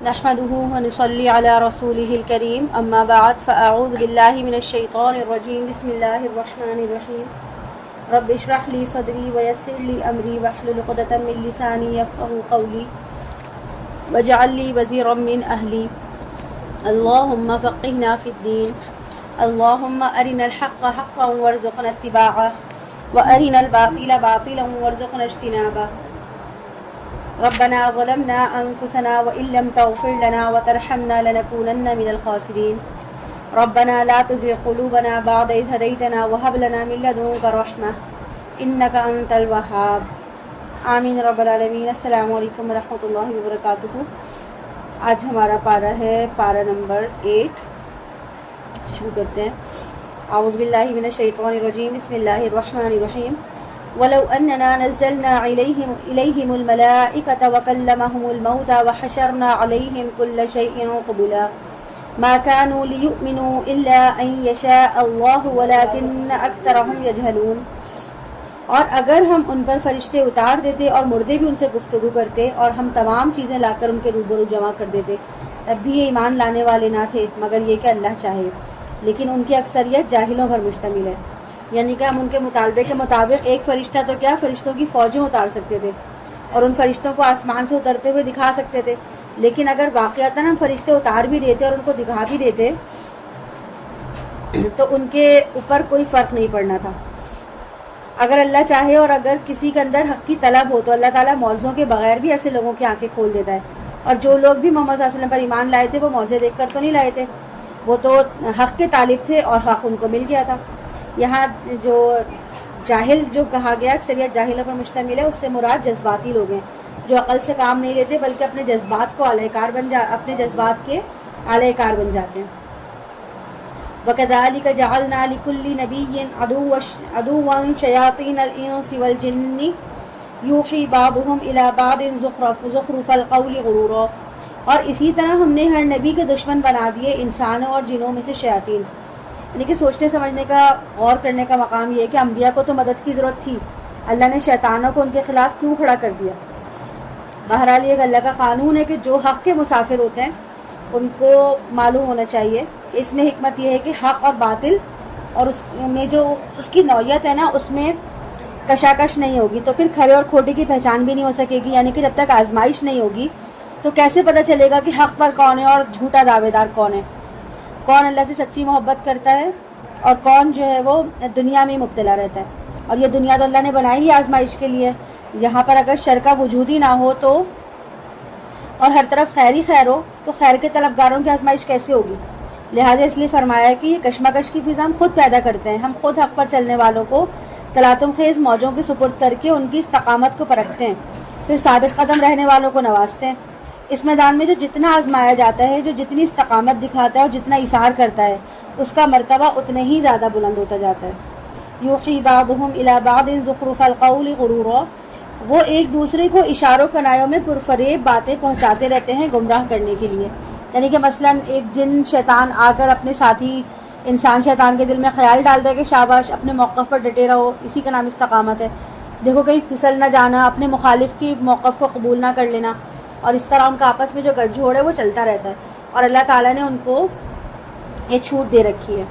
نحمده ونصلي على رسوله الكريم اما بعد فاعوذ بالله من الشيطان الرجيم بسم الله الرحمن الرحيم رب اشرح لي صدري ويسر لي امري واحلل عقدة من لساني يفقهوا قولي واجعل لي وزيرا من اهلي اللهم فقهنا في الدين اللهم ارنا الحق حقا وارزقنا اتباعه وارنا الباطل باطلا وارزقنا اجتنابه ربنا ظلمنا انفسنا وان لم تغفر لنا وترحمنا لنكونن من الخاسرين ربنا لا تزغ قلوبنا بعد إذ هديتنا وهب لنا من لدنك رحمة انك انت الوهاب آمین رب العالمین۔ السلام علیکم ورحمۃ اللہ وبرکاتہ۔ آج ہمارا پارہ ہے پارہ نمبر 8۔ شروع کرتے ہیں۔ اعوذ باللہ من الشیطان الرجیم بسم اللہ الرحمن الرحیم۔ وَلَوْ أَنَّنَا نَزَّلْنَا إِلَيْهِمُ الْمَلَائِكَةَ وَكَلَّمَهُمُ الْمَوْتَى وَحَشَرْنَا عَلَيْهِمْ كُلَّ شَيْءٍ قُبُلًا مَا كَانُوا لِيُؤْمِنُوا إِلَّا أَن يَشَاءَ اللَّهُ وَلَكِنَّ أَكْثَرَهُمْ يَجْهَلُونَ۔ اور اگر ہم ان پر فرشتے اتار دیتے اور مردے بھی ان سے گفتگو کرتے اور ہم تمام چیزیں لا کر ان کے روبرو جمع کر دیتے، تب بھی یہ ایمان لانے والے نہ تھے مگر یہ کہ اللہ چاہے، لیکن ان کی اکثریت جاہلوں پر مشتمل ہے۔ یعنی کہ ہم ان کے مطالبے کے مطابق ایک فرشتہ تو کیا، فرشتوں کی فوجیں اتار سکتے تھے اور ان فرشتوں کو آسمان سے اترتے ہوئے دکھا سکتے تھے، لیکن اگر واقعتاً ہم فرشتے اتار بھی دیتے اور ان کو دکھا بھی دیتے تو ان کے اوپر کوئی فرق نہیں پڑنا تھا۔ اگر اللہ چاہے اور اگر کسی کے اندر حق کی طلب ہو تو اللہ تعالیٰ معجزوں کے بغیر بھی ایسے لوگوں کی آنکھیں کھول دیتا ہے۔ اور جو لوگ بھی محمد صلی اللہ علیہ وسلم پر ایمان لائے تھے وہ معجزے دیکھ کر تو نہیں لائے تھے، وہ تو حق کے طالب تھے اور حق ان کو مل گیا تھا۔ یہاں جو جاہل جو کہا گیا اکثریت جاہلوں پر مشتمل ہے، اس سے مراد جذباتی لوگ ہیں جو عقل سے کام نہیں لیتے بلکہ اپنے جذبات کو اپنے جذبات کے اعلی کار بن جاتے ہیں۔ وَكَذَلِكَ جَعَلْنَا لِكُلِّ نَبِيٍّ عَدُوًّا شَيَاطِينَ الْإِنسِ وَالْجِنِّ يُوحِي بَعْضُهُمْ إِلَى بَعْضٍ زُخْرُفَ الْقَوْلِ غُرُورًا۔ اور اسی طرح ہم نے ہر نبی کے دشمن بنا دیے انسانوں اور جنوں میں سے شیاطین۔ یعنی کہ سوچنے سمجھنے کا، غور کرنے کا مقام یہ ہے کہ انبیاء کو تو مدد کی ضرورت تھی، اللہ نے شیطانوں کو ان کے خلاف کیوں کھڑا کر دیا؟ بہرحال یہ اللہ کا قانون ہے کہ جو حق کے مسافر ہوتے ہیں ان کو معلوم ہونا چاہیے۔ اس میں حکمت یہ ہے کہ حق اور باطل اور اس میں جو اس کی نوعیت ہے نا، اس میں کشاکش نہیں ہوگی، تو پھر کھرے اور کھوٹے کی پہچان بھی نہیں ہو سکے گی۔ یعنی کہ جب تک آزمائش نہیں ہوگی تو کیسے پتہ چلے گا کہ حق پر کون ہے اور جھوٹا دعوے دار کون ہے، کون اللہ سے سچی محبت کرتا ہے اور کون جو ہے وہ دنیا میں مبتلا رہتا ہے۔ اور یہ دنیا تو اللہ نے بنائی ہی آزمائش کے لیے، یہاں پر اگر شر کا وجود ہی نہ ہو تو اور ہر طرف خیر ہی خیر ہو تو خیر کے طلبگاروں کی آزمائش کیسے ہوگی؟ لہٰذا اس لیے فرمایا کہ یہ کشمکش کی فضا ہم خود پیدا کرتے ہیں، ہم خود حق پر چلنے والوں کو تلاطم خیز موجوں کے سپرد کر کے ان کی استقامت کو پرکھتے ہیں، پھر ثابت قدم رہنے والوں کو نوازتے ہیں۔ اس میدان میں جو جتنا آزمایا جاتا ہے، جو جتنی استقامت دکھاتا ہے اور جتنا اثار کرتا ہے، اس کا مرتبہ اتنے ہی زیادہ بلند ہوتا جاتا ہے۔ یوحی بعضهم الی بعض زخرف القول غرورا، وہ ایک دوسرے کو اشاروں کنایوں میں پرفریب باتیں پہنچاتے رہتے ہیں گمراہ کرنے کے لیے۔ یعنی کہ مثلاً ایک جن شیطان آ کر اپنے ساتھی انسان شیطان کے دل میں خیال ڈالتا ہے کہ شاباش اپنے موقف پر ڈٹے رہو، اسی کا نام استقامت ہے، دیکھو کہیں پھسل نہ جانا، اپنے مخالف کی موقف کو قبول نہ کر لینا، اور اس طرح ان کا آپس میں جو گٹھ جوڑ ہے وہ چلتا رہتا ہے، اور اللہ تعالیٰ نے ان کو یہ چھوٹ دے رکھی ہے۔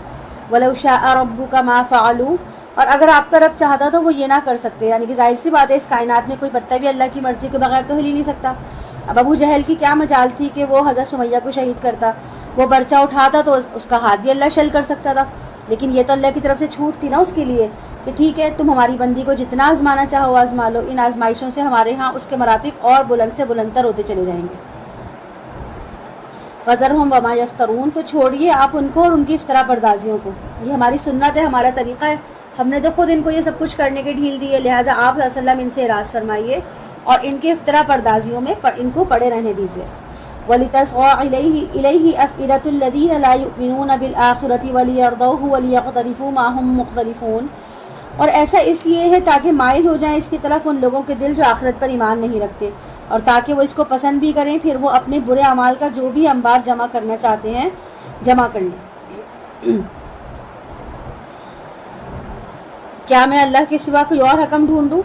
وَلَوْ شَاءَ رَبُّكَ مَا فَعَلُوا، اور اگر آپ کا رب چاہتا تو وہ یہ نہ کر سکتے۔ یعنی کہ ظاہر سی بات ہے اس کائنات میں کوئی پتہ بھی اللہ کی مرضی کے بغیر تو ہل ہی نہیں سکتا۔ اب ابو جہل کی کیا مجال تھی کہ وہ حضرت سمیہ کو شہید کرتا، وہ برچہ اٹھاتا تو اس کا ہاتھ بھی اللہ شل کر سکتا تھا، لیکن یہ تو اللہ کی طرف سے چھوٹ تھی نا اس کے لیے کہ ٹھیک ہے تم ہماری بندی کو جتنا آزمانا چاہو آزما لو، ان آزمائشوں سے ہمارے ہاں اس کے مراتب اور بلند سے بلندتر ہوتے چلے جائیں گے۔ فَذَرْهُمْ وَمَا يَفْتَرُونَ، تو چھوڑیے آپ ان کو اور ان کی افطرا پردازیوں کو، یہ ہماری سنت ہے، ہمارا طریقہ ہے، ہم نے تو خود ان کو یہ سب کچھ کرنے کے ڈھیل دی ہے، لہٰذا آپ صلی اللہ علیہ وسلم ان سے اعراض فرمائیے اور ان کے افطرا پردازیوں میں ان کو پڑے رہنے دیجیے۔ وَلِتَصْغَىٰ إِلَيْهِ أَفْئِدَةُ الَّذِينَ لَا يُؤْمِنُونَ بِالْآخِرَةِ وَلِيَرْضَوْهُ وَلِيَقْتَرِفُوا مَا هُمْ مُقْتَرِفُونَ، اور ایسا اس لیے ہے تاکہ مائل ہو جائیں اس کی طرف ان لوگوں کے دل جو آخرت پر ایمان نہیں رکھتے، اور تاکہ وہ اس کو پسند بھی کریں، پھر وہ اپنے برے اعمال کا جو بھی انبار جمع کرنا چاہتے ہیں جمع کر لیں۔ کیا میں اللہ کے سوا کوئی اور حکم ڈھونڈوں؟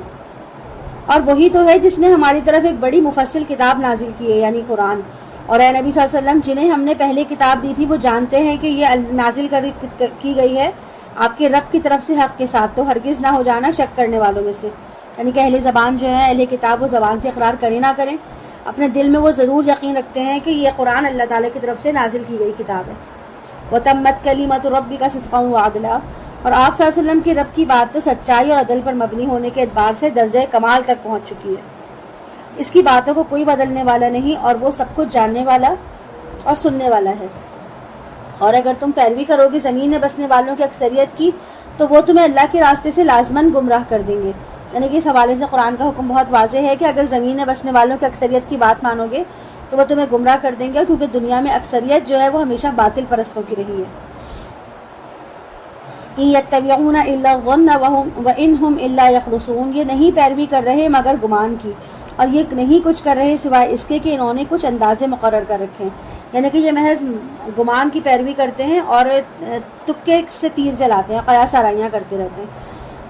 اور وہی تو ہے جس نے ہماری طرف ایک بڑی مفصل کتاب نازل کی ہے، یعنی قرآن، اور اے نبی صلی اللہ علیہ وسلم جنہیں ہم نے پہلے کتاب دی تھی وہ جانتے ہیں کہ یہ نازل کی گئی ہے آپ کے رب کی طرف سے حق کے ساتھ، تو ہرگز نہ ہو جانا شک کرنے والوں میں سے. یعنی کہ اہل زبان جو ہے، اہل کتاب، وہ زبان سے اقرار کریں نہ کریں، اپنے دل میں وہ ضرور یقین رکھتے ہیں کہ یہ قرآن اللہ تعالیٰ کی طرف سے نازل کی گئی کتاب ہے. وَتَمَّتْ كَلِمَةُ رَبِّكَ صِدْقًا وَعَدْلًا، اور آپ صلی اللہ علیہ وسلم کے رب کی بات تو سچائی اور عدل پر مبنی ہونے کے اعتبار سے درجہ کمال تک پہنچ چکی ہے. اس کی باتوں کو کوئی بدلنے والا نہیں، اور وہ سب کچھ جاننے والا اور سننے والا ہے. اور اگر تم پیروی کرو گے زمین میں بسنے والوں کی اکثریت کی تو وہ تمہیں اللہ کے راستے سے لازماً گمراہ کر دیں گے. یعنی کہ اس حوالے سے قرآن کا حکم بہت واضح ہے کہ اگر زمین میں بسنے والوں کی اکثریت کی بات مانو گے تو وہ تمہیں گمراہ کر دیں گے، کیونکہ دنیا میں اکثریت جو ہے وہ ہمیشہ باطل پرستوں کی رہی ہے. يَتَّبِعُونَ إِلَّا الظَّنَّ وَإِنْ هُمْ إِلَّا يَخْرُصُونَ، یہ نہیں پیروی کر رہے مگر گمان کی، اور یہ نہیں کچھ کر رہے سوائے اس کے کہ انہوں نے کچھ اندازے مقرر کر رکھے ہیں. یعنی کہ یہ محض گمان کی پیروی کرتے ہیں اور تکے سے تیر چلاتے ہیں، قیاس آرائیاں کرتے رہتے ہیں.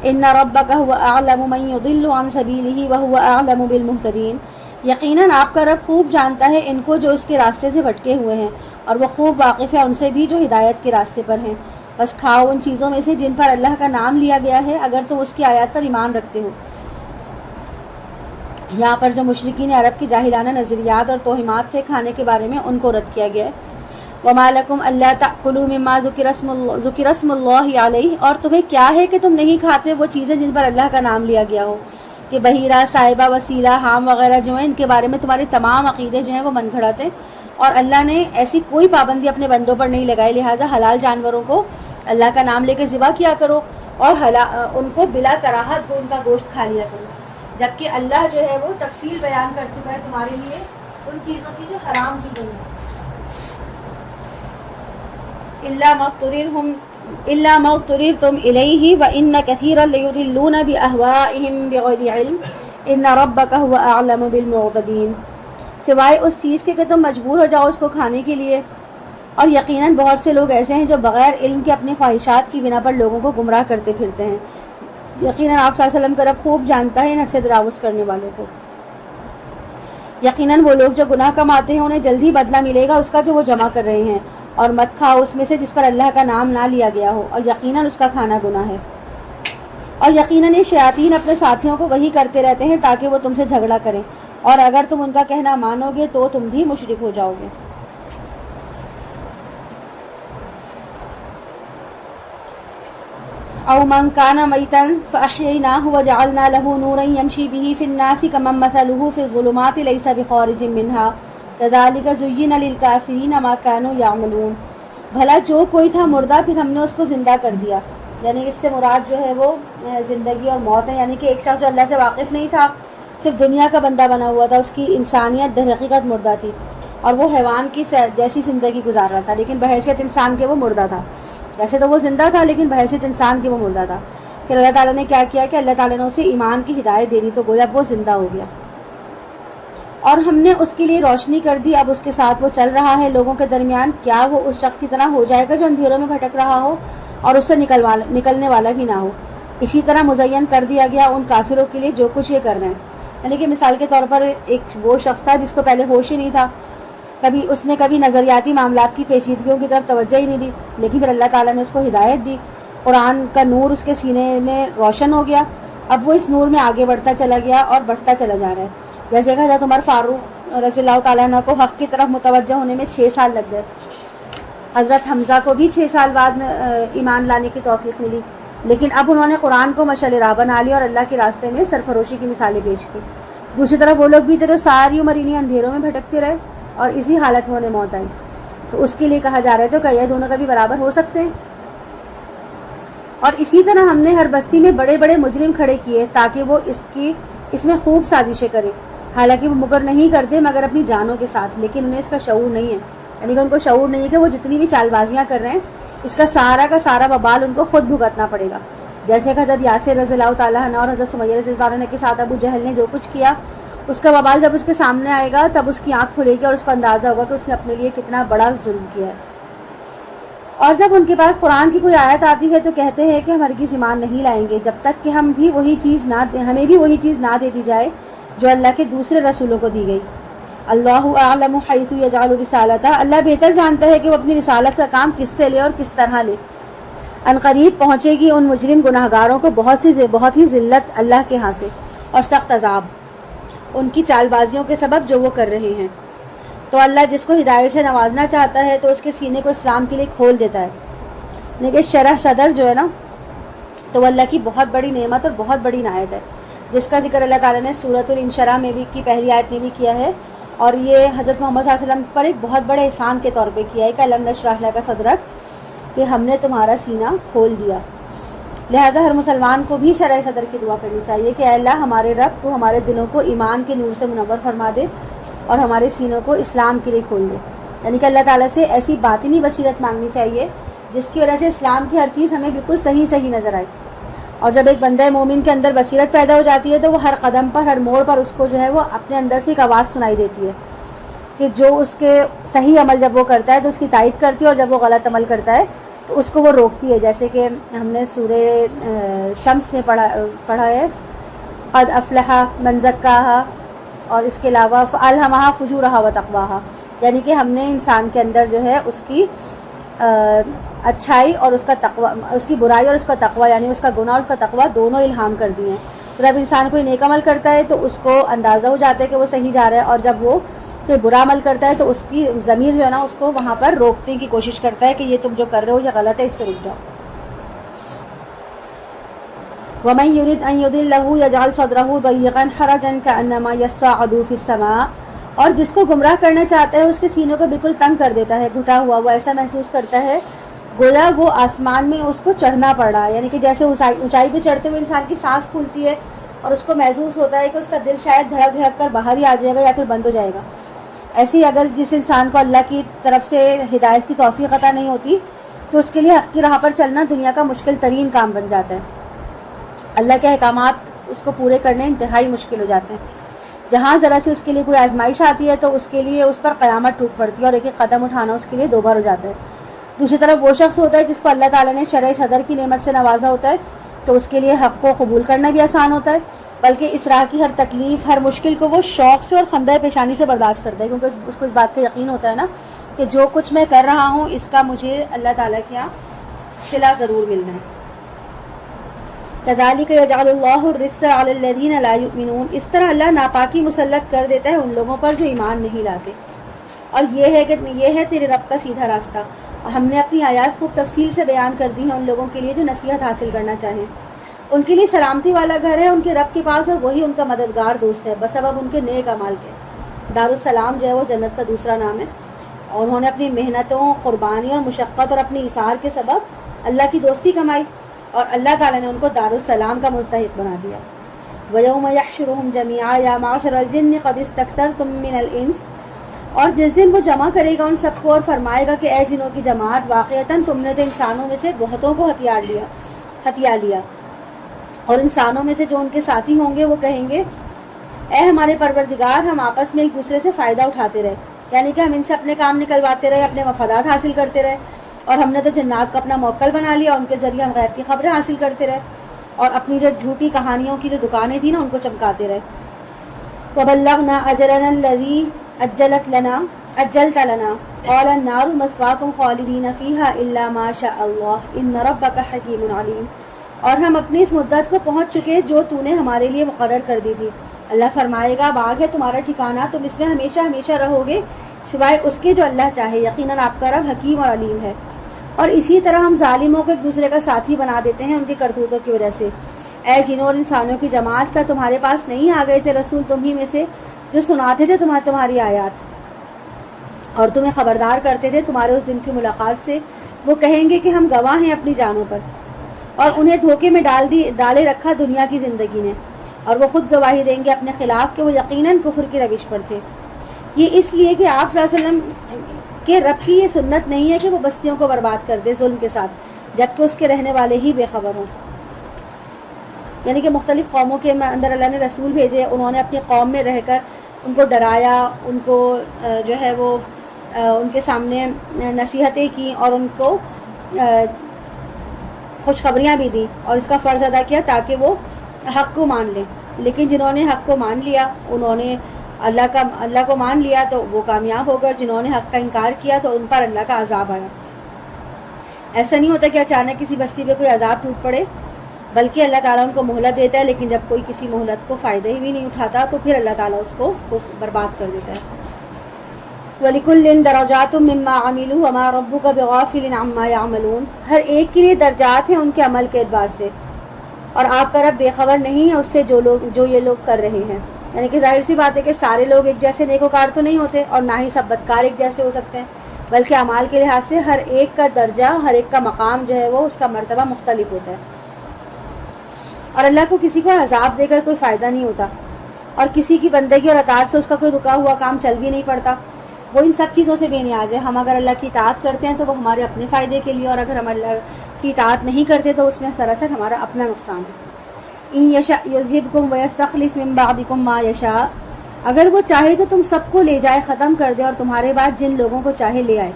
ان ربک هو اعلم من يضل عن سبیلہ وهو اعلم بالمهتدین، یقیناً آپ کا رب خوب جانتا ہے ان کو جو اس کے راستے سے بھٹکے ہوئے ہیں، اور وہ خوب واقف ہے ان سے بھی جو ہدایت کے راستے پر ہیں. بس کھاؤ ان چیزوں میں سے جن پر اللہ کا نام لیا گیا ہے اگر تم اس کی آیات پر ایمان رکھتے ہو. یہاں پر جو مشرکین عرب کی جاہلانہ نظریات اور توہمات تھے کھانے کے بارے میں، ان کو رد کیا گیا ہے. وَمَا لَكُمْ أَلَّا تَأْكُلُوا مِمَّا ذُكِرَ اسْمُ اللَّهِ عَلَيْهِ، اور تمہیں کیا ہے کہ تم نہیں کھاتے وہ چیزیں جن پر اللہ کا نام لیا گیا ہو، کہ بحیرہ، صائبہ، وسیلہ، حام وغیرہ جو ہیں ان کے بارے میں تمہارے تمام عقیدے جو ہیں وہ من گھڑت ہیں، اور اللہ نے ایسی کوئی پابندی اپنے بندوں پر نہیں لگائی، لہٰذا حلال جانوروں کو اللہ کا نام لے کے ذبح کیا کرو اور ان کو بلا کراہت ان کا گوشت کھا لیا کرو. جبکہ اللہ جو ہے وہ تفصیل بیان کر چکا ہے تمہارے لیے ان چیزوں کی جو حرام کی گئی ہیں. إِلَّا مَا اضْطُرِرْتُمْ إِلَيْهِ وَإِنَّ كَثِيرًا لَيُضِلُّونَ بِأَهْوَائِهِمْ بِغَيْرِ عِلْمٍ إِنَّ رَبَّكَ هُوَ أَعْلَمُ بِالْمُعْتَدِينَ، سوائے اس چیز کے کہ تم مجبور ہو جاؤ اس کو کھانے کے لیے، اور یقیناً بہت سے لوگ ایسے ہیں جو بغیر علم کے اپنی خواہشات کی بنا پر لوگوں کو گمراہ کرتے پھرتے ہیں. یقیناً آپ صلی اللہ علیہ وسلم کا رب خوب جانتا ہے ان سے تجاوز کرنے والوں کو. یقیناً وہ لوگ جو گناہ کماتے ہیں انہیں جلد ہی بدلہ ملے گا اس کا جو وہ جمع کر رہے ہیں، اور مت کھاؤ اس میں سے جس پر اللہ کا نام نہ لیا گیا ہو، اور یقیناً اس کا کھانا گناہ ہے. اور یقیناً یہ شیاطین اپنے ساتھیوں کو وہی کرتے رہتے ہیں تاکہ وہ تم سے جھگڑا کریں، اور اگر تم ان کا کہنا مانو گے تو تم بھی مشرک ہو جاؤ گے. او من كان ميتا فاحييناه وجعلنا له نورا يمشي به في الناس كمن مثله في الظلمات ليس بخارج منها كذلك زين للكافرين ما كانوا يعملون. بھلا جو کوئی تھا مردہ پھر ہم نے اس کو زندہ کر دیا، یعنی اس سے مراد جو ہے وہ زندگی اور موت ہے. یعنی کہ ایک شخص جو اللہ سے واقف نہیں تھا، صرف دنیا کا بندہ بنا ہوا تھا، اس کی انسانیت در حقیقت مردہ تھی، اور وہ حیوان کی جیسی زندگی گزار رہا تھا، لیکن بحیثیت انسان کے وہ مردہ تھا. ویسے تو وہ زندہ تھا لیکن بحیثیت انسان کی وہ مردہ تھا. پھر اللہ تعالیٰ نے کیا کیا کہ اللہ تعالیٰ نے اسے ایمان کی ہدایت دے دی، تو گویا وہ زندہ ہو گیا، اور ہم نے اس کے لیے روشنی کر دی. اب اس کے ساتھ وہ چل رہا ہے لوگوں کے درمیان، کیا وہ اس شخص کی طرح ہو جائے گا جو اندھیروں میں بھٹک رہا ہو اور اس سے نکلنے والا بھی نہ ہو. اسی طرح مزین کر دیا گیا ان کافروں کے لیے جو کچھ یہ کر رہے ہیں. یعنی کہ مثال کے طور پر ایک وہ شخص تھا جس کو پہلے ہوش ہی نہیں تھا، اس نے کبھی نظریاتی معاملات کی پیچیدگیوں کی طرف توجہ ہی نہیں دی، لیکن پھر اللہ تعالیٰ نے اس کو ہدایت دی، قرآن کا نور اس کے سینے میں روشن ہو گیا. اب وہ اس نور میں آگے بڑھتا چلا گیا اور بڑھتا چلا جا رہا ہے. جیسے کہ حضرت عمر فاروق رضی اللہ تعالیٰ عنہ کو حق کی طرف متوجہ ہونے میں 6 سال لگ گئے. حضرت حمزہ کو بھی 6 سال بعد میں ایمان لانے کی توفیق ملی، لیکن اب انہوں نے قرآن کو مشعل راہ بنا لیا اور اللہ کے راستے میں سرفروشی کی مثالیں پیش کی. دوسری طرف وہ لوگ بھی تھے جو ساری عمر انہیں اندھیروں میں بھٹکتے رہے اور اسی حالت میں انہیں موت آئی. تو اس کے لیے کہا جا رہا ہے تو کہ یہ دونوں کبھی برابر ہو سکتے ہیں. اور اسی طرح ہم نے ہر بستی میں بڑے بڑے مجرم کھڑے کیے تاکہ وہ اس میں خوب سازشیں کریں، حالانکہ وہ مگر نہیں کرتے مگر اپنی جانوں کے ساتھ، لیکن انہیں اس کا شعور نہیں ہے. یعنی کہ ان کو شعور نہیں ہے کہ وہ جتنی بھی چال بازیاں کر رہے ہیں اس کا سارا وبال ان کو خود بھگتنا پڑے گا. جیسے کہ حضرت یاسر رضی اللہ تعالیٰ عنہ اور حضرت سمیہ رضی اللہ عنہ کے ساتھ ابو جہل نے جو کچھ کیا، اس کا وبال جب اس کے سامنے آئے گا تب اس کی آنکھ کھلے گی اور اس کو اندازہ ہوگا کہ اس نے اپنے لیے کتنا بڑا ظلم کیا ہے. اور جب ان کے پاس قرآن کی کوئی آیت آتی ہے تو کہتے ہیں کہ ہم ہرگز ایمان نہیں لائیں گے جب تک کہ ہمیں بھی وہی چیز نہ دے دی جائے جو اللہ کے دوسرے رسولوں کو دی گئی. اللہ اعلم حیث یجعل رسالتہ، اللہ بہتر جانتا ہے کہ وہ اپنی رسالت کا کام کس سے لے اور کس طرح لے۔ ان قریب پہنچے گی ان مجرم گناہگاروں کو بہت ہی ذلت اللہ کے ہاں سے اور سخت عذاب، ان کی چال بازیوں کے سبب جو وہ کر رہے ہیں۔ تو اللہ جس کو ہدایت سے نوازنا چاہتا ہے تو اس کے سینے کو اسلام کے لیے کھول دیتا ہے، لیکن شرح صدر جو ہے نا، تو وہ اللہ کی بہت بڑی نعمت اور بہت بڑی عنایت ہے، جس کا ذکر اللہ تعالیٰ نے سورۃ الانشراح میں بھی کی پہلی آیت میں بھی کیا ہے، اور یہ حضرت محمد صلی اللہ علیہ وسلم پر ایک بہت بڑے احسان کے طور پہ کیا ہے کہ الم نشرح لک صدرک، کہ ہم نے تمہارا سینہ کھول دیا۔ لہٰذا ہر مسلمان کو بھی شرح صدر کی دعا کرنی چاہیے کہ اے اللہ ہمارے رب تو ہمارے دلوں کو ایمان کے نور سے منور فرما دے اور ہمارے سینوں کو اسلام کے لیے کھول دے، یعنی کہ اللہ تعالیٰ سے ایسی باطنی بصیرت مانگنی چاہیے جس کی وجہ سے اسلام کی ہر چیز ہمیں بالکل صحیح نظر آئے۔ اور جب ایک بندہ مومن کے اندر بصیرت پیدا ہو جاتی ہے تو وہ ہر قدم پر ہر موڑ پر اس کو جو ہے وہ اپنے اندر سے ایک آواز سنائی دیتی ہے کہ جو اس کے صحیح عمل جب وہ کرتا ہے تو اس کی تائید کرتی ہے، اور جب وہ غلط عمل کرتا ہے تو اس کو وہ روکتی ہے، جیسے کہ ہم نے سورہ شمس میں پڑھا ہے قد افلح من زکاہا، اور اس کے علاوہ فالہمہا فجورہا وتقواہا، یعنی کہ ہم نے انسان کے اندر جو ہے اس کی اچھائی اور اس کا تقوی، اس کی برائی اور اس کا تقوی، یعنی اس کا گناہ اور اس کا تقوی دونوں الہام کر دیے ہیں۔ تو جب انسان کوئی نیک عمل کرتا ہے تو اس کو اندازہ ہو جاتا ہے کہ وہ صحیح جا رہا ہے، اور جب وہ کوئی برا عمل کرتا ہے تو اس کی ضمیر جو ہے نا اس کو وہاں پر روکنے کی کوشش کرتا ہے کہ یہ تم جو کر رہے ہو یہ غلط ہے، اس سے رک جاؤ۔ وَمَن يُرِدْ أَن يُضِلَّهُ يَجْعَلْ صَدْرَهُ ضَيِّقًا حَرَجًا كَأَنَّمَا يَصَّعَّدُ فِي السَّمَاءِ، اور جس کو گمراہ کرنا چاہتا ہے اس کے سینوں کو بالکل تنگ کر دیتا ہے، گھٹا ہوا، وہ ایسا محسوس کرتا ہے گویا وہ آسمان میں اس کو چڑھنا پڑ رہا ہے، یعنی کہ جیسے اونچائی پہ چڑھتے ہوئے انسان کی سانس پھولتی ہے اور اس کو محسوس ہوتا ہے کہ اس کا دل شاید دھڑک دھڑک کر باہر ہی آ جائے گا یا پھر بند ہو جائے گا۔ ایسے ہی اگر جس انسان کو اللہ کی طرف سے ہدایت کی توفیق عطا نہیں ہوتی تو اس کے لیے حق کی راہ پر چلنا دنیا کا مشکل ترین کام بن جاتا ہے، اللہ کے احکامات اس کو پورے کرنے انتہائی مشکل ہو جاتے ہیں۔ جہاں ذرا سی اس کے لیے کوئی آزمائش آتی ہے تو اس کے لیے اس پر قیامت ٹوٹ پڑتی ہے اور ایک ایک قدم اٹھانا اس کے لیے 2 بار ہو جاتا ہے۔ دوسری طرف وہ شخص ہوتا ہے جس کو اللہ تعالیٰ نے شرع صدر کی نعمت سے نوازا ہوتا ہے تو اس کے لیے حق کو قبول کرنا بھی آسان ہوتا ہے، بلکہ اس راہ کی ہر تکلیف، ہر مشکل کو وہ شوق سے اور خندہ پیشانی سے برداشت کرتا ہے، کیونکہ اس کو اس بات کا یقین ہوتا ہے نا کہ جو کچھ میں کر رہا ہوں اس کا مجھے اللہ تعالیٰ کے یہاں صلہ ضرور ملنا ہے۔ كَذَلِكَ يَجْعَلُ اللَّهُ الرِّجْسَ عَلَى الَّذِينَ لَا يُؤْمِنُونَ، اس طرح اللہ ناپاکی مسلط کر دیتا ہے ان لوگوں پر جو ایمان نہیں لاتے، اور یہ ہے تیرے رب کا سیدھا راستہ۔ ہم نے اپنی آیات خوب تفصیل سے بیان کر دی ہیں ان لوگوں کے لیے جو نصیحت حاصل کرنا چاہیں، ان کے لیے سلامتی والا گھر ہے ان کے رب کے پاس، اور وہی ان کا مددگار دوست ہے بسبب ان کے نیک اعمال کے۔ دارالسلام جو ہے وہ جنت کا دوسرا نام ہے، اور انہوں نے اپنی محنتوں، قربانی اور مشقت اور اپنی ایثار کے سبب اللہ کی دوستی کمائی، اور اللہ تعالیٰ نے ان کو دارالسلام کا مستحق بنا دیا۔ وَيَوْمَ يَحْشُرُهُمْ جَمِيعًا يَا مَعْشَرَ الْجِنِّ قَدِ اسْتَكْثَرْتُم مِّنَ الْإِنسِ، اور جس دن وہ جمع کرے گا ان سب کو اور فرمائے گا کہ اے جنوں کی جماعت، واقعتاً تم نے تو انسانوں میں سے بہتوں کو ہتھیا لیا، اور انسانوں میں سے جو ان کے ساتھی ہوں گے وہ کہیں گے اے ہمارے پروردگار، ہم آپس میں ایک دوسرے سے فائدہ اٹھاتے رہے، یعنی کہ ہم ان سے اپنے کام نکلواتے رہے، اپنے مفادات حاصل کرتے رہے، اور ہم نے تو جنات کو اپنا موکل بنا لیا، ان کے ذریعے ہم غیب کی خبریں حاصل کرتے رہے، اور اپنی جو جھوٹی کہانیوں کی جو دکانیں تھیں نا ان کو چمکاتے رہے۔ وَبَلَّغْنَا أَجَلَنَا الَّذِي أَجَّلْتَ لَنَا قَالَ النَّارُ مَثْوَاكُمْ خَالِدِينَ فِيهَا إِلَّا مَا شَاءَ اللَّهُ إِنَّ رَبَّكَ حَكِيمٌ عَلِيمٌ، اور ہم اپنی اس مدت کو پہنچ چکے جو تو نے ہمارے لیے مقرر کر دی تھی۔ اللہ فرمائے گا باغ ہے تمہارا ٹھکانہ، تم اس میں ہمیشہ ہمیشہ رہو گے سوائے اس کے جو اللہ چاہے، یقیناً آپ کا رب حکیم اور علیم ہے۔ اور اسی طرح ہم ظالموں کو ایک دوسرے کا ساتھی بنا دیتے ہیں ان کی کرتوتوں کی وجہ سے۔ اے جنوں اور انسانوں کی جماعت، کا تمہارے پاس نہیں آ گئے تھے رسول تمہیں میں سے جو سناتے تھے تمہاری آیات اور تمہیں خبردار کرتے تھے تمہارے اس دن کی ملاقات سے؟ وہ کہیں گے کہ ہم گواہ ہیں اپنی جانوں پر، اور انہیں دھوکے میں ڈالے رکھا دنیا کی زندگی نے، اور وہ خود گواہی دیں گے اپنے خلاف کہ وہ یقیناً کفر کی روش پر تھے۔ یہ اس لیے کہ آپ صلی اللہ علیہ وسلم کے رب کی یہ سنت نہیں ہے کہ وہ بستیوں کو برباد کر دے ظلم کے ساتھ جبکہ اس کے رہنے والے ہی بے خبر ہوں، یعنی کہ مختلف قوموں کے اندر اللہ نے رسول بھیجے، انہوں نے اپنی قوم میں رہ کر ان کو ڈرایا، ان کو جو ہے وہ ان کے سامنے نصیحتیں کی اور ان کو خوشخبریاں بھی دیں اور اس کا فرض ادا کیا تاکہ وہ حق کو مان لیں۔ لیکن جنہوں نے حق کو مان لیا انہوں نے اللہ کو مان لیا تو وہ کامیاب ہو گئے، جنہوں نے حق کا انکار کیا تو ان پر اللہ کا عذاب آیا۔ ایسا نہیں ہوتا کہ اچانک کسی بستی پہ کوئی عذاب ٹوٹ پڑے، بلکہ اللہ تعالیٰ ان کو مہلت دیتا ہے، لیکن جب کوئی کسی مہلت کو فائدہ ہی بھی نہیں اٹھاتا تو پھر اللہ تعالیٰ اس کو برباد کر دیتا ہے۔ وَلِكُلٍّ دَرَجَاتٌ مِّمَّا عَمِلُوا وَمَا رَبُّكَ بِغَافِلٍ عَمَّا يَعْمَلُونَ، ہر ایک کے لیے درجات ہیں ان کے عمل کے اعتبار سے، اور آپ کا رب بے خبر نہیں ہے اس سے جو یہ لوگ کر رہے ہیں۔ یعنی کہ ظاہر سی بات ہے کہ سارے لوگ ایک جیسے نیکوکار تو نہیں ہوتے، اور نہ ہی سب بدکار ایک جیسے ہو سکتے ہیں، بلکہ اعمال کے لحاظ سے ہر ایک کا درجہ، ہر ایک کا مقام جو ہے وہ اس کا مرتبہ مختلف ہوتا ہے، اور اللہ کو کسی کو عذاب دے کر کوئی فائدہ نہیں ہوتا، اور کسی کی بندگی اور اطاعت سے اس کا کوئی رکا ہوا کام چل بھی نہیں پڑتا۔ وہ ان سب چیزوں سے بے نیاز ہے۔ ہم اگر اللہ کی اطاعت کرتے ہیں تو وہ ہمارے اپنے فائدے کے لیے، اور اگر ہم اللہ کی اطاعت نہیں کرتے تو اس میں سراسر ہمارا اپنا نقصان ہے۔ ان یشاء یذہبکم ویستخلف من بعدکم ما یشاء، اگر وہ چاہے تو تم سب کو لے جائے، ختم کر دے، اور تمہارے بعد جن لوگوں کو چاہے لے آئے،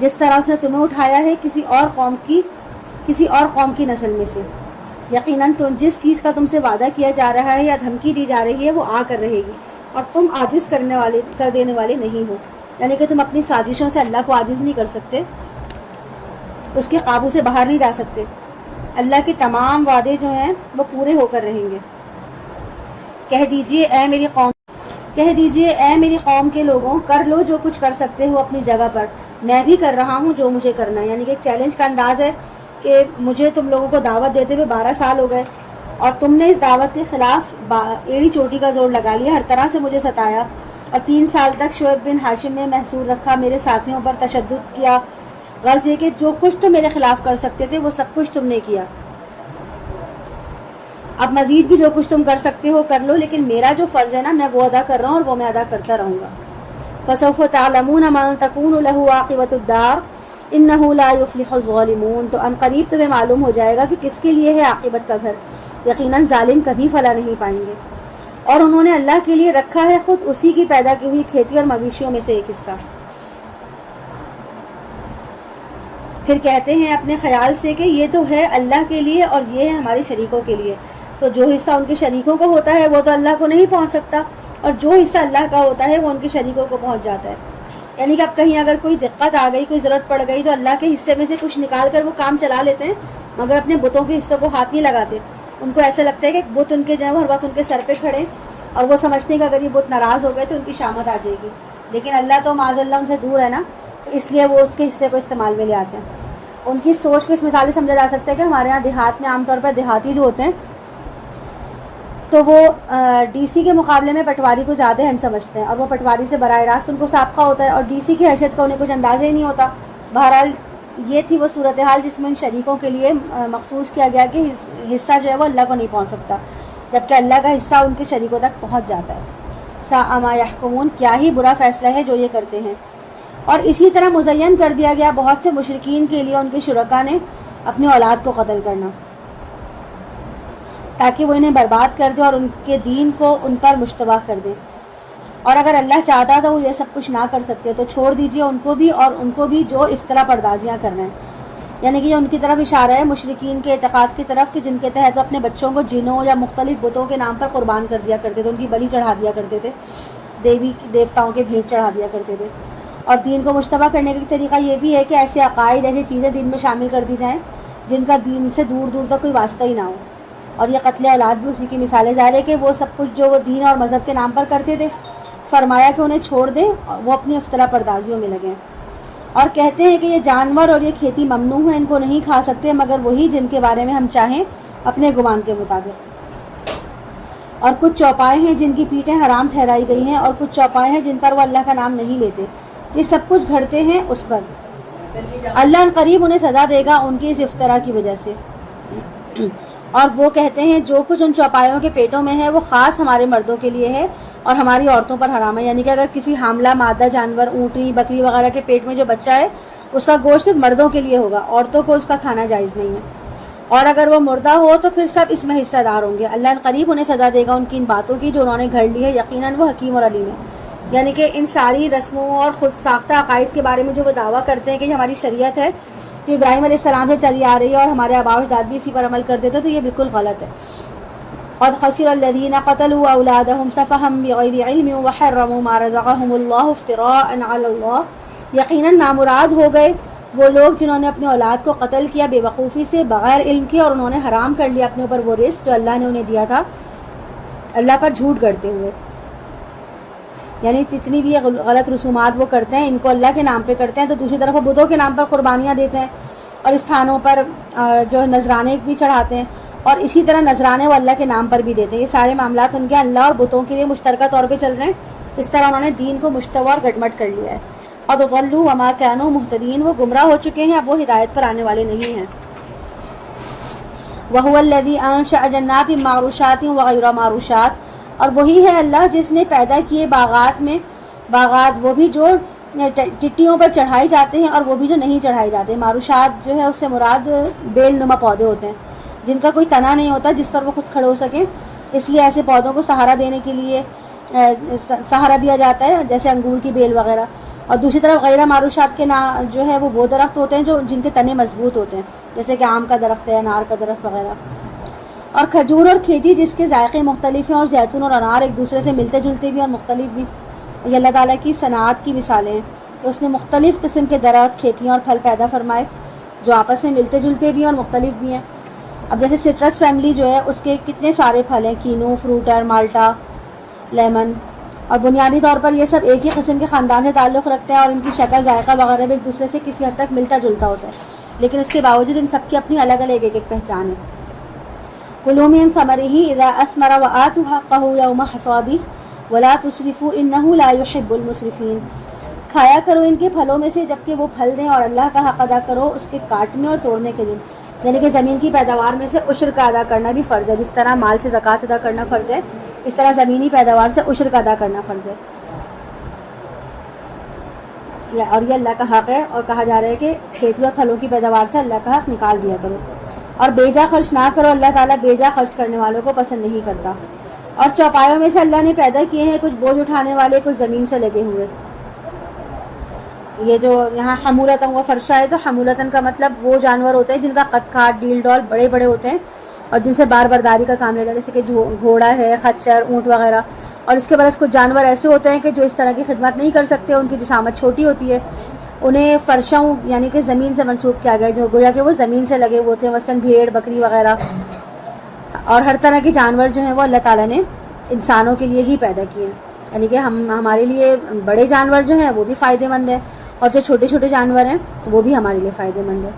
جس طرح اس نے تمہیں اٹھایا ہے کسی اور قوم کی نسل میں سے۔ یقیناً تم جس چیز کا تم سے وعدہ کیا جا رہا ہے یا دھمکی دی جا رہی ہے وہ آ کر رہے گی، اور تم عاجز کر دینے والے نہیں ہو۔ یعنی کہ تم اپنی سازشوں سے اللہ کو عاجز نہیں کر سکتے، اس کے قابو سے باہر نہیں جا سکتے۔ اللہ کے تمام وعدے جو ہیں وہ پورے ہو کر رہیں گے۔ کہہ دیجئے اے میری قوم کے لوگوں، کر لو جو کچھ کر سکتے ہو اپنی جگہ پر، میں بھی کر رہا ہوں جو مجھے کرنا ہے۔ یعنی کہ ایک چیلنج کا انداز ہے کہ مجھے تم لوگوں کو دعوت دیتے ہوئے 12 سال ہو گئے، اور تم نے اس دعوت کے خلاف ایڑی چوٹی کا زور لگا لیا، ہر طرح سے مجھے ستایا، اور 3 سال تک شعیب بن ہاشم میں محصور رکھا، میرے ساتھیوں پر تشدد کیا، غرض یہ کہ جو کچھ تم میرے خلاف کر سکتے تھے وہ سب کچھ تم نے کیا۔ اب مزید بھی جو کچھ تم کر سکتے ہو کر لو، لیکن میرا جو فرض ہے نا میں وہ ادا کر رہا ہوں، اور وہ میں ادا کرتا رہوں گا۔ فَسَوْفَ تَعْلَمُونَ مَنْ تَكُونُ لَهُ عَاقِبَةُ الدَّارِ إِنَّهُ لَا يُفْلِحُ الظَّالِمُونَ، تو ان قریب تمہیں معلوم ہو جائے گا کہ کس کے لیے ہے عاقبت کا گھر، یقیناً ظالم کبھی فلاح نہیں پائیں گے۔ اور انہوں نے اللہ کے لیے رکھا ہے خود اسی کی پیدا کی ہوئی کھیتی اور مویشیوں میں سے ایک حصہ۔ پھر کہتے ہیں اپنے خیال سے کہ یہ تو ہے اللہ کے لیے اور یہ ہے ہمارے شریکوں کے لیے، تو جو حصہ ان کے شریکوں کو ہوتا ہے وہ تو اللہ کو نہیں پہنچ سکتا، اور جو حصہ اللہ کا ہوتا ہے وہ ان کے شریکوں کو پہنچ جاتا ہے۔ یعنی کہ اب کہیں اگر کوئی دقت آ گئی، کوئی ضرورت پڑ گئی، تو اللہ کے حصے میں سے کچھ نکال کر وہ کام چلا لیتے ہیں، مگر اپنے بتوں کے حصوں کو ہاتھ نہیں لگاتے۔ ان کو ایسا لگتا ہے کہ بت ان کے جو ہے وہ ہر وقت ان کے سر پہ کھڑے، اور وہ سمجھتے ہیں کہ اگر یہ بت ناراض ہو گئے تو ان کی شامت آ جائے گی، لیکن اللہ تو معاذ اللہ ان سے دور ہے نا، اس لیے وہ اس کے حصے کو استعمال میں لے آتے ہیں۔ ان کی سوچ کو اس مثال سے سمجھا جا سکتا ہے کہ ہمارے یہاں دیہات میں عام طور پر دیہاتی جو ہوتے ہیں تو وہ ڈی سی کے مقابلے میں پٹواری کو زیادہ اہم سمجھتے ہیں، اور وہ پٹواری سے براہ راست ان کو سابقہ ہوتا ہے، اور ڈی سی کی حیثیت کا انہیں کچھ اندازہ ہی نہیں ہوتا۔ بہرحال یہ تھی وہ صورتحال جس میں ان شریکوں کے لیے مخصوص کیا گیا کہ حصہ جو ہے وہ اللہ کو نہیں پہنچ سکتا، جبکہ اللہ کا حصہ ان کے شریکوں تک پہنچ جاتا ہے۔ ساء ما یحکمون، کیا ہی برا فیصلہ ہے جو یہ کرتے ہیں۔ اور اسی طرح مزین کر دیا گیا بہت سے مشرکین کے لیے ان کے شرکا نے اپنی اولاد کو قتل کرنا، تاکہ وہ انہیں برباد کر دے اور ان کے دین کو ان پر مشتبہ کر دے، اور اگر اللہ چاہتا تو وہ یہ سب کچھ نہ کر سکتے، تو چھوڑ دیجئے ان کو بھی اور ان کو بھی جو افترا پردازیاں کر رہے ہیں۔ یعنی کہ یہ ان کی طرف اشارہ ہے مشرکین کے اعتقاد کی طرف کہ جن کے تحت وہ اپنے بچوں کو جنوں یا مختلف بتوں کے نام پر قربان کر دیا کرتے تھے، ان کی بلی چڑھا دیا کرتے تھے، دیوتاؤں کے بھیڑ چڑھا دیا کرتے تھے۔ اور دین کو مشتبہ کرنے کا طریقہ یہ بھی ہے کہ ایسے عقائد، ایسی چیزیں دین میں شامل کر دی جائیں جن کا دین سے دور دور تک کوئی واسطہ ہی نہ ہو، اور یہ قتل اولاد بھی اسی کی مثال ہے۔ ظاہر ہے کہ وہ سب کچھ جو وہ دین اور مذہب کے نام پر کرتے تھے، فرمایا کہ انہیں چھوڑ دیں، وہ اپنی افترا پردازیوں میں لگیں، اور کہتے ہیں کہ یہ جانور اور یہ کھیتی ممنوع ہے، ان کو نہیں کھا سکتے مگر وہی جن کے بارے میں ہم چاہیں اپنے گمان کے مطابق، اور کچھ چوپائے ہیں جن کی پیٹیں حرام ٹھہرائی گئی ہیں، اور کچھ چوپائے ہیں جن پر وہ اللہ کا نام نہیں لیتے، یہ سب کچھ گھڑتے ہیں اس پر۔ اللہ ان قریب انہیں سزا دے گا ان کی اس افترا کی وجہ سے۔ اور وہ کہتے ہیں جو کچھ ان چوپایوں کے پیٹوں میں ہے وہ خاص ہمارے مردوں کے لیے ہے اور ہماری عورتوں پر حرام ہے۔ یعنی کہ اگر کسی حاملہ مادہ جانور، اونٹنی، بکری وغیرہ کے پیٹ میں جو بچہ ہے اس کا گوشت صرف مردوں کے لیے ہوگا، عورتوں کو اس کا کھانا جائز نہیں ہے، اور اگر وہ مردہ ہو تو پھر سب اس میں حصہ دار ہوں گے۔ اللہ ان قریب انہیں سزا دے گا ان کی ان باتوں کی جو انہوں نے گھڑ لی ہے، یقیناً وہ حکیم اور علیم ہے۔ یعنی کہ ان ساری رسموں اور خود ساختہ عقائد کے بارے میں جو وہ دعویٰ کرتے ہیں کہ یہ ہماری شریعت ہے، جو ابراہیم علیہ السلام سے چلی آ رہی ہے اور ہمارے آباء و اجداد بھی اسی پر عمل کرتے تھے، تو یہ بالکل غلط ہے۔ قد خسر الذين قتلوا أولادهم سفها بغير علم وحرموا ما رزقهم الله افتراء على الله، یقیناً نامراد ہو گئے وہ لوگ جنہوں نے اپنے اولاد کو قتل کیا بے وقوفی سے بغیر علم کے، اور انہوں نے حرام کر لیا اپنے اوپر وہ رزق جو اللہ نے انہیں دیا تھا اللہ پر جھوٹ گڑھتے ہوئے. یعنی جتنی بھی غلط رسومات وہ کرتے ہیں ان کو اللہ کے نام پہ کرتے ہیں، تو دوسری طرف وہ بتوں کے نام پر قربانیاں دیتے ہیں اور استھانوں پر جو نذرانے بھی چڑھاتے ہیں، اور اسی طرح نذرانے وہ اللہ کے نام پر بھی دیتے ہیں. یہ سارے معاملات ان کے اللہ اور بتوں کے لیے مشترکہ طور پہ چل رہے ہیں. اس طرح انہوں نے دین کو مشتبہ اور گٹمٹ کر لیا ہے. اور ضلوا وما كانوا مهتدين، وہ گمراہ ہو چکے ہیں، اب وہ ہدایت پر آنے والے نہیں ہیں. وهو الذي انشأ جنات معروشات وغير معروشات، اور وہی ہے اللہ جس نے پیدا کیے باغات وہ بھی جو ٹٹیوں پر چڑھائی جاتے ہیں اور وہ بھی جو نہیں چڑھائی جاتے. معروشات جو ہے اس سے مراد بیل نما پودے ہوتے ہیں جن کا کوئی تنا نہیں ہوتا جس پر وہ خود کھڑے ہو سکیں، اس لیے ایسے پودوں کو سہارا دینے کے لیے سہارا دیا جاتا ہے جیسے انگور کی بیل وغیرہ. اور دوسری طرف غیر معروشات کے جو ہے وہ درخت ہوتے ہیں جن کے تنے مضبوط ہوتے ہیں، جیسے کہ آم کا درخت ہے، انار کا درخت وغیرہ. اور کھجور اور کھیتی جس کے ذائقے مختلف ہیں، اور زیتون اور انار ایک دوسرے سے ملتے جلتے بھی اور مختلف بھی. یہ اللہ تعالیٰ کی صنعت کی مثالیں ہیں کہ اس نے مختلف قسم کے درخت، کھیتیاں اور پھل پیدا فرمائے جو آپس میں ملتے جلتے بھی ہیں اور مختلف بھی ہیں. اب جیسے سٹرس فیملی جو ہے اس کے کتنے سارے پھل ہیں، کینو، فروٹر، مالٹا، لیمن، اور بنیادی طور پر یہ سب ایک ہی قسم کے خاندان سے تعلق رکھتے ہیں اور ان کی شکل، ذائقہ وغیرہ بھی ایک دوسرے سے کسی حد تک ملتا جلتا ہوتا ہے، لیکن اس کے باوجود ان سب کی اپنی الگ الگ ایک پہچان ہے. کلوا من ثمره اذا اثمر وآتوا حقه يوم حصاده ولا تسرفوا انه لا يحب المسرفين، کھایا کرو ان کے پھلوں میں سے جبکہ وہ پھل دیں، اور اللہ کا حق ادا کرو اس کے کاٹنے اور توڑنے کے دن. یعنی کہ زمین کی پیداوار میں سے عشر کا ادا کرنا بھی فرض ہے. جس طرح مال سے زکوٰۃ ادا کرنا فرض ہے، اس طرح زمینی پیداوار سے عشر کا ادا کرنا فرض ہے. اور یہ اللہ کا حق ہے، اور کہا جا رہا ہے کہ کھیتی اور پھلوں کی پیداوار سے اللہ کا حق نکال دیا کرو، اور بیجا خرچ نہ کرو. اللہ تعالیٰ بیجا خرچ کرنے والوں کو پسند نہیں کرتا. اور چوپایوں میں سے اللہ نے پیدا کیے ہیں کچھ بوجھ اٹھانے والے، کچھ زمین سے لگے ہوئے. یہ جو یہاں حمولتاً و فرشا ہے، تو حمولتاً کا مطلب وہ جانور ہوتے ہیں جن کا قد کاٹ، ڈیل ڈول بڑے بڑے ہوتے ہیں اور جن سے بار برداری کا کام لیا جاتا ہے، جیسے کہ گھوڑا ہے، خچر، اونٹ وغیرہ. اور اس کے برعکس کچھ جانور ایسے ہوتے ہیں کہ جو اس طرح کی خدمت نہیں کر سکتے، ان کی جسامت چھوٹی ہوتی ہے، انہیں فرشوں یعنی کہ زمین سے منسوب کیا گیا، جو گویا کہ وہ زمین سے لگے ہوتے ہیں، مثلاً بھیڑ، بکری وغیرہ. اور ہر طرح کے جانور جو ہیں وہ اللہ تعالیٰ نے انسانوں کے لیے ہی پیدا کیے ہیں. یعنی کہ ہمارے لیے بڑے جانور جو ہیں وہ بھی فائدہ مند ہیں، اور جو چھوٹے چھوٹے جانور ہیں وہ بھی ہمارے لیے فائدہ مند ہیں.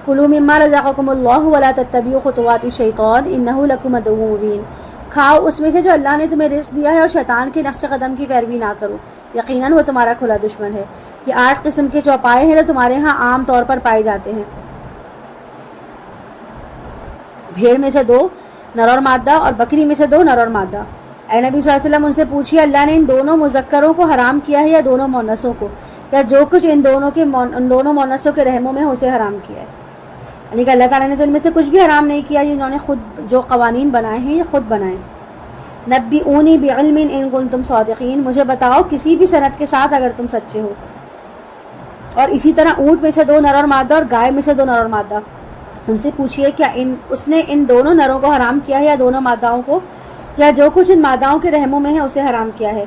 کلوا مما رزقکم اللہ ولا تتبعوا خطوات الشیطان انہ لکم عدو مبین، کھاؤ اس میں سے جو اللہ نے تمہیں رزق دیا ہے اور شیطان کے نقش قدم کی پیروی نہ کرو، یقیناً وہ تمہارا کھلا دشمن ہے. یہ 8 قسم کے چوپائے ہیں جو تمہارے ہاں عام طور پر پائے جاتے ہیں. بھیڑ میں سے 2 نر اور مادہ، اور بکری میں سے 2 نر اور مادہ. اے نبی صلی اللہ علیہ وسلم ان سے پوچھیے اللہ نے ان دونوں مذکروں کو حرام کیا ہے یا دونوں مونثوں کو، یا جو کچھ ان دونوں مونثوں کے رحموں میں اسے حرام کیا ہے. یعنی کہ اللہ تعالیٰ نے تو ان میں سے کچھ بھی حرام نہیں کیا، انہوں نے خود جو قوانین بنائے ہیں یہ خود بنائے. نبئونی بعلم ان کنتم صادقین، مجھے بتاؤ کسی بھی سند کے ساتھ اگر تم سچے ہو. اور اسی طرح اونٹ میں سے 2 نر اور مادہ، اور گائے میں سے 2 نر اور مادہ. ان سے پوچھئے کیا اس نے ان دونوں نروں کو حرام کیا ہے یا دونوں ماداؤں کو، یا جو کچھ ان ماداؤں کے رحموں میں ہے اسے حرام کیا ہے.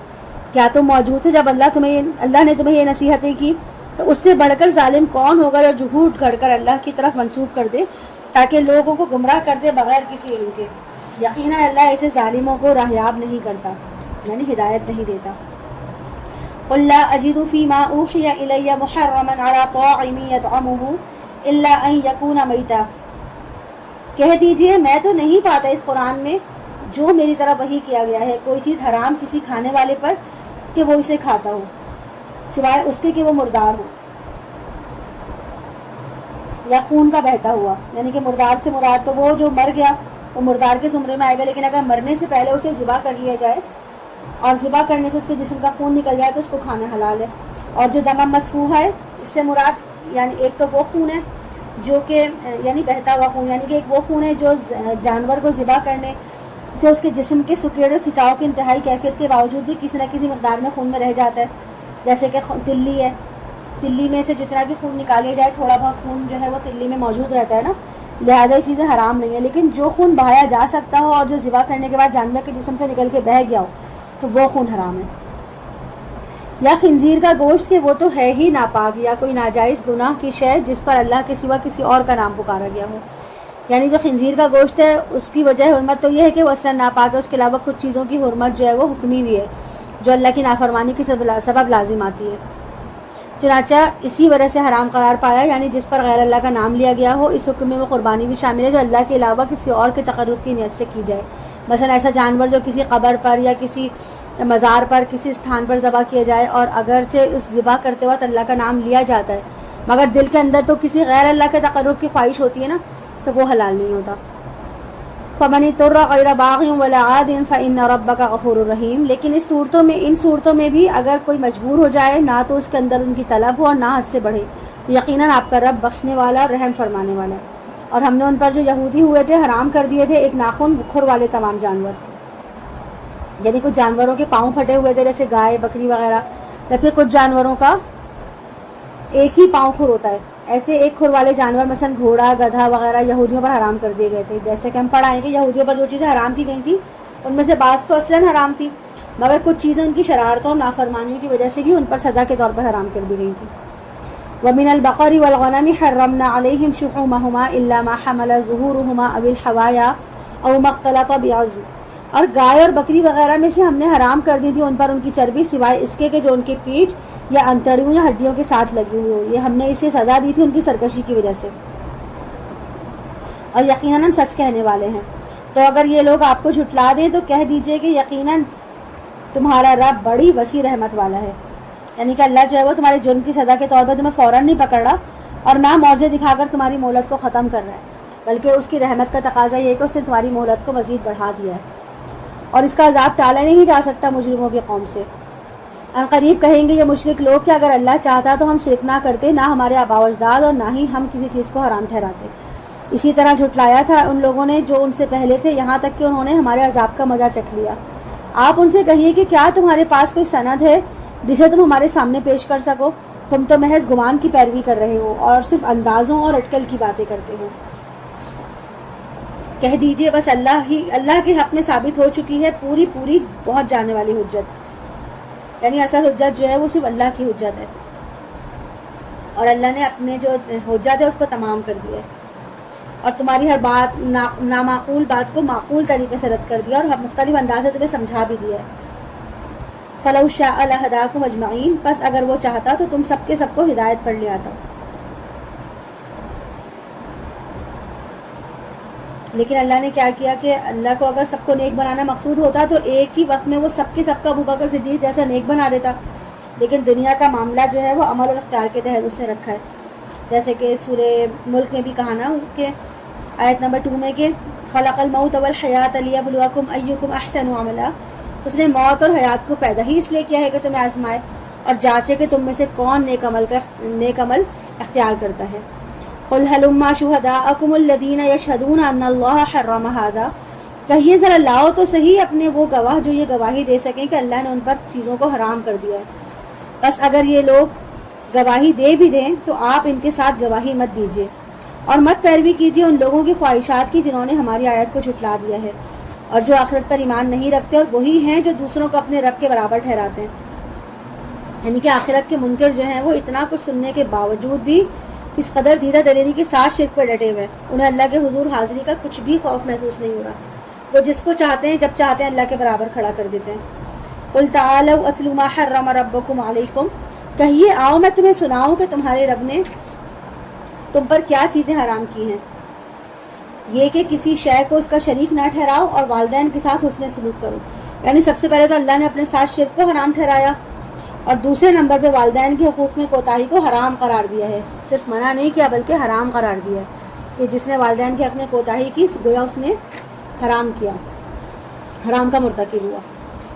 کیا تم موجود تھے جب اللہ نے تمہیں یہ نصیحتیں کی؟ تو اس سے بڑھ کر ظالم کون ہوگا جو جھوٹ گھڑ کر اللہ کی طرف منسوب کر دے تاکہ لوگوں کو گمراہ کر دے بغیر کسی علم کے. یقیناً اللہ ایسے ظالموں کو راہیاب نہیں کرتا، یعنی ہدایت نہیں دیتا. قل لا اجد فيما اوحي الي محرما على طاعم يطعمه الا ان يكون میتا، کہہ دیجئے میں تو نہیں پاتا اس قرآن میں جو میری طرف وحی کیا گیا ہے کوئی چیز حرام کسی کھانے والے پر کہ وہ اسے کھاتا ہو، سوائے اس کے کہ وہ مردار ہو یا خون کا بہتا ہوا. یعنی کہ مردار سے مراد تو وہ جو مر گیا وہ مردار کے زمرے میں آئے گا، لیکن اگر مرنے سے پہلے اسے ذبح کر لیا جائے اور ذبح کرنے سے اس کے جسم کا خون نکل جائے تو اس کو کھانا حلال ہے. اور جو دم مسفوح ہے اس سے مراد یعنی ایک تو وہ خون ہے جو کہ یعنی بہتا ہوا خون، یعنی کہ ایک وہ خون ہے جو جانور کو ذبح کرنے سے اس کے جسم کے سکیڑ اور کھچاؤ کی انتہائی کیفیت کے باوجود بھی کسی نہ کسی مقدار میں خون میں رہ جاتا ہے. جیسے کہ تلی ہے، تلی میں سے جتنا بھی خون نکالیا جائے تھوڑا بہت خون جو ہے وہ تلی میں موجود رہتا ہے نا، لہٰذا یہ چیزیں حرام نہیں ہیں. لیکن جو خون بہایا جا سکتا ہو اور جو ذبح کرنے کے بعد جانور کے جسم سے نکل کے بہہ گیا ہو تو وہ خون حرام ہے. یا خنزیر کا گوشت کہ وہ تو ہے ہی ناپاک یا کوئی ناجائز گناہ کی شے جس پر اللہ کے سوا کسی اور کا نام پکارا گیا ہو. یعنی جو خنزیر کا گوشت ہے اس کی وجہ حرمت تو یہ ہے کہ وہ اصلاً ناپاک ہے. اس کے علاوہ کچھ چیزوں کی حرمت جو ہے وہ حکمی بھی ہے جو اللہ کی نافرمانی کی سبب لازم آتی ہے. چنانچہ اسی وجہ سے حرام قرار پایا، یعنی جس پر غیر اللہ کا نام لیا گیا ہو. اس حکم میں وہ قربانی بھی شامل ہے جو اللہ کے علاوہ کسی اور کے تقرب کی نیت سے کی جائے. مثلا ایسا جانور جو کسی قبر پر یا کسی مزار پر کسی استھان پر ذبح کیا جائے اور اگرچہ اس ذبح کرتے وقت اللہ کا نام لیا جاتا ہے مگر دل کے اندر تو کسی غیر اللہ کے تقرب کی خواہش ہوتی ہے نا، تو وہ حلال نہیں ہوتا. فمن اضطر غیر باغ ولا عاد فإن ربک غفور رحیم. لیکن ان صورتوں میں بھی اگر کوئی مجبور ہو جائے نہ تو اس کے اندر ان کی طلب ہو اور نہ حد سے بڑھے، یقیناً آپ کا رب بخشنے والا اور رحم فرمانے والا ہے. اور ہم نے ان پر جو یہودی ہوئے تھے حرام کر دیے تھے ایک ناخن کھر والے تمام جانور. یعنی کچھ جانوروں کے پاؤں پھٹے ہوئے تھے جیسے گائے بکری وغیرہ، جبکہ کچھ جانوروں کا ایک ہی پاؤں کھر ہوتا ہے. ایسے ایک کھر والے جانور مثلا گھوڑا گدھا وغیرہ یہودیوں پر حرام کر دیے گئے تھے. جیسے کہ ہم پڑھائیں کہ یہودیوں پر جو چیزیں حرام کی گئی تھیں ان میں سے بعض تو اصلاً حرام تھی مگر کچھ چیزیں ان کی شرارتوں اور نافرمانیوں کی وجہ سے بھی ان پر سزا کے طور پر حرام کر دی گئی تھیں. وَمِنَ الْبَقَرِ وَالْغَنَمِ حَرَّمْنَا عَلَيْهِمْ شُحُومَهُمَا إِلَّا مَا حَمَلَ ظُهُورُهُمَا أَوِ الْحَوَايَا أَوْ مَا اخْتَلَطَ بِعَظْمٍ. اور گائے اور بکری وغیرہ میں سے ہم نے حرام کر دی تھی ان پر ان کی چربی سوائے اس کے کہ جو ان کی پیٹھ یا انتڑیوں یا ہڈیوں کے ساتھ لگی ہوئی ہو. یہ ہم نے اسے سزا دی تھی ان کی سرکشی کی وجہ سے، اور یقیناً ہم سچ کہنے والے ہیں. تو اگر یہ لوگ آپ کو جھٹلا دیں تو کہہ دیجئے کہ یقیناً تمہارا رب بڑی وسیع رحمت والا ہے. یعنی کہ اللہ جو ہے وہ تمہارے جرم کی سزا کے طور پر تمہیں فوراً نہیں پکڑ رہا اور نہ معجزے دکھا کر تمہاری مہلت کو ختم کر رہا ہے، بلکہ اس کی رحمت کا تقاضا یہ ہے کہ اس نے تمہاری مہلت کو مزید بڑھا دیا ہے اور اس کا عذاب ٹالا نہیں جا سکتا مجرموں کی قوم سے. ان قریب کہیں گے یہ مشرک لوگ کہ اگر اللہ چاہتا تو ہم شرک نہ کرتے، نہ ہمارے آباء و اجداد اور نہ ہی ہم کسی چیز کو حرام ٹھہراتے. اسی طرح جھٹلایا تھا ان لوگوں نے جو ان سے پہلے تھے یہاں تک کہ انہوں نے ہمارے عذاب کا مزہ چکھ لیا. آپ ان سے کہیے کہ کیا تمہارے پاس کوئی سند ہے جسے تم ہمارے سامنے پیش کر سکو؟ تم تو محض گمان کی پیروی کر رہے ہو اور صرف اندازوں اور اٹکل کی باتیں کرتے ہو. کہہ دیجئے بس اللہ کے حق میں ثابت ہو چکی ہے پوری بہت جانے والی حجت. یعنی اصل حجت جو ہے وہ صرف اللہ کی حجت ہے اور اللہ نے اپنے جو حجت ہے اس کو تمام کر دیا ہے اور تمہاری ہر بات نامعقول بات کو معقول طریقے سے رد کر دیا اور مختلف انداز سے تمہیں سمجھا بھی دیا ہے. فَلَوْ شَاءَ لَهَدَاكُمْ أَجْمَعِينَ. بس اگر وہ چاہتا تو تم سب کے سب کو ہدایت پر لے آتا. لیکن اللہ نے کیا کیا کہ اللہ کو اگر سب کو نیک بنانا مقصود ہوتا تو ایک ہی وقت میں وہ سب کے سب کا ابوبکر صدیق جیسا نیک بنا دیتا. لیکن دنیا کا معاملہ جو ہے وہ عمل اور اختیار کے تحت اس نے رکھا ہے. جیسے کہ سورہ ملک میں بھی کہا نا کہ آیت نمبر 2 میں کہ خلق الموت والحیات لیبلوکم ایکم احسن عملا. اس نے موت اور حیات کو پیدا ہی اس لیے کیا ہے کہ تمہیں آزمائے اور جانچے کہ تم میں سے کون نیک عمل اختیار کرتا ہے. قل هلما شهداءکم الذین یشهدون ان اللہ حرم هذا. کہیے ذرا لاؤ تو صحیح اپنے وہ گواہ جو یہ گواہی دے سکیں کہ اللہ نے ان پر چیزوں کو حرام کر دیا ہے. بس اگر یہ لوگ گواہی دے بھی دیں تو آپ ان کے ساتھ گواہی مت دیجیے اور مت پیروی کیجیے ان لوگوں کی خواہشات کی جنہوں نے ہماری آیت کو جھٹلا دیا ہے اور جو آخرت پر ایمان نہیں رکھتے اور وہی ہیں جو دوسروں کو اپنے رب کے برابر ٹھہراتے ہیں. یعنی کہ آخرت کے منکر جو ہیں وہ اتنا کچھ سننے کے باوجود بھی کس قدر دیدہ دلیری کے ساتھ شرک پر ڈٹے ہوئے. انہیں اللہ کے حضور حاضری کا کچھ بھی خوف محسوس نہیں ہو رہا. وہ جس کو چاہتے ہیں جب چاہتے ہیں اللہ کے برابر کھڑا کر دیتے ہیں. قل تعالوا اتل ما حرم ربکم علیکم. کہیے آؤ میں تمہیں سناؤں کہ تمہارے رب نے تم پر کیا چیزیں حرام کی ہیں. یہ کہ کسی شے کو اس کا شریک نہ ٹھہراؤ اور والدین کے ساتھ حسن سلوک کرو. یعنی سب سے پہلے تو اللہ نے اپنے ساتھ شرک کو حرام ٹھہرایا اور دوسرے نمبر پہ والدین کے حقوق میں کوتاہی کو حرام قرار دیا ہے. صرف منع نہیں کیا بلکہ حرام قرار دیا ہے کہ جس نے والدین کے حق میں کوتاہی کی گویا اس نے حرام کیا، حرام کا مرتکب ہوا.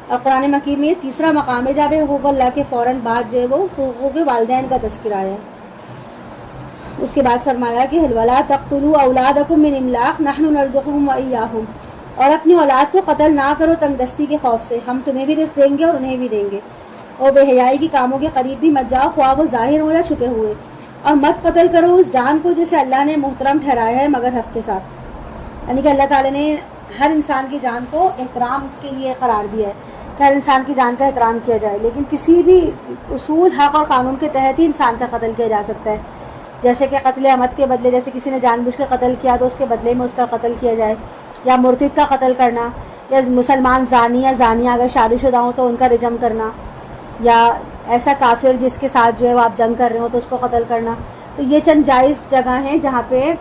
اور قرآن مکیم میں تیسرا مقام ہے جب حقوق اللہ کے فوراً بعد جو ہے وہ حقوق والدین کا تذکرہ ہے. اس کے بعد فرمایا کہ وَلَا تَقْتُلُوا أَوْلَادَكُم مِّنْ إِمْلَاقٍ نَحْنُ نَرْزُقُهُمْ وَإِيَّاهُمْ. اور اپنی اولاد کو قتل نہ کرو تنگ دستی کے خوف سے، ہم تمہیں بھی رزق دیں گے اور انہیں بھی دیں گے. اور بے حیائی کی کاموں کے قریب بھی مت جاؤ خواہ وہ ظاہر ہو یا چھپے ہوئے. اور مت قتل کرو اس جان کو جسے اللہ نے محترم ٹھہرایا ہے مگر حق کے ساتھ. یعنی کہ اللہ تعالیٰ نے ہر انسان کی جان کو احترام کے لیے قرار دیا ہے کہ ہر انسان کی جان کا احترام کیا جائے، لیکن کسی بھی اصول، حق اور قانون کے تحت ہی انسان کا قتل کیا جا سکتا ہے. جیسے کہ قتل عمد کے بدلے، جیسے کسی نے جان بوجھ کے قتل کیا تو اس کے بدلے میں اس کا قتل کیا جائے، یا مرتد کا قتل کرنا، یا مسلمان زانی یا زانیہ اگر شادی شدہ ہوں تو ان کا رجم کرنا، یا ایسا کافر جس کے ساتھ جو ہے وہ آپ جنگ کر رہے ہو تو اس کو قتل کرنا. تو یہ چند جائز جگہ ہیں جہاں پہ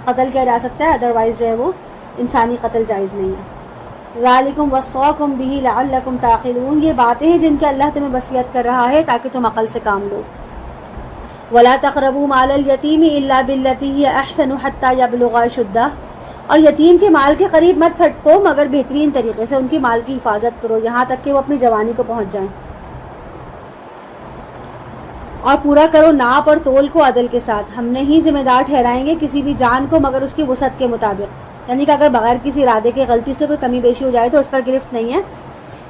قتل کیا جا سکتا ہے، ادروائز جو ہے وہ انسانی قتل جائز نہیں ہے. ذالکم وصاکم بہ لعلکم تعقلون، یہ باتیں ہیں جن کے اللہ تمہیں وصیت کر رہا ہے تاکہ تم عقل سے کام لو. ولا تقربوا مال الیتیم الا بالتی ہی احسن حتی یبلغ اشدہ، اور یتیم کے مال کے قریب مت پھٹکو مگر بہترین طریقے سے ان کی مال کی حفاظت کرو یہاں تک کہ وہ اپنی جوانی کو پہنچ جائیں. اور پورا کرو ناپ اور تول کو عدل کے ساتھ، ہم نے ہی ذمہ دار ٹھہرائیں گے کسی بھی جان کو مگر اس کی وسعت کے مطابق. یعنی کہ اگر بغیر کسی ارادے کے غلطی سے کوئی کمی بیشی ہو جائے تو اس پر گرفت نہیں ہے،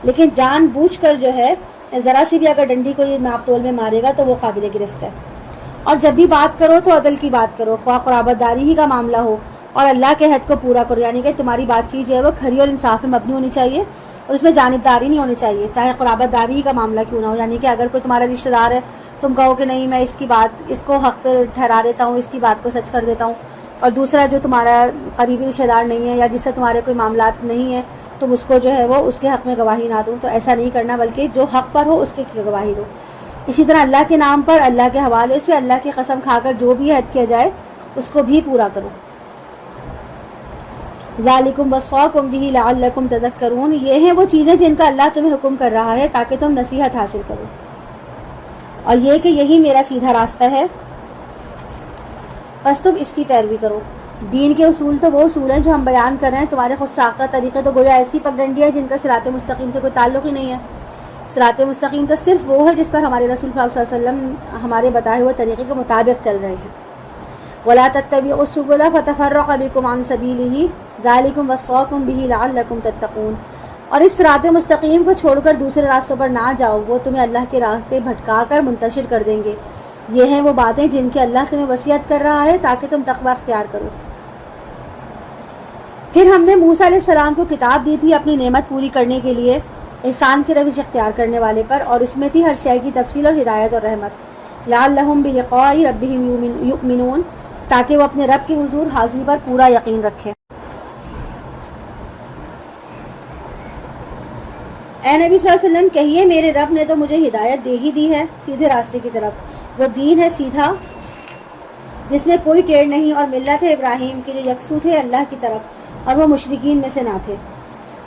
لیکن جان بوجھ کر جو ہے ذرا سی بھی اگر ڈنڈی کو یہ ناپ تول میں مارے گا تو وہ قابل گرفت ہے. اور جب بھی بات کرو تو عدل کی بات کرو، خواہ قرابت داری ہی کا معاملہ ہو، اور اللہ کے حد کو پورا کرو. یعنی کہ تمہاری بات چیت جو ہے وہ کھری اور انصاف میں مبنی ہونی چاہیے اور اس میں جانبداری نہیں ہونی چاہیے، چاہے قرابت داری ہی کا معاملہ کیوں نہ ہو. یعنی کہ اگر کوئی تمہارا رشتہ دار ہے، تم کہو کہ نہیں میں اس کو حق پہ ٹھہرا دیتا ہوں، اس کی بات کو سچ کر دیتا ہوں، اور دوسرا جو تمہارا قریبی رشتہ دار نہیں ہے یا جس سے تمہارے کوئی معاملات نہیں ہیں تم اس کو جو ہے وہ اس کے حق میں گواہی نہ دو. تو ایسا نہیں کرنا، بلکہ جو حق پر ہو اس کی گواہی دو. اسی طرح اللہ کے نام پر، اللہ کے حوالے سے، اللہ کی قسم کھا کر جو بھی عہد کیا جائے اس کو بھی پورا کرو. ذالکم وصاکم بہ لعلکم تذکرون، یہ ہیں وہ چیزیں جن کا اللہ تمہیں حکم کر رہا ہے تاکہ تم نصیحت حاصل کرو، اور یہ کہ یہی میرا سیدھا راستہ ہے بس تم اس کی پیروی کرو. دین کے اصول تو وہ اصول ہیں جو ہم بیان کر رہے ہیں، تمہارے خود ساختہ طریقے تو گویا ایسی پگڈنڈی ہے جن کا صراط مستقیم سے کوئی تعلق ہی نہیں ہے. صراط مستقیم تو صرف وہ ہے جس پر ہمارے رسول صلی اللہ علیہ وسلم ہمارے بتائے ہوئے طریقے کے مطابق چل رہے ہیں. ولا تتبعوا السبل فتفرق بكم عن سبيله ذلكم وصاكم به لعلكم تتقون، اور اس صراط مستقیم کو چھوڑ کر دوسرے راستوں پر نہ جاؤ، وہ تمہیں اللہ کے راستے بھٹکا کر منتشر کر دیں گے. یہ ہیں وہ باتیں جن کی اللہ تمہیں وصیت کر رہا ہے تاکہ تم تقوی اختیار کرو. پھر ہم نے موسیٰ علیہ السلام کو کتاب دی تھی اپنی نعمت پوری کرنے کے لیے، احسان کی روش اختیار کرنے والے پر، اور اس میں تھی ہر شے کی تفصیل اور ہدایت اور رحمت. لعلہم بلقاء ربہم یؤمنون، تاکہ وہ اپنے رب کے حضور حاضری پر پورا یقین رکھیں. اے نبی صلی اللہ علیہ وسلم کہیے میرے رب نے تو مجھے ہدایت دے ہی دی ہے سیدھے راستے کی طرف. وہ دین ہے سیدھا جس میں کوئی ٹیڑھ نہیں، اور ملت ہے ابراہیم کے جو یکسو تھے اللہ کی طرف اور وہ مشرکین میں سے نہ تھے.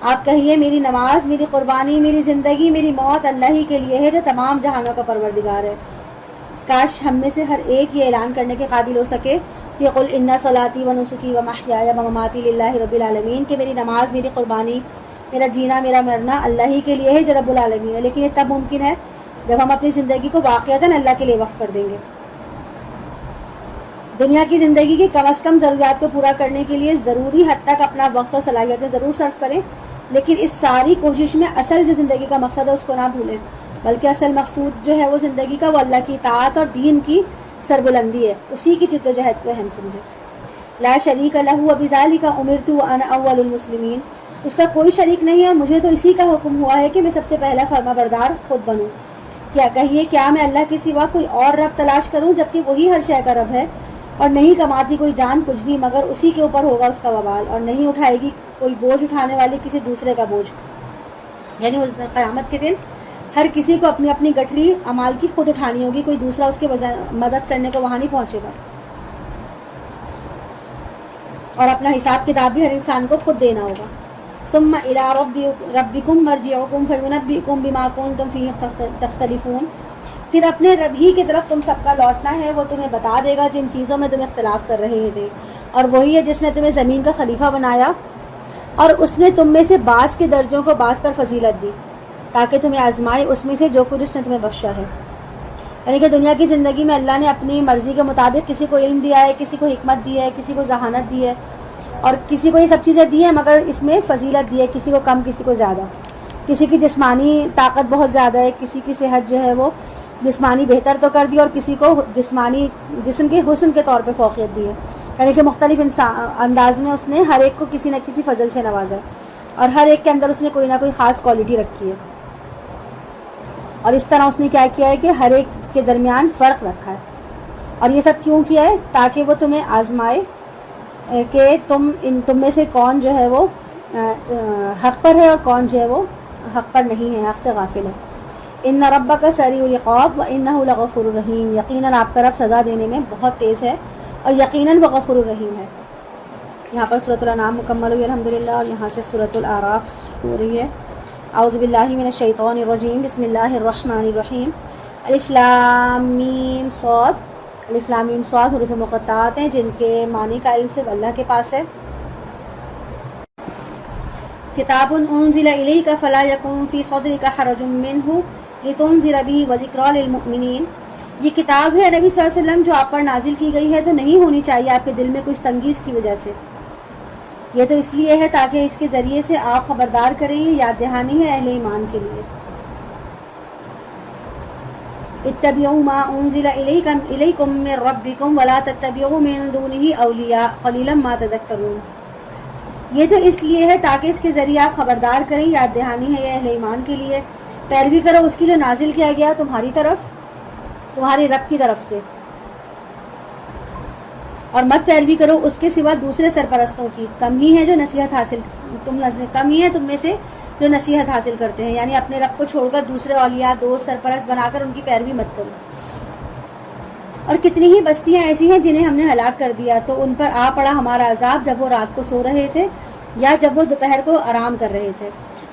آپ کہیے میری نماز، میری قربانی، میری زندگی، میری موت اللہ ہی کے لیے ہے جو تمام جہانوں کا پروردگار ہے. کاش ہم میں سے ہر ایک یہ اعلان کرنے کے قابل ہو سکے کہ قل ان صلاتی و نسکی و محیای و مماتی للہ رب العالمین، کہ میری نماز، میری قربانی، میرا جینا، میرا مرنا اللہ ہی کے لیے ہے جو رب العالمین ہے. لیکن یہ تب ممکن ہے جب ہم اپنی زندگی کو واقعتاً اللہ کے لیے وقف کر دیں گے. دنیا کی زندگی کی کم از کم ضروریات کو پورا کرنے کے لیے ضروری حد تک اپنا وقت اور صلاحیتیں ضرور صرف کریں، لیکن اس ساری کوشش میں اصل جو زندگی کا مقصد ہے اس کو نہ بھولیں، بلکہ اصل مقصود جو ہے وہ زندگی کا وہ اللہ کی اطاعت اور دین کی سربلندی ہے، اسی کی جدوجہد کو اہم سمجھیں. لا شریک لہ وبذالک امرت وانا اول المسلمین، اس کا کوئی شریک نہیں ہے، مجھے تو اسی کا حکم ہوا ہے کہ میں سب سے پہلا فرما بردار خود بنوں. کیا کہیے کیا میں اللہ کے سوا کوئی اور رب تلاش کروں جبکہ وہی ہر شے کا رب ہے، اور نہیں کماتی کوئی جان کچھ بھی مگر اسی کے اوپر ہوگا اس کا وبال، اور نہیں اٹھائے گی کوئی بوجھ اٹھانے والی کسی دوسرے کا بوجھ. یعنی اس قیامت کے دن ہر کسی کو اپنی اپنی گٹھری اعمال کی خود اٹھانی ہوگی، کوئی دوسرا اس کے مدد کرنے کو وہاں نہیں پہنچے گا، اور اپنا حساب کتاب بھی ہر انسان کو خود دینا ہوگا. ثم الی ربکم مرجعکم فینبئکم بما کنتم فیہ تختلفون، پھر اپنے رب ہی کی طرف تم سب کا لوٹنا ہے، وہ تمہیں بتا دے گا جن چیزوں میں تم اختلاف کر رہے تھے، اور وہی ہے جس نے تمہیں زمین کا خلیفہ بنایا اور اس نے تم میں سے بعض کے درجوں کو بعض پر فضیلت دی تاکہ تمہیں آزمائے اس میں سے جو کچھ اس نے تمہیں بخشا ہے. یعنی کہ دنیا کی زندگی میں اللہ نے اپنی مرضی کے مطابق کسی کو علم دیا ہے، کسی کو حکمت دی ہے، کسی کو ذہانت دی ہے، اور کسی کو یہ سب چیزیں دی ہیں، مگر اس میں فضیلت دی ہے، کسی کو کم کسی کو زیادہ. کسی کی جسمانی طاقت بہت زیادہ ہے، کسی کی صحت جو ہے وہ جسمانی بہتر تو کر دیا اور کسی کو جسمانی جسم کے حسن کے طور پہ فوقیت دی ہے، یعنی کہ مختلف انداز میں اس نے ہر ایک کو کسی نہ کسی فضل سے نوازا ہے، اور ہر ایک کے اندر اس نے کوئی نہ کوئی خاص کوالٹی رکھی ہے، اور اس طرح اس نے کیا کیا ہے کہ ہر ایک کے درمیان فرق رکھا ہے، اور یہ سب کیوں کیا ہے؟ تاکہ وہ تمہیں آزمائے کہ تم میں سے کون جو ہے وہ حق پر ہے اور کون جو ہے وہ حق پر نہیں ہے، حق سے غافل ہے۔ ان ربک سریع العقاب وانہ لغفور الرحیم، یقیناً آپ کا رب سزا دینے میں بہت تیز ہے اور یقیناً وہ غفور الرحیم ہے۔ یہاں پر سورۃ الانعام مکمل ہوئی الحمدللہ، اور یہاں سے سورۃ الاعراف ہو رہی ہے۔ اعوذ باللہ من الشیطان الرجیم، بسم اللہ الرحمن الرحیم۔ الف لام میم صاد، الف لام میم صاد حروف مقطعات ہیں جن کے معنی کا علم صرف اللہ کے پاس ہے۔ کتاب انزل الیک فلا یکن فی صدرک حرج منہ لتنذر بہ وذکریٰ للمؤمنین، یہ کتاب ہے نبی صلی اللہ علیہ وسلم جو آپ پر نازل کی گئی ہے، تو نہیں ہونی چاہیے آپ کے دل میں کچھ تنگی اس کی وجہ سے، یہ تو اس لیے ہے تاکہ اس کے ذریعے سے آپ خبردار کریں، یہ یاد دہانی ہے اہل ایمان کے لیے۔ اتبعوا ما انزل الیکم من ربکم ولا تتبعوا من دونہ اولیاء قلیلا ما تذکرون، یہ تو اس لیے ہے تاکہ اس کے ذریعے آپ خبردار کریں، یاد دہانی ہے یہ اہل ایمان کے لیے، پیروی کرو اس کی جو نازل کیا گیا تمہاری طرف، تمہارے رب کی طرف سے، اور مت پیروی کرو اس کے سوا دوسرے سرپرستوں کی، کم ہی ہے جو نصیحت حاصل کم ہی ہے تم میں سے جو نصیحت حاصل کرتے ہیں، یعنی اپنے رب کو چھوڑ کر دوسرے اولیاء دوست سرپرست بنا کر ان کی پیروی مت کرو۔ اور کتنی ہی بستیاں ایسی ہیں جنہیں ہم نے ہلاک کر دیا تو ان پر آ پڑا ہمارا عذاب جب وہ رات کو سو رہے تھے یا جب وہ دوپہر کو آرام کر رہے تھے،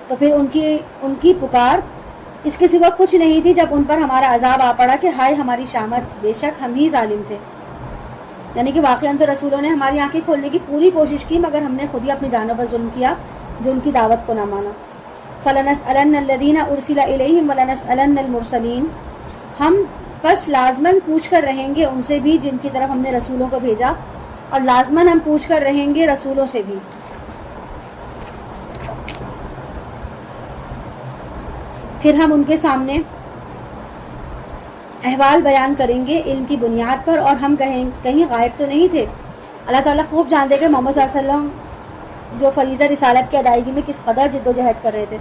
تو پھر ان کی پکار اس کے سوا کچھ نہیں تھی جب ان پر ہمارا عذاب آ پڑا کہ ہائے ہماری شامت، بے شک ہم ہی ظالم تھے، یعنی کہ واقعاً تو رسولوں نے ہماری آنکھیں کھولنے کی پوری کوشش کی مگر ہم نے خود ہی اپنی جانوں پر ظلم کیا جو ان کی دعوت کو نہ مانا۔ فَلَنَسْأَلَنَّ الَّذِينَ أُرْسِلَ إِلَيْهِمْ وَلَنَسْأَلَنَّ الْمُرْسَلِينَ، ہم بس لازماً پوچھ کر رہیں گے ان سے بھی جن کی طرف ہم نے رسولوں کو بھیجا، اور لازماً ہم پوچھ کر رہیں گے رسولوں سے بھی۔ پھر ہم ان کے سامنے احوال بیان کریں گے علم کی بنیاد پر، اور ہم کہیں غائب تو نہیں تھے۔ اللہ تعالیٰ خوب جانتے کہ محمد صلی اللہ علیہ وسلم جو فریضہ رسالت کی ادائیگی میں کس قدر جد و جہد کر رہے تھے،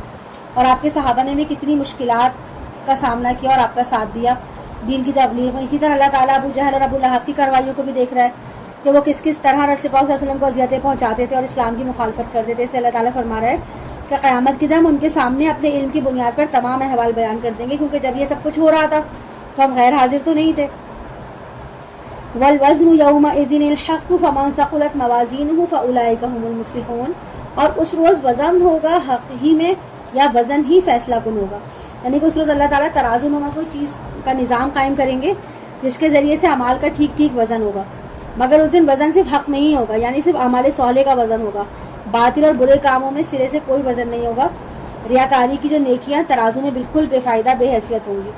اور آپ کے صحابہ نے بھی کتنی مشکلات کا سامنا کیا اور آپ کا ساتھ دیا دین کی تبلیغ میں۔ اسی طرح اللہ تعالیٰ ابو جہل اور ابو لہب کی کاروائیوں کو بھی دیکھ رہا ہے کہ وہ کس طرح رسول پاک صلی اللہ علیہ وسلم کو اذیتیں پہنچاتے تھے اور اسلام کی مخالفت کرتے تھے۔ اس سے اللہ تعالیٰ فرما رہا ہے کہ قیامت کے دن ان کے سامنے اپنے علم کی بنیاد پر تمام احوال بیان کر دیں گے، کیونکہ جب یہ سب کچھ ہو رہا تھا تو ہم غیر حاضر تو نہیں تھے۔ وَالْوَزْنُ يَوْمَئِذٍ الْحَقُّ فَمَنْ ثَقُلَتْ مَوَازِينُهُ فَأُولَئِكَ هُمُ الْمُفْلِحُونَ، اور اس روز وزن ہوگا حق ہی میں یا وزن ہی فیصلہ کن ہوگا، یعنی کہ اس روز اللہ تعالیٰ ترازو نما کوئی چیز کا نظام قائم کریں گے جس کے ذریعے سے اعمال کا ٹھیک ٹھیک وزن ہوگا، مگر اس دن وزن صرف حق میں ہی ہوگا، یعنی صرف اعمال صالح کا وزن ہوگا، باطل اور برے کاموں میں سرے سے کوئی وزن نہیں ہوگا۔ ریاکاری کی جو نیکیاں ترازو میں بالکل بے فائدہ بے حیثیت ہوں گی۔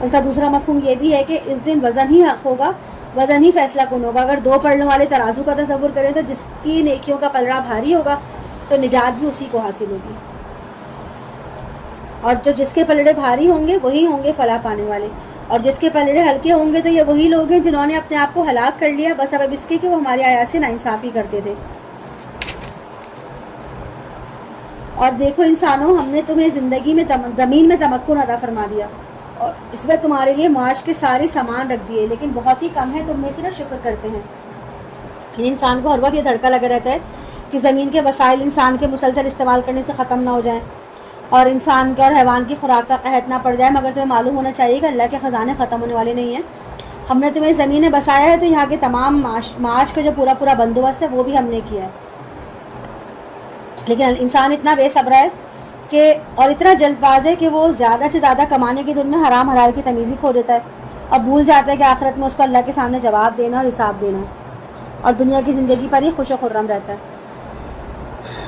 اس کا دوسرا مفہوم یہ بھی ہے کہ اس دن وزن ہی حق ہوگا، وزن ہی فیصلہ کن ہوگا۔ اگر دو پلڑوں والے ترازو کا تصور کریں تو جس کی نیکیوں کا پلڑا بھاری ہوگا تو نجات بھی اسی کو حاصل ہوگی، اور جس کے پلڑے بھاری ہوں گے وہی ہوں گے فلاح پانے والے، اور جس کے پلڑے ہلکے ہوں گے تو یہ وہی لوگ ہیں جنہوں نے اپنے آپ کو ہلاک کر لیا بس اب اس کے کہ وہ ہماری آیات سے ناانصافی کرتے تھے۔ اور دیکھو انسانوں، ہم نے تمہیں زندگی میں زمین میں تمکن عطا فرما دیا اور اس میں تمہارے لیے معاش کے سارے سامان رکھ دیے، لیکن بہت ہی کم ہے تم میں سے شکر کرتے ہیں۔ انسان کو ہر وقت یہ دھڑکا لگا رہتا ہے کہ زمین کے وسائل انسان کے مسلسل استعمال کرنے سے ختم نہ ہو جائیں اور انسان کے اور حیوان کی خوراک کا قحط نہ پڑ جائے، مگر تمہیں معلوم ہونا چاہیے کہ اللہ کے خزانے ختم ہونے والے نہیں ہیں۔ ہم نے تمہیں زمینیں بسایا ہے تو یہاں کے تمام معاش کا جو پورا بندوبست ہے وہ بھی ہم نے کیا ہے، لیکن انسان اتنا بے صبر ہے کہ اور اتنا جلد باز ہے کہ وہ زیادہ سے زیادہ کمانے کی دن میں حرام حلال کی تمیز ہی کھو دیتا ہے اور بھول جاتا ہے کہ آخرت میں اس کو اللہ کے سامنے جواب دینا اور حساب دینا، اور دنیا کی زندگی پر ہی خوش و خرم رہتا ہے۔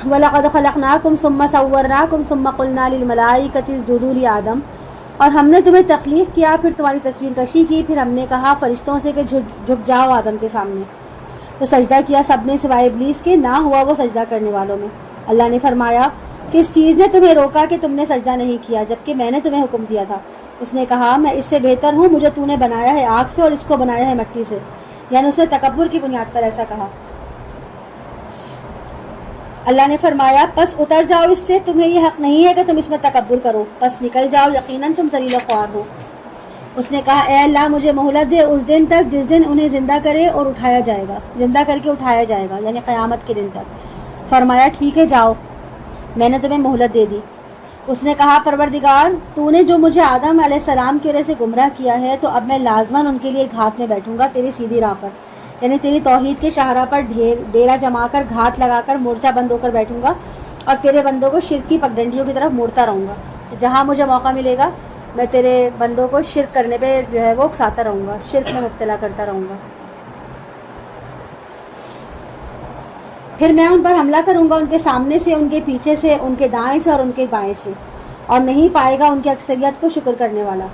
وَلَقَدْ خَلَقْنَاكُمْ ثُمَّ صَوَّرْنَاكُمْ ثُمَّ قُلْنَا لِلْمَلَائِكَةِ اسْجُدُوا لِآدَمَ، اور ہم نے تمہیں تخلیق کیا، پھر تمہاری تصویر کشی کی، پھر ہم نے کہا فرشتوں سے کہ جھک جاؤ آدم کے سامنے، تو سجدہ کیا سب نے سوائے ابلیس کے، نہ ہوا وہ سجدہ کرنے والوں میں۔ اللہ نے فرمایا کس چیز نے تمہیں روکا کہ تم نے سجدہ نہیں کیا جبکہ میں نے تمہیں حکم دیا تھا؟ اس نے کہا میں اس سے بہتر ہوں، مجھے تو نے بنایا ہے آگ سے اور اس کو بنایا ہے مٹی سے، یعنی اس نے تکبر کی بنیاد پر ایسا کہا۔ اللہ نے فرمایا پس اتر جاؤ اس سے، تمہیں یہ حق نہیں ہے کہ تم اس میں تکبر کرو، پس نکل جاؤ، یقیناً تم ذلیل و خوار ہو۔ اس نے کہا اے اللہ مجھے مہلت دے اس دن تک جس دن انہیں زندہ کرے اور اٹھایا جائے گا، زندہ کر کے اٹھایا جائے گا، یعنی قیامت کے دن تک۔ فرمایا ٹھیک ہے جاؤ، میں نے تمہیں مہلت دے دی۔ اس نے کہا پروردگار تو نے جو مجھے آدم علیہ السلام کی وجہ سے گمراہ کیا ہے تو اب میں لازماً ان کے لیے گھات میں بیٹھوں گا تیری سیدھی راہ پر، یعنی تیری توحید کے شاہراہ پر ڈیرا جما کر گھات لگا کر مورچہ بند ہو کر بیٹھوں گا اور تیرے بندوں کو شرک کی پگڈنڈیوں کی طرف موڑتا رہوں گا۔ جہاں مجھے موقع ملے گا میں تیرے بندوں کو شرک کرنے پہ جو ہے وہ اکساتا رہوں گا، شرک میں مبتلا کرتا رہوں گا۔ پھر میں ان پر حملہ کروں گا، ان کے سامنے سے، ان کے پیچھے سے، ان کے دائیں سے اور ان کے بائیں سے، اور نہیں پائے گا ان کی اکثریت کو شکر کرنے والا۔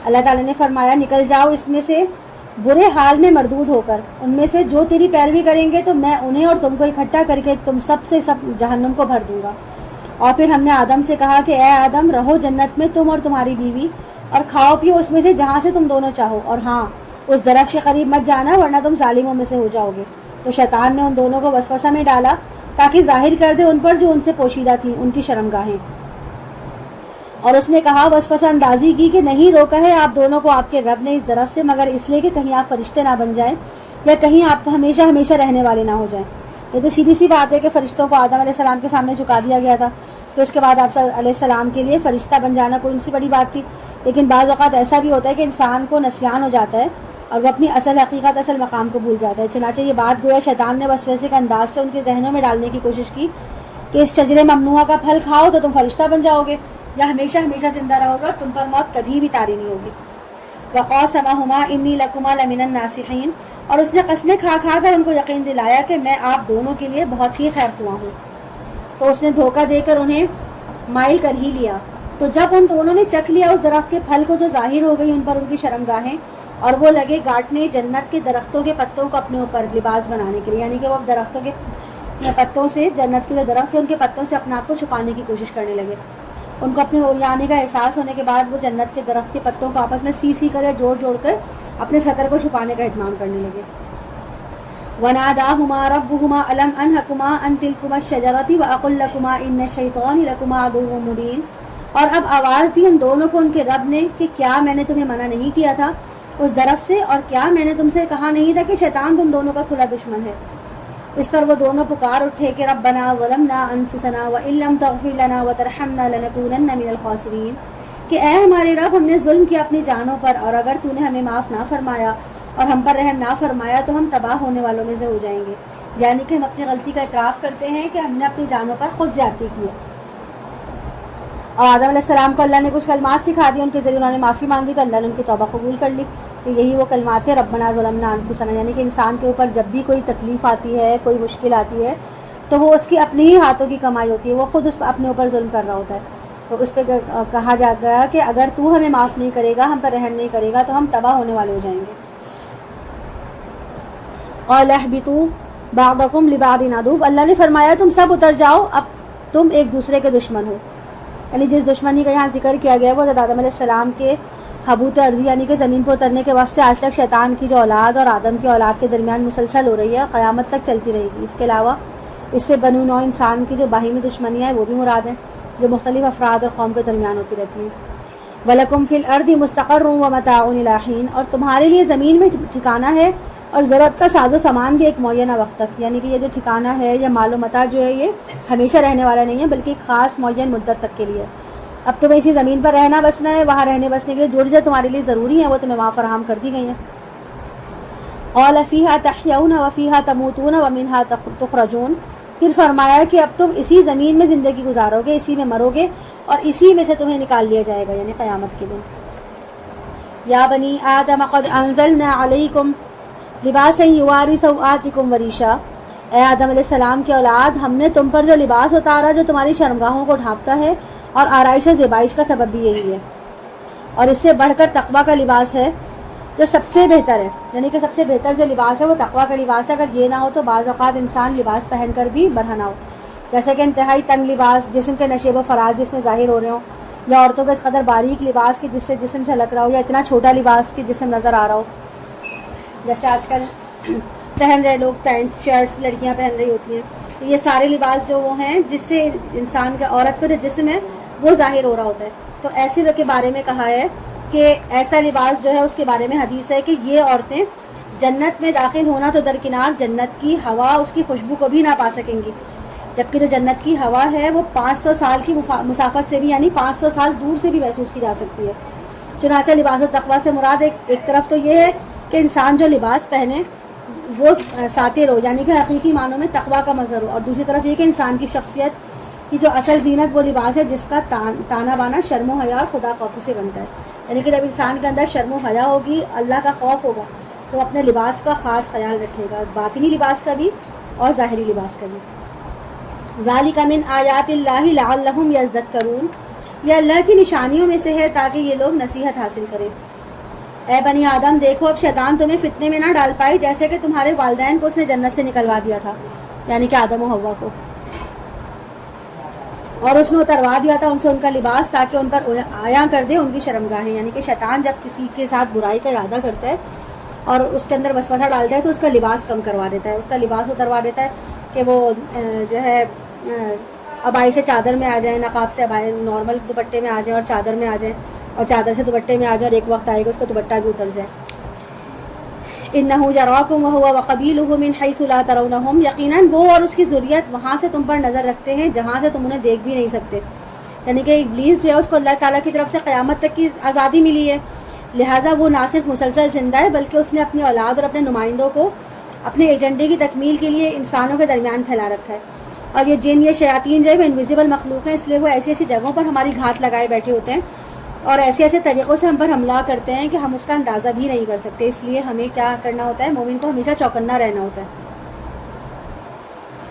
اللہ تعالیٰ نے فرمایا نکل جاؤ اس میں سے برے حال میں مردود ہو کر، ان میں سے جو تیری پیروی کریں گے تو میں انہیں اور تم کو اکٹھا کر کے تم سب سے سب جہنم کو بھر دوں گا۔ اور پھر ہم نے آدم سے کہا کہ اے آدم رہو جنت میں تم اور تمہاری بیوی، اور کھاؤ پیو اس میں سے جہاں سے تم دونوں چاہو، اور ہاں اس درخت کے قریب مت جانا ورنہ تم ظالموں میں سے ہو جاؤ گے۔ تو شیطان نے ان دونوں کو وسوسہ میں ڈالا تاکہ ظاہر کر دے ان پر جو ان سے پوشیدہ تھیں، ان کی شرمگاہیں۔ اور اس نے کہا وسوسہ اندازی کی کہ نہیں روکا ہے آپ دونوں کو آپ کے رب نے اس درخت سے مگر اس لیے کہ کہیں آپ فرشتے نہ بن جائیں یا کہیں آپ ہمیشہ ہمیشہ رہنے والے نہ ہو جائیں۔ یہ تو سیدھی سی بات ہے کہ فرشتوں کو آدم علیہ السلام کے سامنے جھکا دیا گیا تھا، پھر اس کے بعد آپ علیہ السلام کے لیے فرشتہ بن جانا کوئی ان سی بڑی بات تھی۔ لیکن بعض اوقات ایسا بھی ہوتا ہے کہ انسان کو نسیان ہو جاتا ہے اور وہ اپنی اصل حقیقت، اصل مقام کو بھول جاتا ہے۔ چنانچہ یہ بات گویا شیطان نے وسوسے کے انداز سے ان کے ذہنوں میں ڈالنے کی کوشش کی کہ اس شجرے ممنوعہ کا پھل کھاؤ تو تم فرشتہ بن جاؤ گے یا ہمیشہ ہمیشہ زندہ رہو گے اور تم پر موت کبھی بھی طاری نہیں ہوگی۔ وقاسمہما انی لکما لمن الناصحین، اور اس نے قسمیں کھا کھا کر ان کو یقین دلایا کہ میں آپ دونوں کے لیے بہت ہی خیر خواہ ہوں۔ تو اس نے دھوکہ دے کر انہیں مائل کر ہی لیا۔ تو جب ان دونوں نے چکھ لیا اس درخت کے پھل کو تو ظاہر ہو گئی ان پر ان کی شرمگاہیں، اور وہ لگے گاٹنے جنت کے درختوں کے پتوں کو اپنے اوپر لباس بنانے کے لیے، یعنی کہ وہ درختوں کے پتوں سے، جنت کے جو درخت ہیں ان کے پتوں سے اپنے آپ کو چھپانے کی کوشش کرنے لگے۔ ان کو اپنے اوریانے کا احساس ہونے کے بعد وہ جنت کے درخت کے پتوں کو آپس میں سی کر جوڑ جوڑ کر اپنے سطر کو چھپانے کا اہتمام کرنے لگے۔ وَنَادَاهُمَا رَبُّهُمَا أَلَمْ أَنْهَكُمَا أَنْ تِلْكُمَا الشَّجَرَةِ وَأَقُلْ لَكُمَا إِنَّ الشَّيْطَانَ لَكُمَا عَدُوٌّ مُّبِينٌ، اور اب آواز دی ان دونوں کو ان کے رب نے کہ کیا میں نے تمہیں منع نہیں کیا تھا اس درخت سے، اور کیا میں نے تم سے کہا نہیں تھا کہ شیطان تم دونوں کا کھلا دشمن ہے۔ اس پر وہ دونوں پکار اٹھے کہ ربنا ظلمنا انفسنا وان لم تغفر لنا وترحمنا لنکونن من الخاسرین، کہ اے ہمارے رب ہم نے ظلم کیا اپنی جانوں پر، اور اگر تو نے ہمیں معاف نہ فرمایا اور ہم پر رحم نہ فرمایا تو ہم تباہ ہونے والوں میں سے ہو جائیں گے۔ یعنی کہ ہم اپنی غلطی کا اعتراف کرتے ہیں کہ ہم نے اپنی جانوں پر خود زیادتی کی ہے۔ اور آدم علیہ السلام کو اللہ نے کچھ کلمات سکھا دی، ان کے ذریعے انہوں نے معافی مانگی تو اللہ نے ان کی توبہ قبول کر لی۔ تو یہی وہ کلمات ہیں ربنا ظلمنا انفسنا، یعنی کہ انسان کے اوپر جب بھی کوئی تکلیف آتی ہے، کوئی مشکل آتی ہے تو وہ اس کی اپنے ہی ہاتھوں کی کمائی ہوتی ہے، وہ خود اس اپنے اوپر ظلم کر رہا ہوتا ہے۔ تو اس پہ کہا جا گیا کہ اگر تو ہمیں معاف نہیں کرے گا، ہم پر رحم نہیں کرے گا تو ہم تباہ ہونے والے ہو جائیں گے۔ قال اهبطوا بعضكم لبعض عدو، اللہ نے فرمایا تم سب اتر جاؤ، اب تم ایک دوسرے کے دشمن ہو۔ یعنی جس دشمنی کا یہاں ذکر کیا گیا ہے وہ حضرت آدم علیہ السلام کے حبوط ارضی یعنی کہ زمین پہ اترنے کے وقت سے آج تک شیطان کی جو اولاد اور آدم کی اولاد کے درمیان مسلسل ہو رہی ہے، قیامت تک چلتی رہے گی۔ اس کے علاوہ اس سے بنو نوع انسان کی جو باہمی دشمنیاں ہیں وہ بھی مراد ہیں، جو مختلف افراد اور قوم کے درمیان ہوتی رہتی ہیں۔ وَلَكُمْ فِي الْأَرْضِ مُسْتَقَرٌّ وَمَتَاعٌ إِلَىٰ حِينٍ، اور تمہارے لیے زمین میں ٹھکانہ ہے اور ضرورت کا ساز و سامان بھی ایک معینہ وقت تک، یعنی کہ یہ جو ٹھکانہ ہے یا مال و متاع جو ہے یہ ہمیشہ رہنے والا نہیں ہے بلکہ ایک خاص معین مدت تک کے لیے۔ اب تمہیں اسی زمین پر رہنا بسنا ہے، وہاں رہنے بسنے کے لیے جو چیزیں تمہارے لیے ضروری ہیں وہ تمہیں وہاں فراہم کر دی گئی ہیں۔ قَالَ فِيهَا تَحْيَوْنَ وَفِيهَا تَمُوتُونَ وَمِنْهَا تُخْرَجُونَ، پھر فرمایا کہ اب تم اسی زمین میں زندگی گزارو گے، اسی میں مرو گے اور اسی میں سے تمہیں نکال لیا جائے گا، یعنی قیامت کے دن۔ یا بنی آدم قد انزلنا علیکم لباسا یواری سوآتکم وریشا، اے آدم علیہ السلام کے اولاد، ہم نے تم پر جو لباس اتارا جو تمہاری شرمگاہوں کو ڈھانپتا ہے، اور آرائش و زیبائش کا سبب بھی یہی ہے، اور اس سے بڑھ کر تقویٰ کا لباس ہے جو سب سے بہتر ہے، یعنی کہ سب سے بہتر جو لباس ہے وہ تقویٰ کا لباس ہے۔ اگر یہ نہ ہو تو بعض اوقات انسان لباس پہن کر بھی برہنہ ہو، جیسے کہ انتہائی تنگ لباس، جسم کے نشیب و فراز جس میں ظاہر ہو رہے ہوں، یا عورتوں کا اس قدر باریک لباس کہ جس سے جسم جھلک رہا ہو، یا اتنا چھوٹا لباس کہ جسم نظر آ رہا ہو، جیسے آج کل پہن رہے لوگ پینٹ شرٹس لڑکیاں پہن رہی ہوتی ہیں. یہ سارے لباس جو وہ ہیں جس سے انسان کا، عورت کا جو جسم ہے وہ ظاہر ہو رہا ہوتا ہے. تو ایسے لوگ کے بارے میں کہا ہے کہ ایسا لباس جو ہے اس کے بارے میں حدیث ہے کہ یہ عورتیں جنت میں داخل ہونا تو درکنار، جنت کی ہوا اس کی خوشبو کو بھی نہ پا سکیں گی، جبکہ جو جنت کی ہوا ہے وہ 500 سال کی مسافت سے بھی، یعنی 500 سال دور سے بھی محسوس کی جا سکتی ہے. چنانچہ لباس التقویٰ سے مراد ایک طرف تو یہ ہے کہ انسان جو لباس پہنے وہ ساتر ہو، یعنی کہ حقیقی معنوں میں تقویٰ کا مظہر ہو، اور دوسری طرف یہ کہ انسان کی شخصیت کی جو اصل زینت وہ لباس ہے جس کا تانا بانا شرم و حیا اور خدا خوفی سے بنتا ہے. یعنی کہ جب انسان کے اندر شرم و حیا ہوگی، اللہ کا خوف ہوگا، تو اپنے لباس کا خاص خیال رکھے گا، باطنی لباس کا بھی اور ظاہری لباس کا بھی. ذالک من آیات اللہ لعلہم یذکرون، یہ اللہ کی نشانیوں میں سے ہے تاکہ یہ لوگ نصیحت حاصل کریں. اے بنی آدم دیکھو اب شیطان تمہیں فتنے میں نہ ڈال پائے جیسے کہ تمہارے والدین کو اس نے جنت سے نکلوا دیا تھا، یعنی کہ آدم و حوا کو، اور اس نے اتروا دیا تھا ان سے ان کا لباس تاکہ ان پر آیا کر دے ان کی شرمگاہیں. یعنی کہ شیطان جب کسی کے ساتھ برائی کا ارادہ کرتا ہے اور اس کے اندر وسوسہ ڈالتا ہے تو اس کا لباس کم کروا دیتا ہے، اس کا لباس اتروا دیتا ہے کہ وہ جو ہے ابائی سے چادر میں آ جائیں، نقاب سے ابائی نارمل دوپٹے میں آ جائیں اور چادر میں آ جائیں، اور چادر سے دوپٹے میں آ جائیں، اور ایک وقت آئے گا اس کا دوپٹہ بھی اتر جائے. انہ یراکم وہو وقبیلہ من حیث لا ترونہم، یقیناً وہ اور اس کی ذریت وہاں سے تم پر نظر رکھتے ہیں جہاں سے تم انہیں دیکھ بھی نہیں سکتے. یعنی کہ ابلیس جو ہے اس کو اللہ تعالیٰ کی طرف سے قیامت تک کی آزادی ملی ہے، لہٰذا وہ نہ صرف مسلسل زندہ ہے بلکہ اس نے اپنی اولاد اور اپنے نمائندوں کو اپنے ایجنڈے کی تکمیل کے لیے انسانوں کے درمیان پھیلا رکھا ہے. اور یہ جن، یہ شیاطین جو ہے وہ انویزیبل مخلوق ہیں، اس لیے وہ ایسی ایسی جگہوں پر ہماری گھات لگائے بیٹھے ہوتے ہیں اور ایسے ایسے طریقوں سے ہم پر حملہ کرتے ہیں کہ ہم اس کا اندازہ بھی نہیں کر سکتے. اس لیے ہمیں کیا کرنا ہوتا ہے، مومن کو ہمیشہ چوکنا رہنا ہوتا ہے.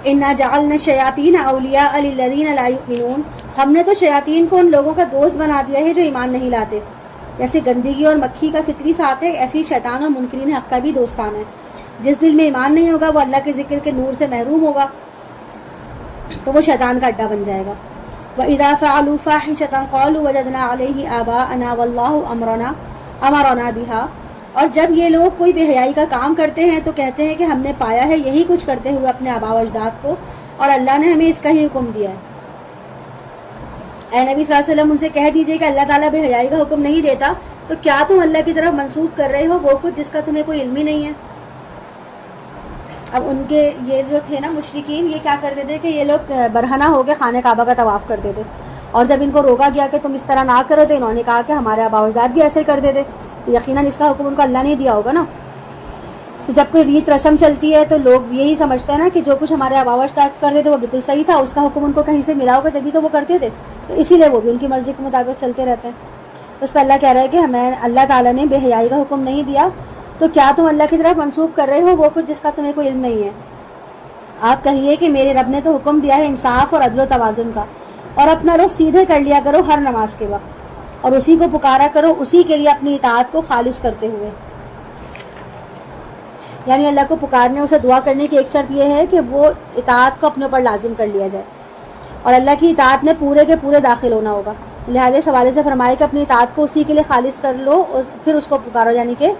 انا جعلنا الشیاطین اولیاء للذین لا یؤمنون، ہم نے تو شیاطین کو ان لوگوں کا دوست بنا دیا ہے جو ایمان نہیں لاتے. جیسے گندگی اور مکھی کا فطری ساتھ ہے، ایسی شیطان اور منکرین حق کا بھی دوستان ہے. جس دل میں ایمان نہیں ہوگا وہ اللہ کے ذکر کے نور سے محروم ہوگا تو وہ شیطان کا اڈا بن جائے گا. وَإِذَا فَعَلُوا فَاحِشَةً قَالُوا وَجَدْنَا عَلَيْهِ آبَاءَنَا وَاللَّهُ أَمَرَنَا بِهَا، اور جب یہ لوگ کوئی بے حیائی کا کام کرتے ہیں تو کہتے ہیں کہ ہم نے پایا ہے یہی کچھ کرتے ہوئے اپنے آباء و اجداد کو، اور اللہ نے ہمیں اس کا ہی حکم دیا ہے. اے نبی صلی اللہ علیہ وسلم ان سے کہہ دیجئے کہ اللہ تعالیٰ بے حیائی کا حکم نہیں دیتا تو کیا تم اللہ کی طرف منسوخ کر رہے ہو وہ کچھ جس کا تمہیں کوئی علم ہی نہیں ہے. اب ان کے یہ جو تھے نا مشرکین، یہ کیا کرتے تھے کہ یہ لوگ برہنہ ہو کے خانہ کعبہ کا طواف کرتے تھے، اور جب ان کو روکا گیا کہ تم اس طرح نہ کرو تو انہوں نے کہا کہ ہمارے آباء و اجداد بھی ایسے کرتے تھے، یقیناً اس کا حکم ان کو اللہ نے دیا ہوگا نا. تو جب کوئی ریت رسم چلتی ہے تو لوگ یہی سمجھتے ہیں نا کہ جو کچھ ہمارے آباء و اجداد کرتے تھے وہ بالکل صحیح تھا، اس کا حکم ان کو کہیں سے ملا ہوگا جبھی تو وہ کرتے تھے، تو اسی لیے وہ بھی ان کی مرضی کے مطابق چلتے رہتے ہیں. اس پہ اللہ کہہ رہا ہے کہ ہمیں اللہ تعالیٰ نے بے حیائی کا حکم نہیں دیا تو کیا تم اللہ کی طرف منسوخ کر رہے ہو وہ کچھ جس کا تمہیں کوئی علم نہیں ہے. آپ کہیے کہ میرے رب نے تو حکم دیا ہے انصاف اور عدل و توازن کا، اور اپنا رخ سیدھے کر لیا کرو ہر نماز کے وقت، اور اسی کو پکارا کرو اسی کے لیے اپنی اطاعت کو خالص کرتے ہوئے. یعنی اللہ کو پکارنے، اسے دعا کرنے کی ایک شرط یہ ہے کہ وہ اطاعت کو اپنے اوپر لازم کر لیا جائے، اور اللہ کی اطاعت میں پورے کے پورے داخل ہونا ہوگا. لہٰذا اس حوالے سے فرمائے کہ اپنی اطاعت کو اسی کے لیے خالص کر لو اور پھر اس کو پکارو، یعنی کہ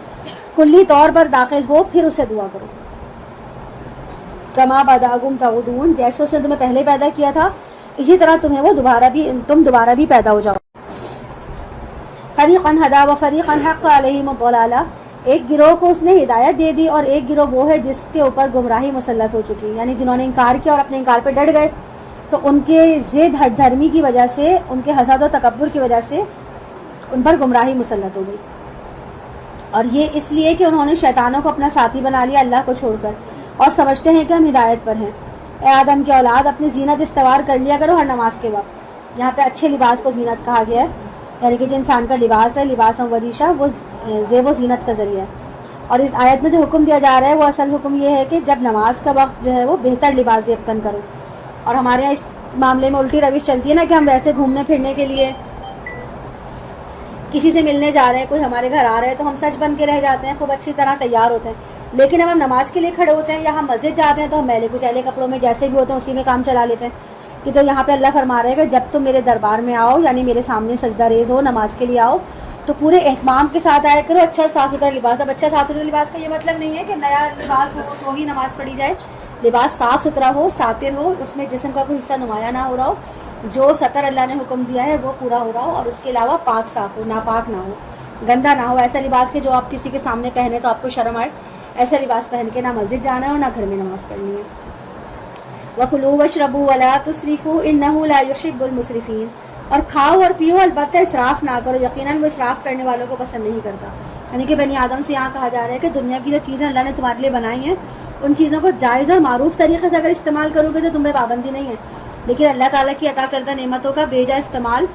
کلی طور پر داخل ہو پھر اسے دعا کرو. کما بداکم تعودون، جیسے اس نے تمہیں پہلے پیدا کیا تھا اسی طرح تم دوبارہ بھی پیدا ہو جاؤ. فریقا ہدا و فریقا حق علیہم الضلالہ، ایک گروہ کو اس نے ہدایت دے دی اور ایک گروہ وہ ہے جس کے اوپر گمراہی مسلط ہو چکی. یعنی جنہوں نے انکار کیا اور اپنے انکار پہ ڈٹ گئے تو ان کے ضد ہٹ دھرمی کی وجہ سے، ان کے حسد و تکبر کی وجہ سے ان پر گمراہی مسلط ہو گئی، اور یہ اس لیے کہ انہوں نے شیطانوں کو اپنا ساتھی بنا لیا اللہ کو چھوڑ کر، اور سمجھتے ہیں کہ ہم ہدایت پر ہیں. اے آدم کے اولاد اپنی زینت استوار کر لیا کرو ہر نماز کے وقت. یہاں پہ اچھے لباس کو زینت کہا گیا ہے، یعنی کہ جو انسان کا لباس ہے، لباس ودیشہ، وہ زیب و زینت کا ذریعہ ہے. اور اس آیت میں جو حکم دیا جا رہا ہے وہ اصل حکم یہ ہے کہ جب نماز کا وقت جو ہے وہ بہتر لباس زیب تن کرو. اور ہمارے یہاں اس معاملے میں الٹی روش چلتی ہے نا کہ ہم ویسے گھومنے پھرنے کے لیے کسی سے ملنے جا رہے ہیں، کوئی ہمارے گھر آ رہے ہیں تو ہم سچ بن کے رہ جاتے ہیں، خوب اچھی طرح تیار ہوتے ہیں، لیکن اب ہم نماز کے لیے کھڑے ہوتے ہیں یا ہم مسجد جاتے ہیں تو ہم میلے کچیلے کپڑوں میں جیسے بھی ہوتے ہیں اسی میں کام چلا لیتے ہیں. کہ تو یہاں پہ اللہ فرما رہے ہیں کہ جب تم میرے دربار میں آؤ یعنی میرے سامنے سجدہ ریز ہو نماز کے لیے آؤ تو پورے اہتمام کے ساتھ آیا کرو, اچھا اور صاف ستھرا لباس. اب اچھا صاف ستھرا لباس کا یہ مطلب نہیں ہے کہ نیا لباس ہو تو ہی نماز پڑھی جائے. لباس صاف ستھرا ہو, ساتر ہو, اس میں جسم کا کوئی حصہ نمایاں نہ ہو رہا ہو, جو سطر اللہ نے حکم دیا ہے وہ پورا ہو رہا ہو, اور اس کے علاوہ پاک صاف ہو, ناپاک نہ ہو, گندا نہ ہو. ایسا لباس کہ جو آپ کسی کے سامنے پہنے تو آپ کو شرم آئے, ایسا لباس پہن کے نہ مسجد جانا ہے اور نہ گھر میں نماز پڑھنی ہے. وَكُلُوا وَاشْرَبُوا وَلَا تُسْرِفُوا إِنَّهُ لَا يُحِبُّ الْمُسْرِفِينَ. اور کھاؤ اور پیو البتہ اسراف نہ کرو, یقیناً وہ اسراف کرنے والوں کو پسند نہیں کرتا. یعنی کہ بنی آدم سے یہاں کہا جا رہا ہے کہ دنیا کی جو چیزیں اللہ نے تمہارے لیے بنائی ہیں ان چیزوں کو جائز اور معروف طریقے سے اگر استعمال کرو گے تو تمہیں پابندی نہیں ہے, لیکن اللہ تعالیٰ کی عطا کردہ نعمتوں کا بے جا استعمال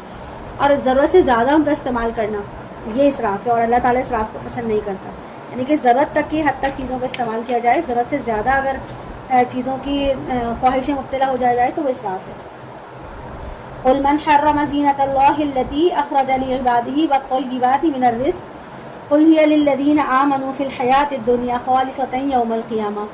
اور ضرورت سے زیادہ ان کا استعمال کرنا یہ اسراف ہے, اور اللہ تعالیٰ اسراف کو پسند نہیں کرتا. یعنی کہ ضرورت تک کی حد تک چیزوں کا استعمال کیا جائے, ضرورت سے زیادہ اگر چیزوں کی خواہشیں مبتلا ہو جائے تو وہ اسراف ہے. قل من حرم زینة اللہ التي اخرج لعباده والطیبات من الرزق قل هي للذین آمنوا فی الحیاۃ الدنیا خالصۃ یوم القیامہ.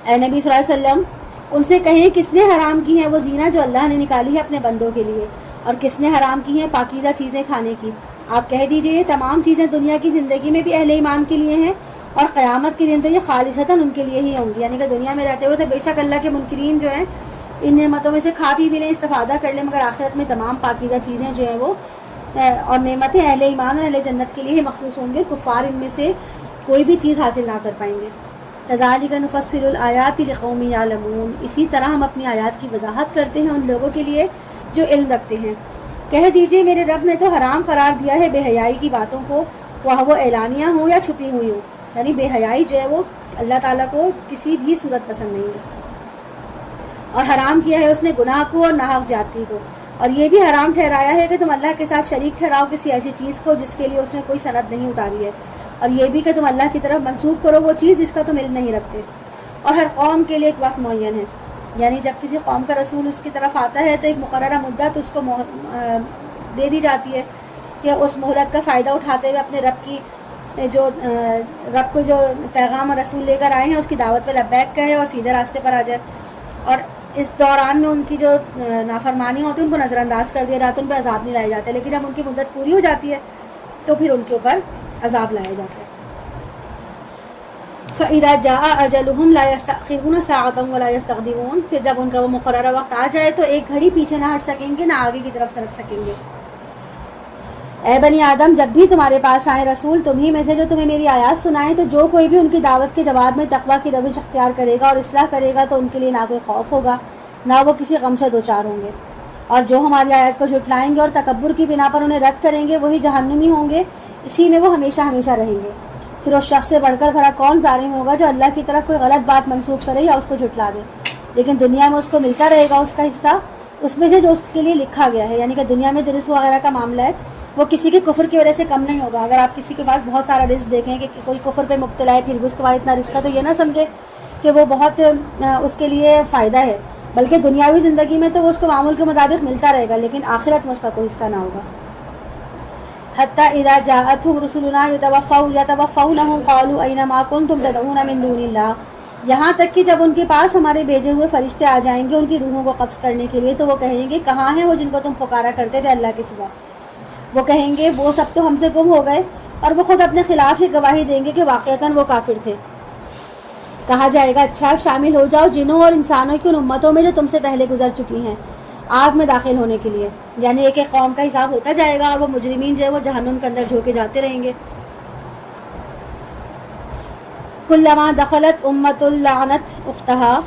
اے نبی صلی اللہ علیہ وسلم ان سے کہیں کس نے حرام کی ہیں وہ زینہ جو اللہ نے نکالی ہے اپنے بندوں کے لیے, اور کس نے حرام کی ہیں پاکیزہ چیزیں کھانے کی. آپ کہہ دیجئے یہ تمام چیزیں دنیا کی زندگی میں بھی اہل ایمان کے لیے ہیں اور قیامت کے دن تو یہ خالصتاً ان کے لیے ہی ہوں گی. یعنی کہ دنیا میں رہتے ہوئے تو بے شک اللہ کے منکرین جو ہیں ان نعمتوں میں سے کھا پی بھی لیں, استفادہ کر لیں, مگر آخرت میں تمام پاکیزہ چیزیں جو ہیں وہ اور نعمتیں اہل ایمان اور اہل جنت کے لیے ہی مخصوص ہوں گے, کفار ان میں سے کوئی بھی چیز حاصل نہ کر پائیں گے. کذالک نفصل الآیات لقوم یعلمون. اسی طرح ہم اپنی آیات کی وضاحت کرتے ہیں ان لوگوں کے لیے جو علم رکھتے ہیں. کہہ دیجئے میرے رب نے تو حرام قرار دیا ہے بے حیائی کی باتوں کو, وہ اعلانیہ ہوں یا چھپی ہوئی ہوں. یعنی بے حیائی جو ہے وہ اللہ تعالیٰ کو کسی بھی صورت پسند نہیں ہے, اور حرام کیا ہے اس نے گناہ کو اور ناحق زیادتی کو, اور یہ بھی حرام ٹھہرایا ہے کہ تم اللہ کے ساتھ شریک ٹھہراؤ کسی ایسی چیز کو جس کے لیے اس نے کوئی سند نہیں اتاری ہے, اور یہ بھی کہ تم اللہ کی طرف منسوب کرو وہ چیز جس کا تم علم نہیں رکھتے. اور ہر قوم کے لیے ایک وقت معین ہے, یعنی جب کسی قوم کا رسول اس کی طرف آتا ہے تو ایک مقررہ مدت اس کو دے دی جاتی ہے کہ اس مہلت کا فائدہ اٹھاتے ہوئے اپنے رب کو جو پیغام اور رسول لے کر آئے ہیں اس کی دعوت پہ لبیک کہے اور سیدھے راستے پر آ جائے. اور اس دوران میں ان کی جو نافرمانی ہوتی ہے ان کو نظر انداز کر دیا جاتا ہے, ان پہ عذاب نہیں لائے جاتے, لیکن جب ان کی مدت پوری ہو جاتی ہے تو پھر ان کے اوپر عذاب لایا جاتا ہے. فَإِذَا جَاءَ أَجَلُهُمْ لَا يَسْتَأْخِرُونَ سَاعَةً وَلَا يَسْتَقْدِمُونَ. پھر جب ان کا وہ مقررہ وقت آ جائے تو ایک گھڑی پیچھے نہ ہٹ سکیں گے نہ آگے کی طرف سرک سکیں گے. اے بنی آدم جب بھی تمہارے پاس آئے رسول تمہیں میں سے جو تمہیں میری آیات سنائیں تو جو کوئی بھی ان کی دعوت کے جواب میں تقویٰ کی روش اختیار کرے گا اور اصلاح کرے گا تو ان کے لیے نہ کوئی خوف ہوگا نہ وہ کسی غم سے دوچار ہوں گے. اور جو ہماری آیت کو جھٹلائیں گے اور تکبر کی بنا پر انہیں رد کریں گے وہی جہنمی ہوں گے, اسی میں وہ ہمیشہ ہمیشہ رہیں گے. پھر اس شخص سے بڑھ کر بھلا کون ظالم ہوگا جو اللہ کی طرف کوئی غلط بات منسوخ کرے یا اس کو جھٹلا دے, لیکن دنیا میں اس کو ملتا رہے گا اس کا حصہ اس میں سے جو اس کے لیے لکھا گیا ہے. یعنی کہ دنیا میں جو رزق وغیرہ کا معاملہ ہے وہ کسی کے کفر کی وجہ سے کم نہیں ہوگا. اگر آپ کسی کے پاس بہت سارا رزق دیکھیں کہ کوئی کفر پہ مبتلا ہے پھر بھی اس کے بعد اتنا رزق ہے تو یہ نہ سمجھے کہ وہ بہت اس کے لیے فائدہ ہے, بلکہ دنیاوی زندگی میں تو وہ اس کو معمول کے مطابق ملتا رہے گا لیکن آخرت میں اس کا کوئی حصہ نہ ہوگا. حتی اذا جاءتهم رسلنا یتوفونہم قالوا این ما کنتم تدعون من دون اللہ. یہاں تک کہ جب ان کے پاس ہمارے بھیجے ہوئے فرشتے آ جائیں گے ان کی روحوں کو قبض کرنے کے لیے تو وہ کہیں گے کہاں ہیں وہ جن کو تم پکارا کرتے تھے اللہ کے سوا. وہ کہیں گے وہ سب تو ہم سے گم ہو گئے, اور وہ خود اپنے خلاف ہی گواہی دیں گے کہ واقعتاً وہ کافر تھے. کہا جائے گا اچھا شامل ہو جاؤ جنوں اور انسانوں کی ان امتوں میں جو تم سے پہلے گزر چکی ہیں آگ میں داخل ہونے کے لیے. یعنی ایک ایک قوم کا حساب ہوتا جائے گا اور وہ مجرمین جو ہے وہ جہنم کے اندر جھوکے جاتے رہیں گے. کلما دخلت امت لعنت اختہا.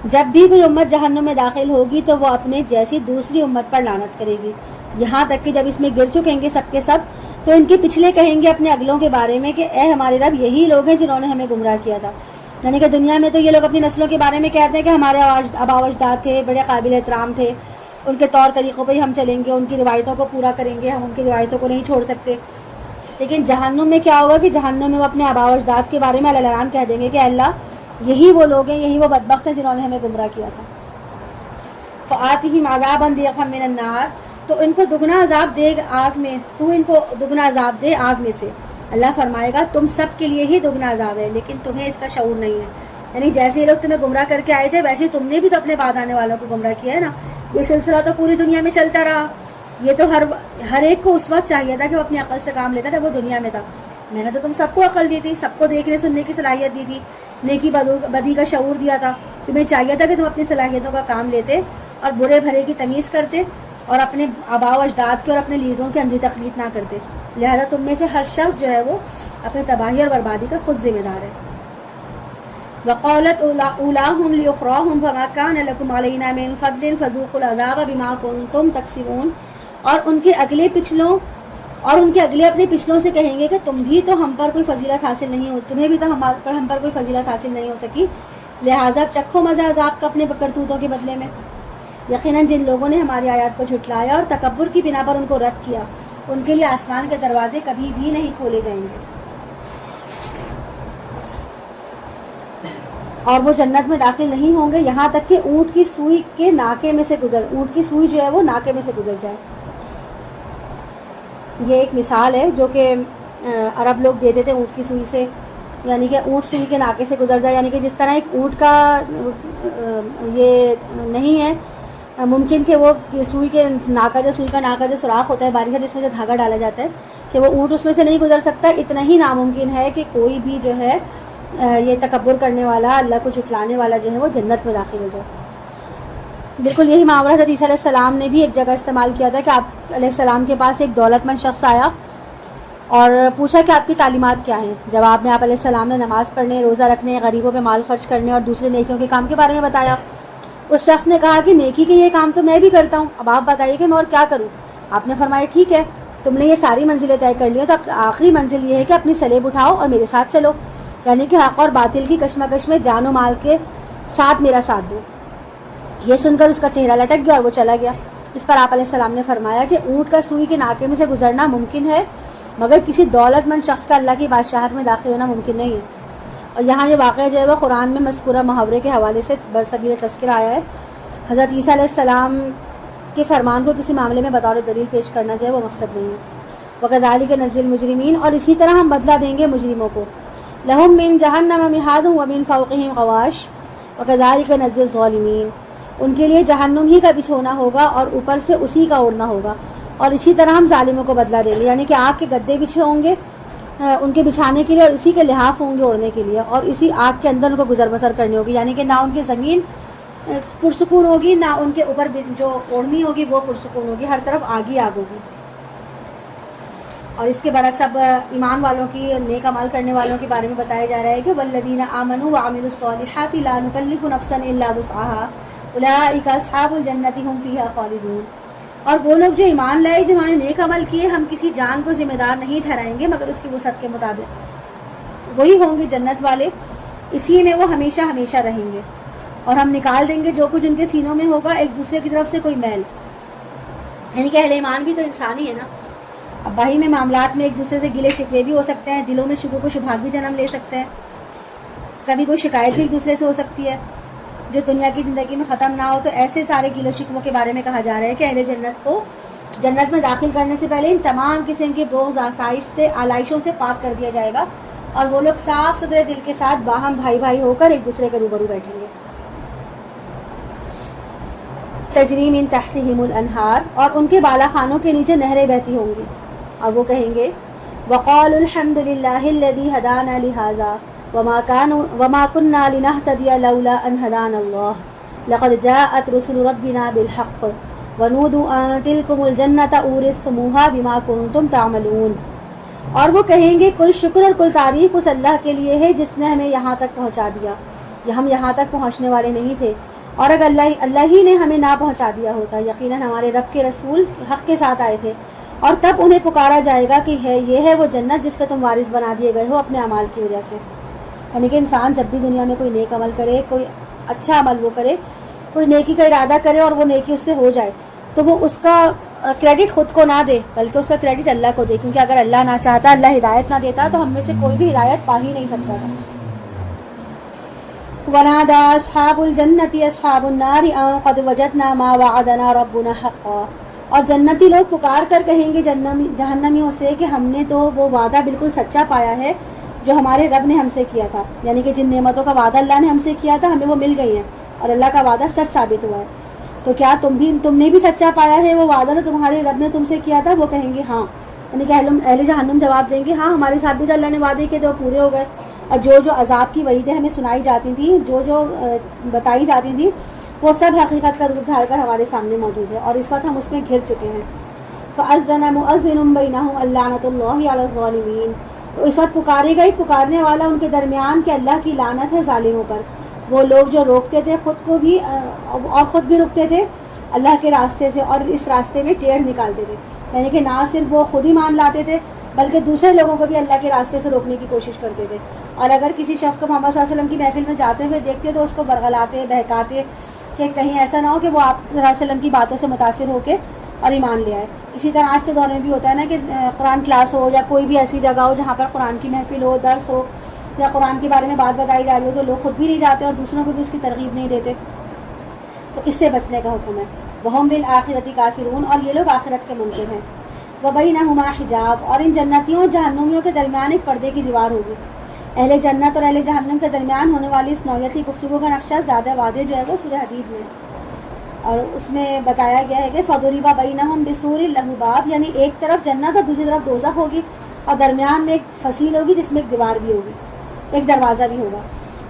جب بھی کوئی امت جہنم میں داخل ہوگی تو وہ اپنے جیسی دوسری امت پر لعنت کرے گی, یہاں تک کہ جب اس میں گر چکیں گے سب کے سب تو ان کے پچھلے کہیں گے اپنے اگلوں کے بارے میں کہ اے ہمارے رب یہی لوگ ہیں جنہوں نے ہمیں گمراہ کیا تھا. یعنی کہ دنیا میں تو یہ لوگ اپنی نسلوں کے بارے میں کہتے ہیں کہ ہمارے آبا و اجداد تھے, بڑے قابل احترام تھے, ان کے طور طریقوں پہ ہی ہم چلیں گے, ان کی روایتوں کو پورا کریں گے, ہم ان کی روایتوں کو نہیں چھوڑ سکتے. لیکن جہنم میں کیا ہوگا کہ جہنم میں وہ اپنے آبا و اجداد کے بارے میں اعلان کہہ دیں گے کہ اللہ یہی وہ لوگ ہیں, یہی وہ بدبخت ہیں جنہوں نے ہمیں گمراہ کیا تھا. فآتہم عذابا ضعفا من النار. تو ان کو دگنا عذاب دے آگ میں, تو ان کو دگنا عذاب دے آگ میں سے. اللہ فرمائے گا تم سب کے لیے ہی دگنا عذاب ہے، لیکن تمہیں اس کا شعور نہیں ہے. یعنی جیسے یہ لوگ تمہیں گمراہ کر کے آئے تھے ویسے ہی تم نے بھی تو اپنے بعد آنے والوں کو گمراہ کیا ہے نا. یہ سلسلہ تو پوری دنیا میں چلتا رہا. یہ تو ہر ایک کو اس وقت چاہیے تھا کہ وہ اپنی عقل سے کام لیتا تھا، وہ دنیا میں تھا. میں نے تو تم سب کو عقل دی تھی، سب کو دیکھنے سننے کی صلاحیت دی تھی، نیکی بدی کا شعور دیا تھا. تمہیں چاہیے تھا کہ تم اپنی صلاحیتوں کا کام لیتے اور برے بھلے کی تمیز کرتے اور اپنے آباء و اجداد کے اور اپنے لیڈروں کے اندھی تقلید نہ کرتے. لہذا تم میں سے ہر شخص جو ہے وہ اپنی تباہی اور بربادی کا خود ذمہ دار ہے. وقالت اولاہم لاخراہم فما کان لکم علینا من فضل فذوقوا العذاب بما کنتم تکسبون. اور ان کے اگلے اپنے پچھلوں سے کہیں گے کہ تم بھی تو ہم پر کوئی فضیلت حاصل نہیں ہو، تمہیں بھی تو ہم پر کوئی فضیلت حاصل نہیں ہو سکی، لہٰذا چکھو مزہ عذاب کا اپنے کرتوتوں کے بدلے میں. یقیناً جن لوگوں نے ہماری آیات کو جھٹلایا اور تکبر کی بنا پر ان کو رد کیا، ان کے لیے آسمان کے دروازے کبھی بھی نہیں کھولے جائیں گے اور وہ جنت میں داخل نہیں ہوں گے یہاں تک کہ اونٹ کی سوئی کے ناکے میں سے اونٹ کی سوئی جو ہے وہ ناکے میں سے گزر جائے. یہ ایک مثال ہے جو کہ عرب لوگ دیتے تھے اونٹ کی سوئی سے، یعنی کہ اونٹ سوئی کے ناکے سے گزر جائے. یعنی کہ جس طرح ایک اونٹ کا یہ نہیں ہے ممکن کہ وہ سوئی کا ناکا جو سوراخ ہوتا ہے باریک ہے جس میں سے دھاگا ڈالا جاتا ہے کہ وہ اونٹ اس میں سے نہیں گزر سکتا، اتنا ہی ناممکن ہے کہ کوئی بھی جو ہے یہ تکبر کرنے والا، اللہ کو جھٹلانے والا جو ہے وہ جنت میں داخل ہو جائے. بالکل یہی محاورہ حضرت عیسیٰ علیہ السلام نے بھی ایک جگہ استعمال کیا تھا کہ آپ علیہ السلام کے پاس ایک دولت مند شخص آیا اور پوچھا کہ آپ کی تعلیمات کیا ہیں. جواب میں آپ علیہ السلام نے نماز پڑھنے، روزہ رکھنے، غریبوں پہ مال خرچ کرنے اور دوسرے نیکیوں کے کام کے بارے میں بتایا. اس شخص نے کہا کہ نیکی کے یہ کام تو میں بھی کرتا ہوں، اب آپ بتائیے کہ میں اور کیا کروں. آپ نے فرمایا ٹھیک ہے، تم نے یہ ساری منزلیں طے کر لی ہیں تو اب آخری منزل یہ ہے کہ اپنی سلیب اٹھاؤ اور میرے ساتھ چلو، یعنی کہ حق اور باطل کی کشمکش میں جان و مال کے ساتھ میرا ساتھ دو. یہ سن کر اس کا چہرہ لٹک گیا اور وہ چلا گیا. اس پر آپ علیہ السلام نے فرمایا کہ اونٹ کا سوئی کے ناکے میں سے گزرنا ممکن ہے مگر کسی دولت مند شخص کا اللہ کی بادشاہت میں داخل ہونا ممکن نہیں ہے. اور یہاں یہ واقعہ جو ہے وہ قرآن میں مذکورہ محاورے کے حوالے سے برصغیر تذکرہ آیا ہے. حضرت عیسیٰ علیہ السلام کے فرمان کو کسی معاملے میں بطور دلیل پیش کرنا جو ہے وہ مقصد نہیں ہے. وَكَذَلِكَ نَجْزِي الْمُجْرِمِينَ، اور اسی طرح ہم بدلہ دیں گے مجرموں کو. لَهُم مِّن جَهَنَّمَ مِہَادٌ وَمِن فَوْقِهِمْ غَوَاشٍ وَكَذَلِكَ نَجْزِي الظَّالِمِينَ، ان کے لیے جہنم ہی کا بچھونا ہوگا اور اوپر سے اسی کا اوڑھنا ہوگا، اور اسی طرح ہم ظالموں کو بدلہ دیں گے. یعنی کہ آگ کے گدے بچھے ہوں گے ان کے بچھانے کے لیے اور اسی کے لحاف ہوں گے اوڑھنے کے لیے، اور اسی آگ کے اندر ان کو گزر بسر کرنی ہوگی. یعنی کہ نہ ان کی زمین پرسکون ہوگی نہ ان کے اوپر جو اوڑھنی ہوگی وہ پرسکون ہوگی، ہر طرف آگ ہی آگ ہوگی. اور اس کے برعکس اب ایمان والوں کی، نیک عمل کرنے والوں کے بارے میں بتایا جا رہا ہے کہ والذین آمنوا وعملوا الصالحات لا نکلف نفسا الا وسعها اولئک اصحاب الجنۃ هم فیہا خالدون. اور وہ لوگ جو ایمان لائے جنہوں نے نیک عمل کیے، ہم کسی جان کو ذمہ دار نہیں ٹھہرائیں گے مگر اس کی وسعت کے مطابق، وہی ہوں گے جنت والے، اسی میں وہ ہمیشہ ہمیشہ رہیں گے. اور ہم نکال دیں گے جو کچھ ان کے سینوں میں ہوگا ایک دوسرے کی طرف سے کوئی میل. یعنی کہ اہل ایمان بھی تو انسان ہی ہے نا. اب باہی میں معاملات میں ایک دوسرے سے گلے شکوے بھی ہو سکتے ہیں، دلوں میں شکوک و شبہات بھی جنم لے سکتے ہیں، کبھی کوئی شکایت بھی ایک دوسرے سے ہو سکتی ہے جو دنیا کی زندگی میں ختم نہ ہو. تو ایسے سارے گلے شکووں کے بارے میں کہا جا رہا ہے کہ اہل جنت کو جنت میں داخل کرنے سے پہلے ان تمام قسم کے بغض آلائشوں سے پاک کر دیا جائے گا اور وہ لوگ صاف ستھرے دل کے ساتھ باہم بھائی بھائی ہو کر ایک دوسرے کے روبرو بیٹھیں گے. تجری من تحتہم الانہار، اور ان کے بالا خانوں کے نیچے نہریں بہتی ہوں گی اور وہ کہیں گے وقالوا الحمد للہ الذی ہدانا لہذا وما كنا لنهتدي لولا ان هدانا الله لقد جاءت رسل ربنا بالحق ونودوا ان تلكم الجنة اورثتموها بما كنتم تعملون. اور وہ کہیں گے کل شکر اور کل تعریف اس اللہ کے لیے ہے جس نے ہمیں یہاں تک پہنچا دیا، ہم یہاں تک پہنچنے والے نہیں تھے، اور اگر اللہ ہی نے ہمیں نہ پہنچا دیا ہوتا یقیناً ہمارے رب کے رسول حق کے ساتھ آئے تھے، اور تب انہیں پکارا جائے گا کہ یہ ہے وہ جنت جس کا تم وارث بنا دیے گئے ہو اپنے اعمال کی وجہ سے. یعنی کہ انسان جب بھی دنیا میں کوئی نیک عمل کرے، کوئی اچھا عمل وہ کرے، کوئی نیکی کا ارادہ کرے اور وہ نیکی اس سے ہو جائے تو وہ اس کا کریڈٹ خود کو نہ دے بلکہ اس کا کریڈٹ اللہ کو دے، کیونکہ اگر اللہ نہ چاہتا، اللہ ہدایت نہ دیتا تو ہم میں سے کوئی بھی ہدایت پا ہی نہیں سکتا تھا. وَنَادَى أَصْحَابُ الْجَنَّةِ أَصْحَابَ النَّارِ أَن قَدْ وَجَدْنَا مَا وَعَدَنَا رَبُّنَا حَقًّا اور جنتی لوگ پکار کر کہیں گے جہنمیوں سے کہ ہم نے تو وہ وعدہ بالکل سچا پایا ہے جو ہمارے رب نے ہم سے کیا تھا، یعنی کہ جن نعمتوں کا وعدہ اللہ نے ہم سے کیا تھا ہمیں وہ مل گئی ہیں اور اللہ کا وعدہ سچ ثابت ہوا ہے، تو کیا تم نے بھی سچا پایا ہے وہ وعدہ جو تمہارے رب نے تم سے کیا تھا؟ وہ کہیں گے ہاں، یعنی کہ اہل جہنم جواب دیں گے ہاں ہمارے ساتھ بھی جو اللہ نے وعدے کیے تھے وہ پورے ہو گئے، اور جو عذاب کی وعیدیں ہمیں سنائی جاتی تھیں، جو بتائی جاتی تھیں، وہ سب حقیقت کا روپ دھار کر ہمارے سامنے موجود ہے اور اس وقت ہم اس میں گھر چکے ہیں۔ فَأَذَّنَ مُؤَذِّنٌ بَيْنَهُمْ اللَّعْنَةُ اللَّهِ عَلَى الظَّالِمِينَ، تو اس وقت پکارے گا ہی پکارنے والا ان کے درمیان کہ اللہ کی لعنت ہے ظالموں پر، وہ لوگ جو روکتے تھے خود کو بھی اور خود بھی رکتے تھے اللہ کے راستے سے اور اس راستے میں ٹیڑھ نکالتے تھے، یعنی کہ نہ صرف وہ خود ہی مان لاتے تھے بلکہ دوسرے لوگوں کو بھی اللہ کے راستے سے روکنے کی کوشش کرتے تھے، اور اگر کسی شخص کو محمد صلی اللہ علیہ وسلم کی محفل میں جاتے ہوئے دیکھتے تو اس کو برگلاتے بہکاتے کہ کہیں ایسا نہ ہو کہ وہ آپ صلی اللہ علیہ وسلم کی باتوں سے متاثر ہو کے اور ایمان لے آئے۔ اسی طرح آج کے دور میں بھی ہوتا ہے نا کہ قرآن کلاس ہو یا کوئی بھی ایسی جگہ ہو جہاں پر قرآن کی محفل ہو، درس ہو یا قرآن کے بارے میں بات بتائی جا رہی ہو، تو لوگ خود بھی نہیں جاتے اور دوسروں کو بھی اس کی ترغیب نہیں دیتے، تو اس سے بچنے کا حکم ہے۔ وَهُمْ بِالْآخِرَةِ كَافِرُونَ، اور یہ لوگ آخرت کے منکر ہیں۔ وَبَيْنَهُمَا حِجَاب، اور ان جنتیوں اور جہنمیوں کے درمیان ایک پردے کی دیوار ہوگی۔ اہل جنت اور اہل جہنم کے درمیان ہونے والی اس نوعیت کی گفتگو کا نقشہ زیادہ واضح جو ہے وہ سورہ حدید میں، اور اس میں بتایا گیا ہے کہ فَضُرِبَ بَيْنَهُمْ بِسُورٍ لَهُ بَابٌ، یعنی ایک طرف جنت اور دوسری طرف دوزخ ہوگی اور درمیان میں ایک فصیل ہوگی جس میں ایک دیوار بھی ہوگی، ایک دروازہ بھی ہوگا،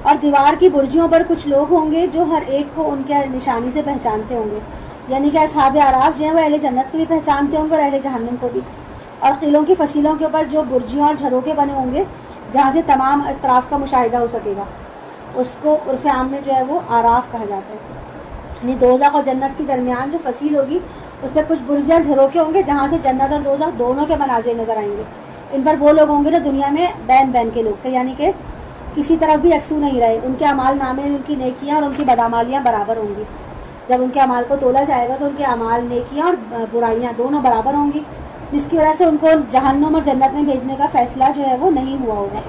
اور دیوار کی برجیوں پر کچھ لوگ ہوں گے جو ہر ایک کو ان کے نشانی سے پہچانتے ہوں گے، یعنی کہ اصحاب اعراف جو ہیں وہ اہل جنت کو بھی پہچانتے ہوں گے اور اہل جہنم کو بھی، اور قلعوں کی فصیلوں کے اوپر جو برجیاں اور جھروکے بنے ہوں گے جہاں سے تمام اطراف کا مشاہدہ ہو سکے گا، اس کو عرف عام میں جو ہے وہ آراف کہا جاتا ہے۔ یعنی دوزخ اور جنت کے درمیان جو فصیل ہوگی اس پہ کچھ برجیاں جھروکے ہوں گے جہاں سے جنت اور دوزخ دونوں کے مناظر نظر آئیں گے۔ ان پر وہ لوگ ہوں گے جو دنیا میں بین کے لوگ تھے، یعنی کہ کسی طرف بھی یکسو نہیں رہے، ان کے اعمال نامے، ان کی نیکیاں اور ان کی بدعمالیاں برابر ہوں گی۔ جب ان کے اعمال کو تولا جائے گا تو ان کے اعمال، نیکیاں اور برائیاں دونوں برابر ہوں گی، جس کی وجہ سے ان کو جہنم اور جنت میں بھیجنے کا فیصلہ جو ہے وہ نہیں ہوا ہوگا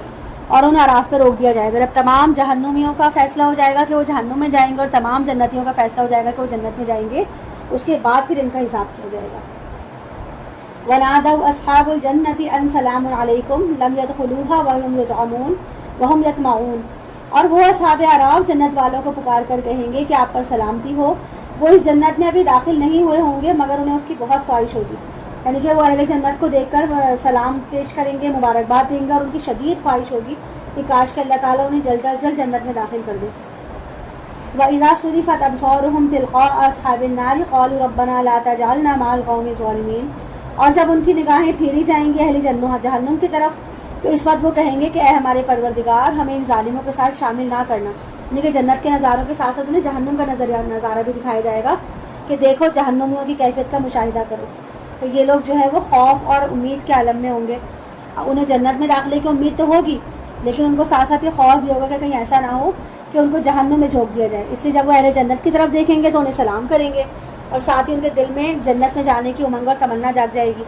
اور انہیں اعراف پہ روک دیا جائے گا۔ جب تمام جہنمیوں کا فیصلہ ہو جائے گا کہ وہ جہنم میں جائیں گے اور تمام جنتیوں کا فیصلہ ہو جائے گا کہ وہ جنت میں جائیں گے، اس کے بعد پھر ان کا حساب کیا جائے گا۔ وَنَادَوْا أَصْحَابُ الْجَنَّةِ أَنْ سَلَامٌ عَلَيْكُمْ لَمْ يَدْخُلُوهَا وَهُمْ يُطْعَمُونَ وَهُمْ يَطْمَعُونَ، اور وہ اصحاب اعراف جنت والوں کو پکار کر کہیں گے کہ آپ پر سلامتی ہو، وہ اس جنت میں ابھی داخل نہیں ہوئے ہوں گے مگر انہیں اس کی بہت خواہش ہوگی، یعنی کہ وہ اہل جنت کو دیکھ کر سلام پیش کریں گے، مبارکباد دیں گے، اور ان کی شدید خواہش ہوگی کہ کاش کہ اللہ تعالیٰ انہیں جلد از جلد جنت میں داخل کر دے۔ وَإِذَا صُرِفَتْ أَبْصَارُهُمْ تِلْقَاءَ أَصْحَابِ النَّارِ قَالُوا رَبَّنَا لَا تَجْعَلْنَا مَعَ الْقَوْمِ الظَّالِمِينَ، اور جب ان کی نگاہیں پھیری جائیں گی اہل جہنم کی طرف تو اس وقت وہ کہیں گے کہ اے ہمارے پروردگار ہمیں ان ظالموں کے ساتھ شامل نہ کرنا، یعنی کہ جنت کے نظاروں کے ساتھ ساتھ انہیں جہنم کا نظارہ بھی دکھایا جائے گا کہ دیکھو جہنمیوں کی کیفیت کا مشاہدہ کرو۔ تو یہ لوگ جو ہے وہ خوف اور امید کے عالم میں ہوں گے، انہیں جنت میں داخلے کی امید تو ہوگی لیکن ان کو ساتھ ساتھ یہ خوف بھی ہوگا کہ کہیں ایسا نہ ہو کہ ان کو جہنم میں جھونک دیا جائے، اس لیے جب وہ اہل جنت کی طرف دیکھیں گے تو انہیں سلام کریں گے اور ساتھ ہی ان کے دل میں جنت میں جانے کی امنگ اور تمنا جاگ جائے گی،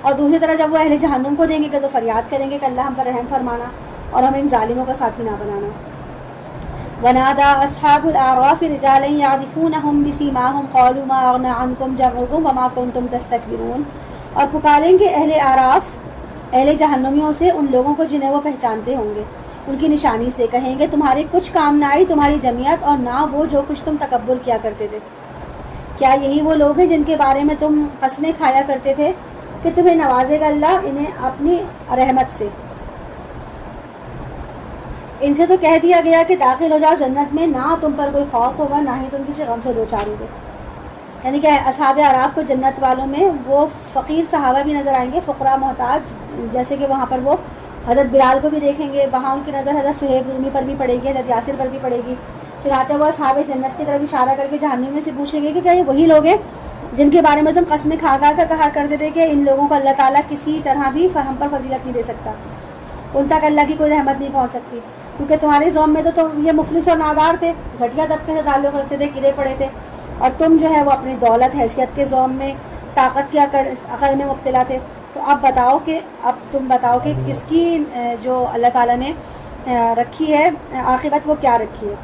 اور دوسری طرف جب وہ اہل جہنم کو دیں گے تو فریاد کریں گے کہ اللہ ہم پر رحم فرمانا اور ہمیں ان ظالموں کا ساتھی نہ بنانا۔ وَنَادَى أَصْحَابُ الْأَعْرَافِ رِجَالًا يَعْرِفُونَهُمْ بِسِيمَاهُمْ قَالُوا مَا أَغْنَىٰ عَنْكُمْ جَمْعُكُمْ وَمَا كُنتُمْ تَسْتَكْبِرُونَ، اور پکاریں گے اہل اعراف اہل جہنمیوں سے ان لوگوں کو جنہیں وہ پہچانتے ہوں گے، ان کی نشانی سے کہیں گے تمہارے کچھ کام نہ آئی تمہاری جمعیت اور نہ وہ جو کچھ تم تکبر کیا کرتے تھے، کیا یہی وہ لوگ ہیں جن کے بارے میں تم قسمیں کھایا کرتے تھے کہ تمہیں نوازے گا اللہ انہیں اپنی رحمت سے؟ ان سے تو کہہ دیا گیا کہ داخل ہو جاؤ جنت میں، نہ تم پر کوئی خوف ہوگا نہ ہی تم کسی غم سے دوچار ہوگے، یعنی کہ اصحاب اعراف کو جنت والوں میں وہ فقیر صحابہ بھی نظر آئیں گے، فقراء محتاج، جیسے کہ وہاں پر وہ حضرت بلال کو بھی دیکھیں گے، وہاں ان کی نظر حضرت صہیب رومی پر بھی پڑے گی، حضرت یاسر پر بھی پڑے گی، چنانچہ وہ اصحاب جنت کی طرف اشارہ کر کے جہنم میں سے پوچھیں گے کہ کیا یہ وہی لوگ ہیں جن کے بارے میں تم قسمیں کھا کھا کر کہا کرتے تھے کہ ان لوگوں کو اللہ تعالیٰ کسی طرح بھی ہم پر فضیلت نہیں دے سکتا، ان تک اللہ کی کوئی رحمت نہیں پہنچ سکتی، کیونکہ تمہارے زوم میں تو یہ مفلس اور نادار تھے، گھٹیا طبقے سے تعلق رکھتے تھے، گرے پڑے تھے، اور تم جو ہے وہ اپنی دولت حیثیت کے زوم میں طاقت کے عقل میں مبتلا تھے۔ تو اب تم بتاؤ کہ کس کی جو اللہ تعالیٰ نے رکھی ہے عاقبت وہ کیا رکھی ہے،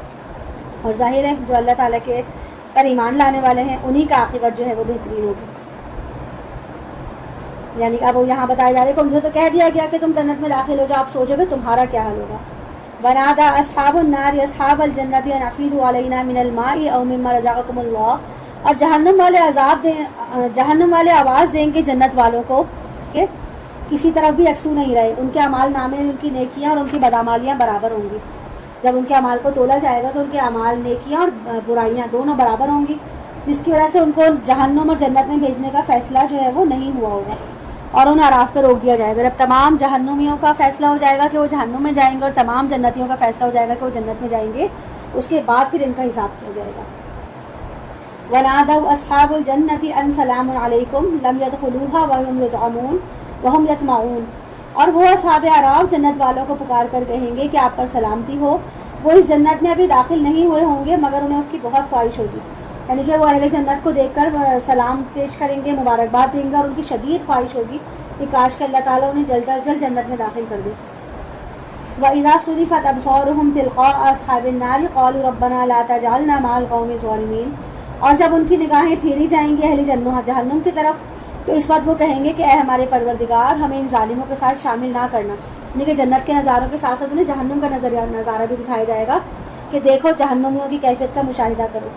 اور ظاہر ہے جو اللہ تعالیٰ کے پر ایمان لانے والے ہیں انہی کا عاقبت جو ہے وہ بہترین ہوگی۔ یعنی اب وہ یہاں بتایا جا رہا ہے کہ ان سے تو کہہ دیا گیا کہ تم جنت میں داخل ہو جاؤ، آپ سوچو گے تمہارا کیا حال ہوگا. ونادى اصحاب النار اصحاب الجنة ان افیضوا علینا من الماء او مما رزقکم اللہ. اور جہنم والے آواز دیں گے جنت والوں کو کہ کسی طرف بھی یکسو نہیں رہے، ان کے اعمال نامے، ان کی نیکیاں اور ان کی بدعمالیاں برابر ہوں گی. جب ان کے اعمال کو تولا جائے گا تو ان کے اعمال، نیکیاں اور برائیاں دونوں برابر ہوں گی، جس کی وجہ سے ان کو جہنم اور جنت میں بھیجنے کا فیصلہ جو ہے وہ نہیں ہوا ہوگا اور انہیں اعراف پہ روک دیا جائے گا. جب تمام جہنمیوں کا فیصلہ ہو جائے گا کہ وہ جہنم میں جائیں گے اور تمام جنتیوں کا فیصلہ ہو جائے گا کہ وہ جنت میں جائیں گے، اس کے بعد پھر ان کا حساب کیا جائے گا. وَنَادَوْا أَصْحَابُ الْجَنَّةِ أَنْ سَلَامٌ عَلَيْكُمْ لَمْ يَدْخُلُوهَا وَهُمْ يَزْعُمُونَ وَهُمْ يَطْمَعُونَ. اور وہ اصحاب اعراف جنت والوں کو پکار کر کہیں گے کہ آپ پر سلامتی ہو. وہ اس جنت میں ابھی داخل نہیں ہوئے ہوں گے مگر انہیں اس کی بہت خواہش ہوگی، یعنی کہ وہ اہل جنت کو دیکھ کر سلام پیش کریں گے، مبارکباد دیں گے اور ان کی شدید خواہش ہوگی کہ کاش کہ اللہ تعالیٰ انہیں جلد از جلد جنت میں داخل کر دے. وَإِذَا صُرِفَتْ أَبْصَارُهُمْ تِلْقَاءَ أَصْحَابِ النَّارِ قَالُوا رَبَّنَا لَا تَجْعَلْنَا مَعَ الْقَوْمِ الظَّالِمِينَ. اور جب ان کی نگاہیں پھیری جائیں گی اہل جہنم کی طرف تو اس وقت وہ کہیں گے کہ اے ہمارے پروردگار، ہمیں ان ظالموں کے ساتھ شامل نہ کرنا. یعنی کہ جنت کے نظاروں کے ساتھ ساتھ انہیں جہنم کا نظارہ بھی دکھایا جائے گا کہ دیکھو جہنمیوں کی کیفیت کا مشاہدہ کرو.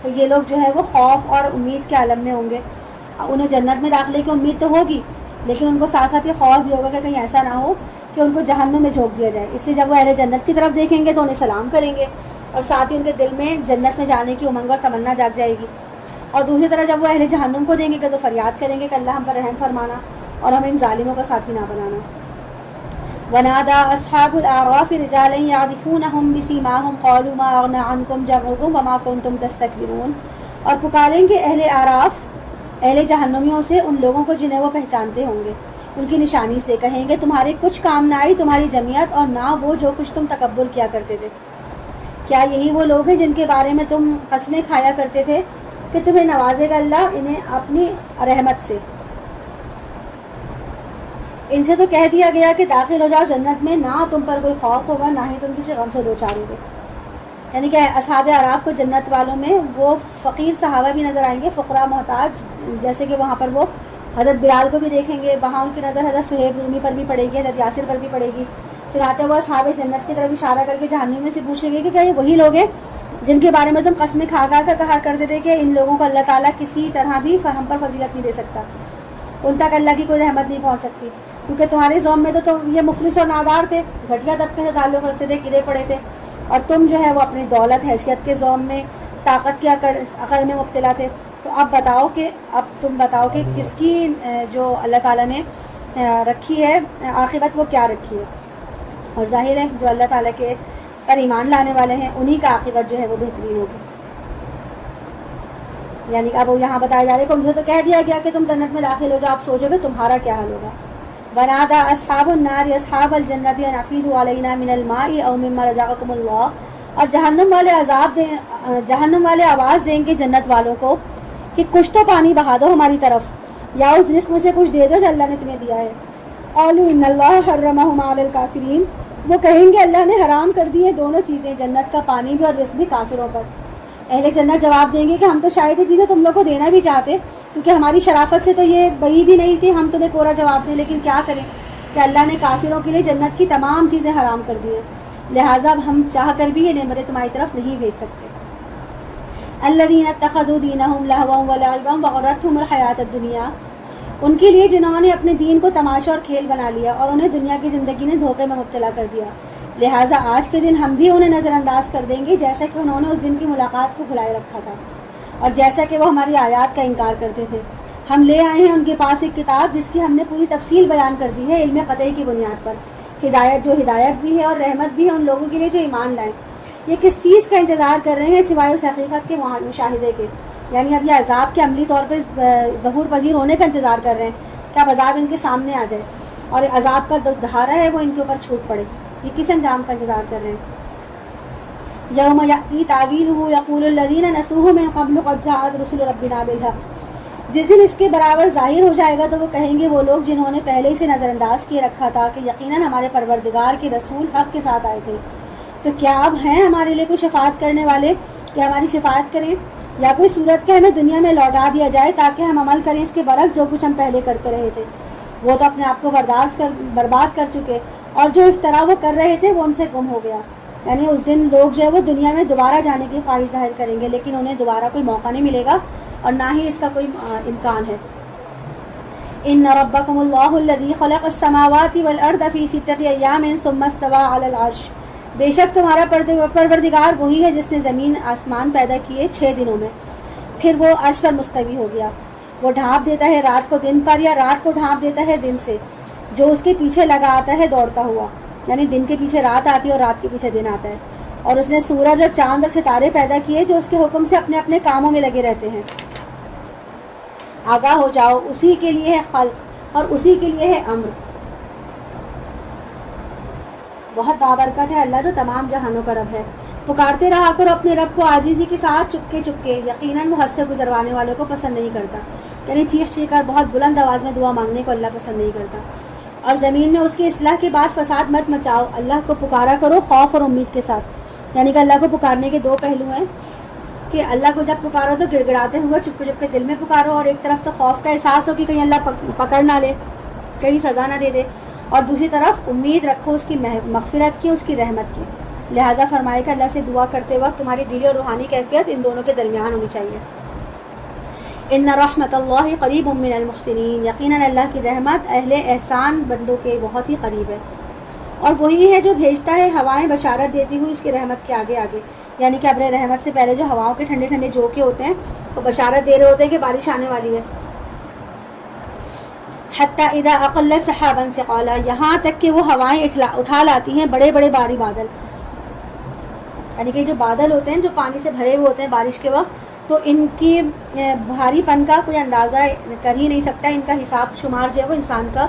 تو یہ لوگ جو ہے وہ خوف اور امید کے عالم میں ہوں گے. انہیں جنت میں داخلے کی امید تو ہوگی لیکن ان کو ساتھ ساتھ یہ خوف بھی ہوگا کہ کہیں ایسا نہ ہو کہ ان کو جہنم میں جھونک دیا جائے. اس لیے جب وہ اہل جنت کی طرف دیکھیں گے تو انہیں سلام کریں گے اور ساتھ ہی ان کے دل میں جنت میں جانے کی امنگ اور تمنا جاگ جائے گی. اور دوسری طرف جب وہ اہل جہنم کو دیں گے تو فریاد کریں گے کہ اللہ ہم پر رحم فرمانا اور ہمیں ان ظالموں کا ساتھی نہ بنانا. ونادى أصحاب الأعراف رجالا يعرفونهم بسيماهم قالوا ما أغنى عنكم جمعكم وما كنتم تستكبرون. اور پکاریں گے اہل اعراف اہل جہنمیوں سے ان لوگوں کو جنہیں وہ پہچانتے ہوں گے، ان کی نشانی سے کہیں گے تمہارے کچھ کام نہ آئی تمہاری جمعیت اور نہ وہ جو کچھ تم تکبر کیا کرتے تھے. کیا یہی وہ لوگ ہیں جن کے بارے میں تم قسمیں کھایا کرتے تھے کہ تمہیں نوازے گا اللہ انہیں اپنی رحمت سے؟ ان سے تو کہہ دیا گیا کہ داخل ہو جاؤ جنت میں، نہ تم پر کوئی خوف ہوگا نہ ہی تم کسی غم سے دوچار ہوگے. یعنی کہ اصحاب اعراف کو جنت والوں میں وہ فقیر صحابہ بھی نظر آئیں گے، فقراء محتاج، جیسے کہ وہاں پر وہ حضرت بلال کو بھی دیکھیں گے، وہاں ان کی نظر حضرت صہیب رومی پر بھی پڑے گی، حضرت یاسر پر بھی پڑے گی. چنانچہ وہ اصحاب جنت کی طرف اشارہ کر کے جہنم میں سے پوچھیں گے کہ کیا یہ وہی لوگ ہیں جن کے بارے میں تم قسمیں کھا کر کہا کرتے تھے کہ ان لوگوں کو اللہ تعالیٰ کسی طرح بھی ہم پر فضیلت نہیں دے سکتا، ان تک اللہ کی کوئی رحمت نہیں پہنچ سکتی، کیونکہ تمہارے زوم میں تو یہ مفلس اور نادار تھے، گھٹیا طبقے سے تعلق رکھتے تھے، گرے پڑے تھے، اور تم جو ہے وہ اپنی دولت حیثیت کے زوم میں طاقت کے عقر میں مبتلا تھے. تو اب تم بتاؤ کہ کس کی جو اللہ تعالیٰ نے رکھی ہے عاقبت وہ کیا رکھی ہے. اور ظاہر ہے جو اللہ تعالیٰ کے پر ایمان لانے والے ہیں انہی کا عاقبت جو ہے وہ بہترین ہوگی. یعنی اب وہ یہاں بتایا جا رہا ہے کہ ان سے تو کہہ دیا گیا کہ تم جنت میں داخل ہو جاؤ، آپ سوچو گے تمہارا کیا حال ہوگا. ونادى اصحاب النار اصحاب الجنة ان افیضوا علینا من الماء او مما رزقکم اللہ. اور جہنم والے آواز دیں گے جنت والوں کو کہ کچھ تو پانی بہا دو ہماری طرف، یا اس رزق میں سے کچھ دے دو جو اللہ نے تمہیں دیا ہے. قالوا ان اللہ حرمهما علی الکافرین. وہ کہیں گے اللہ نے حرام کر دی ہے دونوں چیزیں، جنت کا پانی بھی اور رزق بھی، کافروں پر. اہل جنت جواب دیں گے کہ ہم تو شاید یہ چیزیں تم لوگ کو دینا بھی چاہتے، کیونکہ ہماری شرافت سے تو یہ بعید ہی نہیں تھی ہم تمہیں کوڑا جواب دیں، لیکن کیا کریں کہ اللہ نے کافروں کے لیے جنت کی تمام چیزیں حرام کر دی ہیں، لہٰذا اب ہم چاہ کر بھی یہ نعمتیں تمہاری طرف نہیں بھیج سکتے. الذین اتخذوا دینہم لہوا ولعبا وغرتہم الحیاۃ الدنیا. ان کے لیے جنہوں نے اپنے دین کو تماشا اور کھیل بنا لیا اور انہیں دنیا کی زندگی نے دھوکے میں مبتلا کر دیا، لہٰذا آج کے دن ہم بھی انہیں نظر انداز کر دیں گے جیسا کہ انہوں نے اس دن کی ملاقات کو بھلائے رکھا تھا اور جیسا کہ وہ ہماری آیات کا انکار کرتے تھے. ہم لے آئے ہیں ان کے پاس ایک کتاب جس کی ہم نے پوری تفصیل بیان کر دی ہے علم قطعی کی بنیاد پر، ہدایت بھی ہے اور رحمت بھی ہے ان لوگوں کے لیے جو ایمان لائیں. یہ کس چیز کا انتظار کر رہے ہیں سوائے اس حقیقت کے مشاہدے کے، یعنی اب یہ عذاب کے عملی طور پہ ظہور پذیر ہونے کا انتظار کر رہے ہیں کہ اب عذاب ان کے سامنے آ جائے اور عذاب کا دھارا ہے وہ ان کے اوپر چھوٹ پڑے. یہ کس انجام کا انتظار کر رہے ہیں؟ یوم یأتی تعویلہ یقول الذین نسوہ من قبل قد جاءت رسل ربنا بالحق. جس دن اس کے برابر ظاہر ہو جائے گا تو وہ کہیں گے وہ لوگ جنہوں نے پہلے سے نظر انداز کیے رکھا تھا کہ یقیناً ہمارے پروردگار کے رسول حق کے ساتھ آئے تھے. تو کیا اب ہیں ہمارے لیے کوئی شفاعت کرنے والے کہ ہماری شفاعت کریں، یا کوئی صورت کہ ہمیں دنیا میں لوٹا دیا جائے تاکہ ہم عمل کریں اس کے برعکس جو کچھ ہم پہلے کرتے رہے تھے. وہ تو اپنے آپ کو برباد کر چکے، اور جو افطرا وہ کر رہے تھے وہ ان سے گم ہو گیا. یعنی اس دن لوگ جو ہے وہ دنیا میں دوبارہ جانے کی خواہش ظاہر کریں گے، لیکن انہیں دوبارہ کوئی موقع نہیں ملے گا اور نہ ہی اس کا کوئی امکان ہے. ان ربکم اللہ الذی خلق السماوات والارض فی ستۃ ایام ثم استوى علی العرش، بے شک تمہارا پروردگار وہی ہے جس نے زمین آسمان پیدا کیے 6 دنوں میں، پھر وہ عرش پر مستوی ہو گیا. وہ ڈھانپ دیتا ہے رات کو دن پر، یا رات کو ڈھانپ دیتا ہے دن سے، جو اس کے پیچھے لگا آتا ہے دوڑتا ہوا. یعنی دن کے پیچھے رات آتی ہے اور رات کے پیچھے دن آتا ہے. اور اس نے سورج اور چاند اور ستارے پیدا کیے جو اس کے حکم سے اپنے اپنے کاموں میں لگے رہتے ہیں. آگاہ ہو جاؤ، اسی کے لیے ہے خلق اور اسی کے لیے ہے امر. بہت بابرکت ہے اللہ جو تمام جہانوں کا رب ہے. پکارتے رہا کرو اپنے رب کو عاجزی کے ساتھ، چپکے چپکے، یقیناً وہ حد سے گزروانے والوں کو پسند نہیں کرتا. یعنی چیخ چیخ کر بہت بلند آواز میں دعا مانگنے کو اللہ پسند نہیں کرتا. اور زمین میں اس کی اصلاح کے بعد فساد مت مچاؤ، اللہ کو پکارا کرو خوف اور امید کے ساتھ. یعنی کہ اللہ کو پکارنے کے 2 پہلو ہیں کہ اللہ کو جب پکارو تو گڑ گڑاتے ہوئے چپکے چپکے دل میں پکارو، اور ایک طرف تو خوف کا احساس ہو کہ کہیں اللہ پکڑ نہ لے، کہیں سزا نہ دے دے، اور دوسری طرف امید رکھو اس کی مغفرت کی، اس کی رحمت کی. لہٰذا فرمائے کہ اللہ سے دعا کرتے وقت تمہاری دلی اور روحانی کیفیت ان دونوں کے درمیان ہونی چاہیے. ان رحمت اللہ قریب من المحسنین، یقیناً اللہ کی رحمت اہل احسان بندوں کے بہت ہی قریب ہے. اور وہی ہے جو بھیجتا ہے ہوائیں بشارت دیتی ہوئی اس کی رحمت کے آگے آگے. یعنی کہ ابر رحمت سے پہلے جو ہواؤں کے ٹھنڈے ٹھنڈے جھونکے ہوتے ہیں وہ بشارت دے رہے ہوتے ہیں کہ بارش آنے والی ہے. حتی اذا اقلت سحابا ثقالا، یہاں تک کہ وہ ہوائیں اٹھا لاتی ہیں بڑے بڑے بھاری بادل. یعنی کہ جو بادل ہوتے ہیں جو پانی سے بھرے ہوئے ہوتے ہیں بارش کے وقت، تو ان کی بھاری پن کا کوئی اندازہ کر ہی نہیں سکتا. ان کا حساب شمار جو ہے وہ انسان کا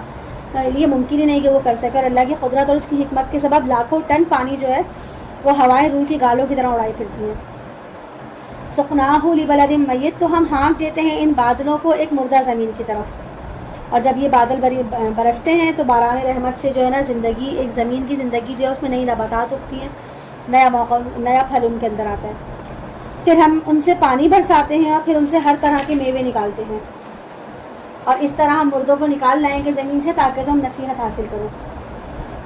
لیے ممکن ہی نہیں کہ وہ کر سکے. اور اللہ کی قدرت اور اس کی حکمت کے سبب لاکھوں ٹن پانی جو ہے وہ ہوائیں روح کی گالوں کی طرح اڑائی پھرتی ہیں. سقناہ لبلد میت، تو ہم ہانک دیتے ہیں ان بادلوں کو ایک مردہ زمین کی طرف. اور جب یہ بادل برستے ہیں تو باران رحمت سے جو ہے نا زندگی، ایک زمین کی زندگی جو ہے اس میں نئی نباتات اگتی ہیں، نیا موقع، نیا پھل ان کے اندر آتا ہے. پھر ہم ان سے پانی برساتے ہیں اور پھر ان سے ہر طرح کے میوے نکالتے ہیں. اور اس طرح ہم مردوں کو نکال لائیں گے زمین سے تاکہ تم نصیحت حاصل کرو.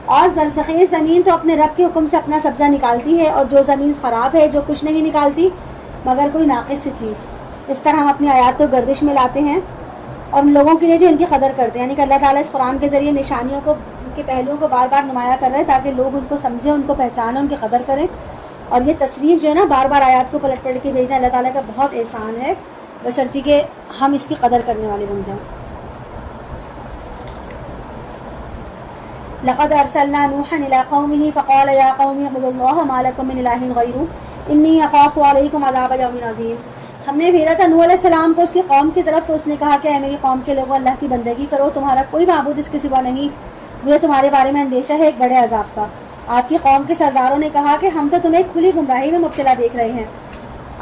اور زرزخیز زمین تو اپنے رب کے حکم سے اپنا سبزہ نکالتی ہے، اور جو زمین خراب ہے جو کچھ نہیں نکالتی مگر کوئی ناقص سی چیز. اس طرح ہم اپنی آیات کو گردش میں لاتے ہیں اور ان لوگوں کے لیے جو ان کی قدر کرتے ہیں. یعنی کہ اللہ تعالیٰ اس قرآن کے ذریعے نشانیوں کو، ان کے پہلوؤں کو بار بار نمایاں کر رہے ہیں تاکہ لوگ ان کو سمجھیں، ان کو پہچانیں، ان کی قدر کریں. اور یہ تصریف جو ہے نا بار بار آیات کو پلٹ پلٹ کے بھیجنا اللہ تعالیٰ کا بہت احسان ہے، بشرطی کہ ہم اس کی قدر کرنے والے بن جائیں. لقد ارسلنا نوحا الى قومه فقال يا قوم اعبدوا الله ما لكم من اله غيره اني اخاف عليكم عذاب يوم عظيم. ہم نے بھیجا تھا نوح علیہ السلام کو اس کی قوم کی طرف، تو اس نے کہا کہ اے میری قوم کے لوگوں اللہ کی بندگی کرو، تمہارا کوئی معبود اس کے سوا نہیں، مجھے تمہارے بارے میں اندیشہ ہے ایک بڑے عذاب کا. آپ کی قوم کے سرداروں نے کہا کہ ہم تو تمہیں کھلی گمراہی میں مبتلا دیکھ رہے ہیں.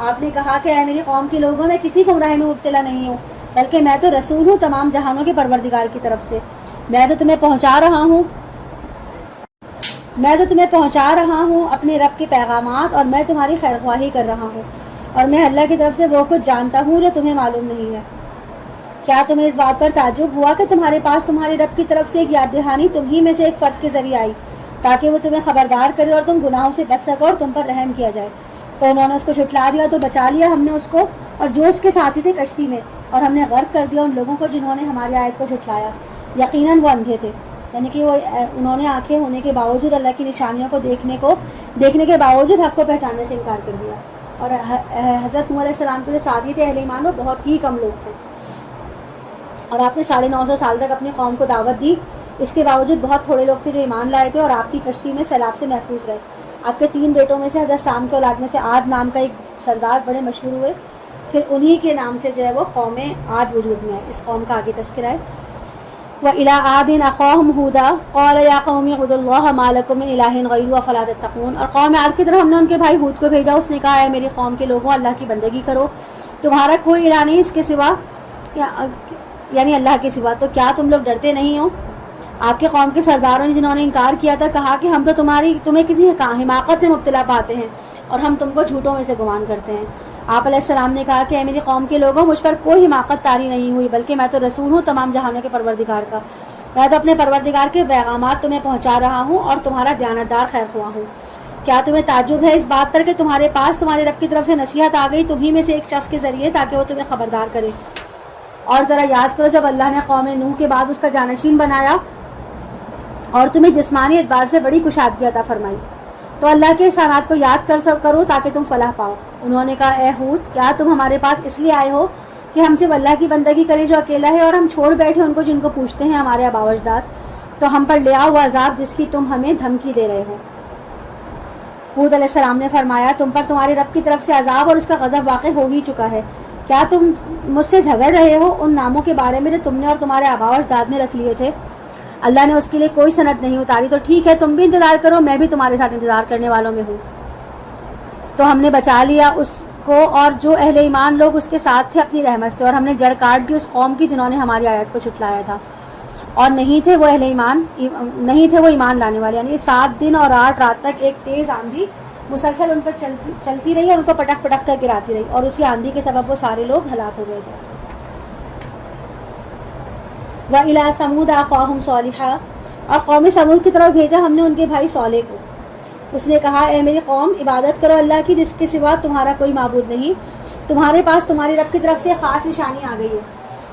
آپ نے کہا کہ اے میری قوم کے لوگوں میں کسی گمراہی میں مبتلا نہیں ہوں، بلکہ میں تو رسول ہوں تمام جہانوں کے پروردگار کی طرف سے. میں تو تمہیں پہنچا رہا ہوں اپنے رب کے پیغامات، اور میں تمہاری خیر خواہی کر رہا ہوں، اور میں اللہ کی طرف سے وہ کچھ جانتا ہوں جو تمہیں معلوم نہیں ہے. کیا تمہیں اس بات پر تعجب ہوا کہ تمہارے پاس تمہارے رب کی طرف سے ایک یاد دہانی تمہیں میں سے ایک فرد کے ذریعے آئی تاکہ وہ تمہیں خبردار کرے اور تم گناہوں سے بچ سکو اور تم پر رحم کیا جائے؟ تو انہوں نے اس کو جھٹلا دیا تو بچا لیا ہم نے اس کو اور جو اس کے ساتھی تھے کشتی میں، اور ہم نے غرق کر دیا ان لوگوں کو جنہوں نے ہماری آیت کو جھٹلایا. یقیناً وہ اندھے تھے. یعنی کہ انہوں نے آنکھیں ہونے کے باوجود اللہ کی نشانیوں کو دیکھنے کے باوجود حق کو پہچاننے سے انکار کر دیا. اور حضرت نوح علیہ السلام کے جو ساتھی تھے اہل ایمان، وہ بہت ہی کم لوگ تھے، اور آپ نے 950 سال تک اپنی قوم کو دعوت دی. اس کے باوجود بہت تھوڑے لوگ تھے جو ایمان لائے تھے اور آپ کی کشتی میں سیلاب سے محفوظ رہے. آپ کے 3 بیٹوں میں سے حضرت سام کے اولاد میں سے عاد نام کا ایک سردار بڑے مشہور ہوئے، پھر انہی کے نام سے جو ہے وہ قوم عاد وجود میں ہے. اس قوم کا آگے تذکرہ ہے. وَإِلَىٰ عَادٍ أَخَاهُمْ هُودًا قَالَ يَا قَوْمِ اعْبُدُوا اللَّهَ مَا لَكُم مِّنْ إِلَٰهٍ غَيْرُهُ أَفَلَا تَتَّقُونَ. اور قوم عاد کی طرف ہم نے ان کے بھائی ہود کو بھیجا. اس نے کہا اے میری قوم کے لوگوں اللہ کی بندگی کرو، تمہارا کوئی الہ نہیں اس کے سوا، یعنی اللہ کے سوا، تو کیا تم لوگ ڈرتے نہیں ہو؟ آپ کے قوم کے سرداروں نے جنہوں نے انکار کیا تھا کہا کہ ہم تو تمہیں کسی حماقت میں مبتلا پاتے ہیں اور ہم تم کو جھوٹوں میں سے گمان کرتے ہیں. آپ علیہ السلام نے کہا کہ اے میری قوم کے لوگوں مجھ پر کوئی حماقت طاری نہیں ہوئی، بلکہ میں تو رسول ہوں تمام جہانوں کے پروردگار کا. میں تو اپنے پروردگار کے پیغامات تمہیں پہنچا رہا ہوں اور تمہارا دیانتدار خیر خواہ ہوں. کیا تمہیں تعجب ہے اس بات پر کہ تمہارے پاس تمہارے رب کی طرف سے نصیحت آ گئی تمہیں میں سے ایک شخص کے ذریعے تاکہ وہ تمہیں خبردار کرے. اور ذرا یاد کرو جب اللہ نے قوم نوح کے بعد اس کا جانشین بنایا اور تمہیں جسمانی اعتبار سے بڑی کشادگی عطا فرمائی تو اللہ کے احسانات کو یاد کرو تاکہ تم فلاح پاؤ. انہوں نے کہا اے ہود کیا تم ہمارے پاس اس لیے آئے ہو کہ ہم صرف اللہ کی بندگی کریں جو اکیلا ہے اور ہم چھوڑ بیٹھے ان کو جن کو پوچھتے ہیں ہمارے آباء و اجداد, تو ہم پر لے آؤ وہ عذاب جس کی تم ہمیں دھمکی دے رہے ہو. ہود علیہ السلام نے فرمایا تم پر تمہارے رب کی طرف سے عذاب اور اس کا غضب واقع ہو ہی چکا ہے. کیا تم مجھ سے جھگڑ رہے ہو ان ناموں کے بارے میں جو تم نے اور تمہارے آباء و اجداد نے رکھ لیے تھے؟ اللہ نے اس کے لیے کوئی سند نہیں اتاری تو ٹھیک ہے تم بھی انتظار کرو میں بھی تمہارے ساتھ انتظار کرنے والوں میں ہوں. تو ہم نے بچا لیا اس کو اور جو اہل ایمان لوگ اس کے ساتھ تھے اپنی رحمت سے, اور ہم نے جڑ کاٹ دی اس قوم کی جنہوں نے ہماری آیت کو جھٹلایا تھا اور نہیں تھے وہ ایمان لانے والے. یعنی 7 دن اور 8 رات تک ایک تیز آندھی مسلسل ان پر چلتی رہی اور ان کو پٹک پٹک کر گراتی رہی, اور اسی آندھی کے سبب وہ سارے لوگ ہلاک ہو گئے تھے. وَإِلَىٰ ثَمُودَ أَخَاهُمْ صَالِحًا اور قوم ثمود کی طرف بھیجا ہم نے ان کے بھائی صالح کو. اس نے کہا اے میری قوم عبادت کرو اللہ کی جس کے سوا تمہارا کوئی معبود نہیں. تمہارے پاس تمہاری رب کی طرف سے خاص نشانی آ گئی ہے.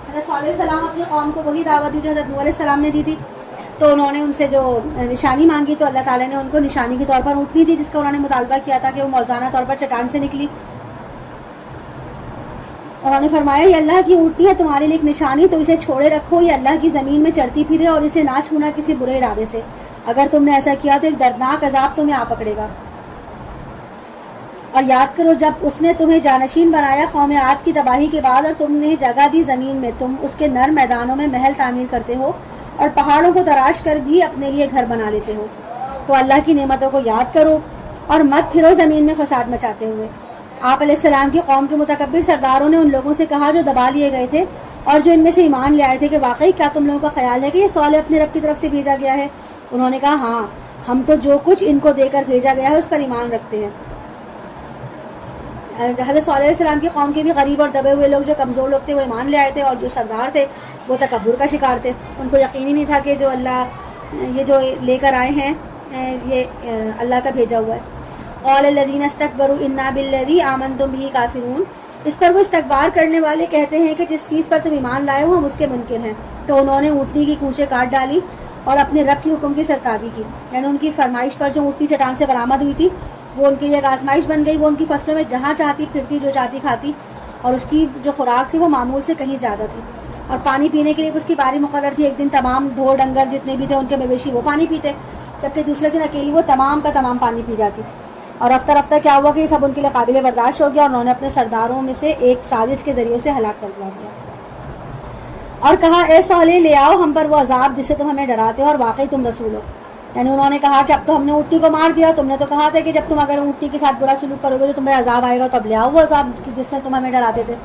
حضرت صالح علیہ السلام اپنی قوم کو وہی دعوت دی جو حضرت نوح علیہ السلام نے دی تھی. تو انہوں نے ان سے جو نشانی مانگی تو اللہ تعالیٰ نے ان کو نشانی کے طور پر اونٹنی دی جس کا انہوں نے مطالبہ کیا تھا کہ وہ موزانہ طور پر چٹان سے نکلی. انہوں نے فرمایا یہ اللہ کی اونٹنی ہے تمہارے لیے ایک نشانی تو اسے چھوڑے رکھو, یہ اللہ کی زمین میں چرتی پھرے اور اسے نہ چھونا کسی برے ارادے سے. اگر تم نے ایسا کیا تو ایک دردناک عذاب تمہیں آ پکڑے گا. اور یاد کرو جب اس نے تمہیں جانشین بنایا قوم عاد کی تباہی کے بعد اور تم نے جگہ دی زمین میں, تم اس کے نرم میدانوں میں محل تعمیر کرتے ہو اور پہاڑوں کو تراش کر بھی اپنے لیے گھر بنا لیتے ہو. تو اللہ کی نعمتوں کو یاد کرو اور مت پھرو زمین میں فساد مچاتے ہوئے. آپ علیہ السلام کی قوم کے متکبر سرداروں نے ان لوگوں سے کہا جو دبا لیے گئے تھے اور جو ان میں سے ایمان لے آئے تھے کہ واقعی کیا تم لوگوں کا خیال ہے کہ یہ صالح اپنے رب کی طرف سے بھیجا گیا ہے؟ انہوں نے کہا ہاں ہم تو جو کچھ ان کو دے کر بھیجا گیا ہے اس پر ایمان رکھتے ہیں. حضرت صالح علیہ السلام کی قوم کے بھی غریب اور دبے ہوئے لوگ جو کمزور لوگ تھے وہ ایمان لے آئے تھے, اور جو سردار تھے وہ تکبر کا شکار تھے. ان کو یقین ہی نہیں تھا کہ جو اللہ یہ جو لے کر آئے ہیں یہ اللہ کا بھیجا ہوا ہے. قال الذین استکبروا انا بالذی آمنتم بہ کافرون. اس پر وہ استکبار کرنے والے کہتے ہیں کہ جس چیز پر تم ایمان لائے ہو ہم اس کے منکر ہیں. تو انہوں نے اونٹنی کی کونچیں کاٹ ڈالی اور اپنے رب کی حکم کی سرتابی کی. یعنی ان کی فرمائش پر جو اونٹنی چٹان سے برآمد ہوئی تھی وہ ان کے لیے ایک آزمائش بن گئی. وہ ان کی فصلوں میں جہاں چاہتی پھرتی جو چاہتی کھاتی, اور اس کی جو خوراک تھی وہ معمول سے کہیں زیادہ تھی. اور پانی پینے کے لیے اس کی باری مقرر تھی. ایک دن تمام ڈھور ڈنگر جتنے بھی تھے ان کے مویشی وہ پانی پیتے, جبکہ دوسرے دن اکیلی وہ تمام کا تمام پانی پی جاتی. اور رفتہ رفتہ کیا ہوا کہ یہ سب ان کے لیے قابل برداشت ہو گیا اور انہوں نے اپنے سرداروں میں سے ایک سازش کے ذریعے سے ہلاک کر دیا. اور کہا اے صالح لے آؤ ہم پر وہ عذاب جس سے تم ہمیں ڈراتے ہو اور واقعی تم رسول ہو. یعنی انہوں نے کہا کہ اب تو ہم نے اونٹنی کو مار دیا, تم نے تو کہا تھا کہ جب تم اگر اونٹنی کے ساتھ برا سلوک کرو گے تو تمہیں عذاب آئے گا, تو اب لے آؤ وہ عذاب جس سے تم ہمیں ڈراتے تھے.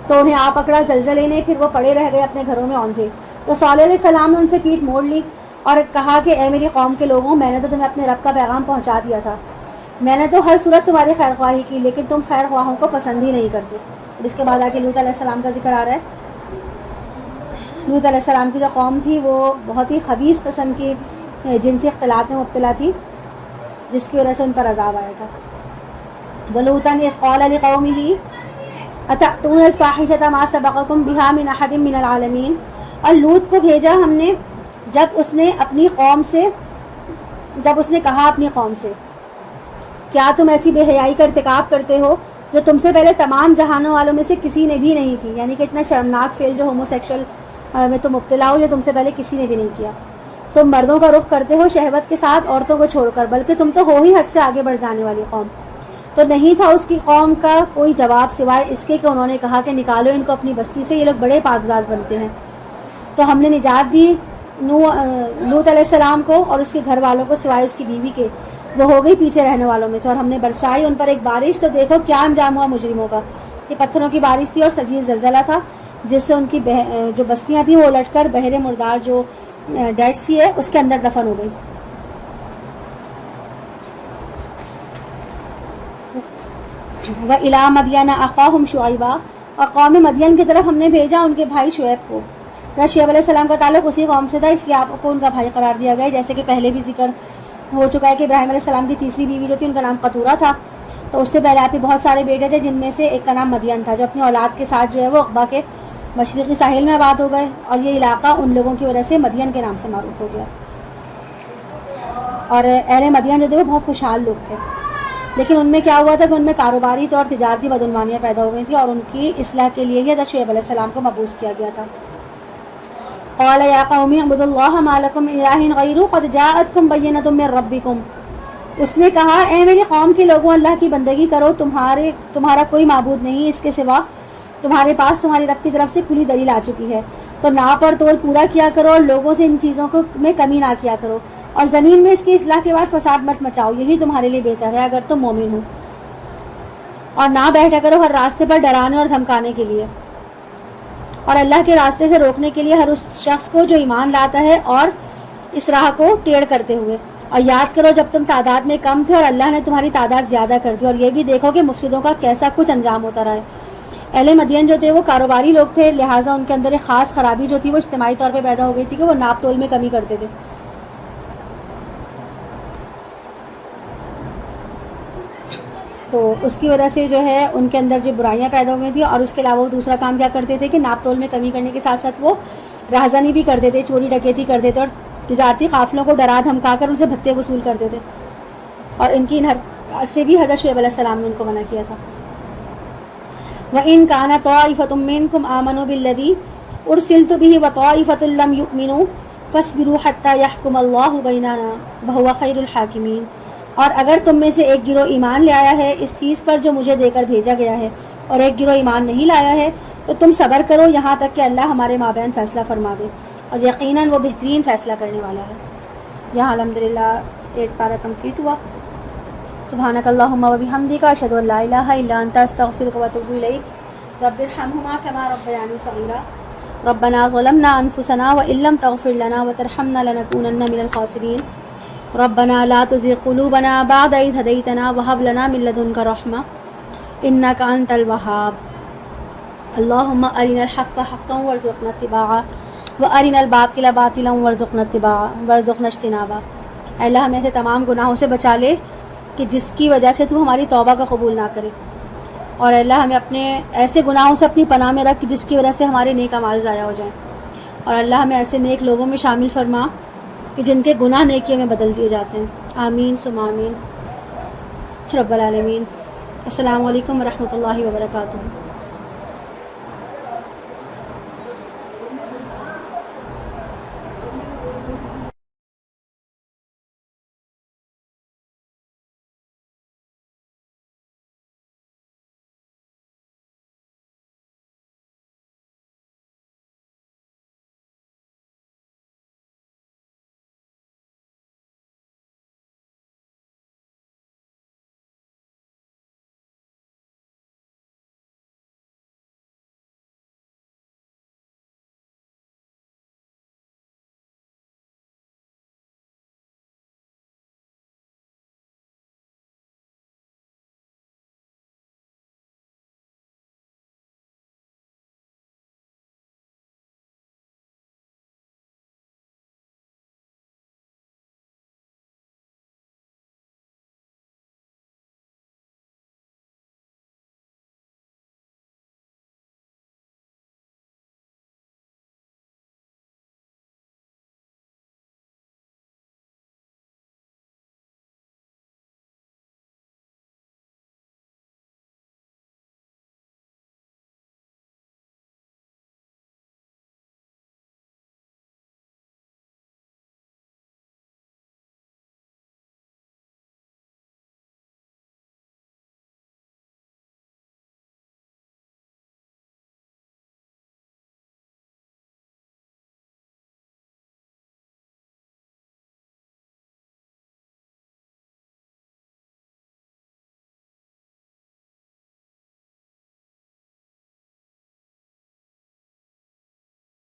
تو انہیں آ پکڑا زلزلے نے, پھر وہ پڑے رہ گئے اپنے گھروں میں اوندھے. تو صالح علیہ السلام نے ان سے پیٹھ موڑ لی اور کہا کہ اے میری قوم کے لوگوں میں نے تو تمہیں اپنے رب کا پیغام پہنچا دیا تھا. میں نے تو ہر صورت تمہاری خیر خواہی کی لیکن تم خیر خواہوں کو پسند ہی نہیں کرتے. جس کے بعد آ کے لوط علیہ السلام کا ذکر آ رہا ہے. لوط علیہ السلام کی جو قوم تھی وہ بہت ہی خبیث قسم کی جنسی اختلاط میں مبتلا تھی جس کی وجہ سے ان پر عذاب آیا تھا. وَلُوطًا إِذْ قَالَ لِقَوْمِهِ أَتَأْتُونَ الْفَاحِشَةَ مَا سَبَقَكُم بِهَا مِنْ أَحَدٍ مِنَ الْعَالَمِينَ. اور لوط کو بھیجا ہم نے جب اس نے کہا اپنی قوم سے کیا تم ایسی بے حیائی کا ارتکاب کرتے ہو جو تم سے پہلے تمام جہانوں والوں میں سے کسی نے بھی نہیں کی. یعنی کہ اتنا شرمناک فعل جو ہومو سیکشل میں تم مبتلا ہو جو تم سے پہلے کسی نے بھی نہیں کیا. تم مردوں کا رخ کرتے ہو شہوت کے ساتھ عورتوں کو چھوڑ کر, بلکہ تم تو ہو ہی حد سے آگے بڑھ جانے والی قوم. تو نہیں تھا اس کی قوم کا کوئی جواب سوائے اس کے کہ انہوں نے کہا کہ نکالو ان کو اپنی بستی سے, یہ لوگ بڑے پاکباز بنتے ہیں. تو ہم نے نجات دی لوط علیہ السلام کو اور اس کے گھر والوں کو سوائے اس کی بیوی کے, وہ ہو گئی پیچھے رہنے والوں میں سے. اور ہم نے برسائی ان پر ایک بارش, تو دیکھو کیا انجام ہوا مجرموں کا. یہ پتھروں کی بارش تھی اور شدید زلزلہ تھا جس سے ان کی جو بستیاں تھیں وہ الٹ کر بحر مردار جو ڈیڈ سی ہے اس کے اندر دفن ہو گئی. وَإِلَىٰ مَدْيَنَ أَخَاهُمْ شُعَيْبًا. اور قوم مدین کی طرف ہم نے بھیجا ان کے بھائی شعیب کو. شعیب علیہ السلام کا تعلق اسی قوم سے تھا، اس لیے آپ کو ان کا بھائی قرار دیا گیا، جیسے کہ پہلے بھی ذکر ہو چکا ہے کہ ابراہیم علیہ السلام کی تیسری بیوی جو تھی ان کا نام قطورہ تھا، تو اس سے پہلے آپ کے بہت سارے بیٹے تھے، جن میں سے ایک کا نام مدین تھا، جو اپنی اولاد کے ساتھ جو ہے وہ عقبہ کے مشرقی ساحل میں آباد ہو گئے، اور یہ علاقہ ان لوگوں کی وجہ سے مدین کے نام سے معروف ہو گیا۔ اور اہل مدین جو تھے وہ بہت خوشحال لوگ تھے، لیکن ان میں کیا ہوا تھا کہ ان میں کاروباری طور تجارتی بدعنوانیاں پیدا ہو گئی تھیں، اور ان کی اصلاح کے لیے حضرت شعیب علیہ السلام کو مبعوث کیا گیا تھا۔ قال یا قوم اعبدوا اللہ ما لکم من الہ غیرہ قد جاءتکم بینۃ من ربکم، اس نے کہا اے میری قوم کے لوگوں، اللہ کی بندگی کرو، تمہارا کوئی معبود نہیں اس کے سوا، تمہارے پاس تمہاری رب کی طرف سے کھلی دلیل آ چکی ہے، تو ناپ اور تول پورا کیا کرو اور لوگوں سے ان چیزوں میں کمی نہ کیا کرو، اور زمین میں اس کی اصلاح کے بعد فساد مت مچاؤ، یہی تمہارے لیے بہتر ہے اگر تم مومن ہو، اور نہ بیٹھا کرو ہر راستے پر ڈرانے اور دھمکانے کے لیے، اور اللہ کے راستے سے روکنے کے لیے ہر اس شخص کو جو ایمان لاتا ہے اور اس راہ کو ٹیڑھ کرتے ہوئے، اور یاد کرو جب تم تعداد میں کم تھے اور اللہ نے تمہاری تعداد زیادہ کر دی، اور یہ بھی دیکھو کہ مفسدوں کا کیسا کچھ انجام ہوتا رہا ہے۔ اہل مدین جو تھے وہ کاروباری لوگ تھے، لہٰذا ان کے اندر ایک خاص خرابی جو تھی وہ اجتماعی طور پہ پیدا ہو گئی تھی کہ وہ ناپ تول میں کمی کرتے تھے، تو اس کی وجہ سے جو ہے ان کے اندر جو برائیاں پیدا ہو گئی تھیں، اور اس کے علاوہ وہ دوسرا کام کیا کرتے تھے کہ ناپ تول میں کمی کرنے کے ساتھ ساتھ وہ راہزنی بھی کرتے تھے، چوری ڈکیتی کرتے تھے، اور تجارتی قافلوں کو ڈرا دھمکا کر ان سے بھتے وصول کرتے تھے، اور ان کی ان حرکات سے بھی حضرت شعیب علیہ السلام نے ان کو منع کیا تھا۔ وَإِن كَانَ طَائِفَةٌ مِّنكُمْ آمَنُوا بِالَّذِي أُرْسِلْتُ بِهِ وَطَائِفَةٌ لَّمْ يُؤْمِنُوا فَاصْبِرُوا حَتَّى يَحْكُمَ اللَّهُ بَيْنَنَا وَهُوَ خَيْرُ الْحَاكِمِينَ، اور اگر تم میں سے ایک گروہ ایمان لے آیا ہے اس چیز پر جو مجھے دے کر بھیجا گیا ہے، اور ایک گروہ ایمان نہیں لایا ہے، تو تم صبر کرو یہاں تک کہ اللہ ہمارے مابین فیصلہ فرما دے، اور یقیناً وہ بہترین فیصلہ کرنے والا ہے۔ یہاں الحمدللہ 8 پارہ کمپلیٹ ہوا۔ سبحانک اللہم و بحمدک، اشہد ان لا الہ الا انت، استغفرک و اتوب الیک۔ رب ارحمہما کما ربیانی صغیرا، ربنا ظلمنا انفسنا وان لم تغفر لنا وترحمنا لنکونن من الخاسرین، ربنا لا تزغ قلوبنا بعد اذ ہدیتنا وہب لنا من لدنک رحمہ انک انت الوہاب، اللہم ارنا الحق حقا وارزقنا اتباعہ وارنا الباطل باطلا وارزقنا اجتنابہ۔ اے اللہ ہمیں سے تمام گناہوں سے بچا لے کہ جس کی وجہ سے تو ہماری توبہ کا قبول نہ کرے، اور اے اللہ ہمیں اپنے ایسے گناہوں سے اپنی پناہ میں رکھ جس کی وجہ سے ہمارے نیک اعمال ضائع ہو جائیں، اور اللہ ہمیں ایسے نیک لوگوں میں شامل فرما کہ جن کے گناہ نیکیوں میں بدل دیے جاتے ہیں۔ آمین ثم آمین رب العالمین۔ السلام علیکم ورحمۃ اللہ وبرکاتہ۔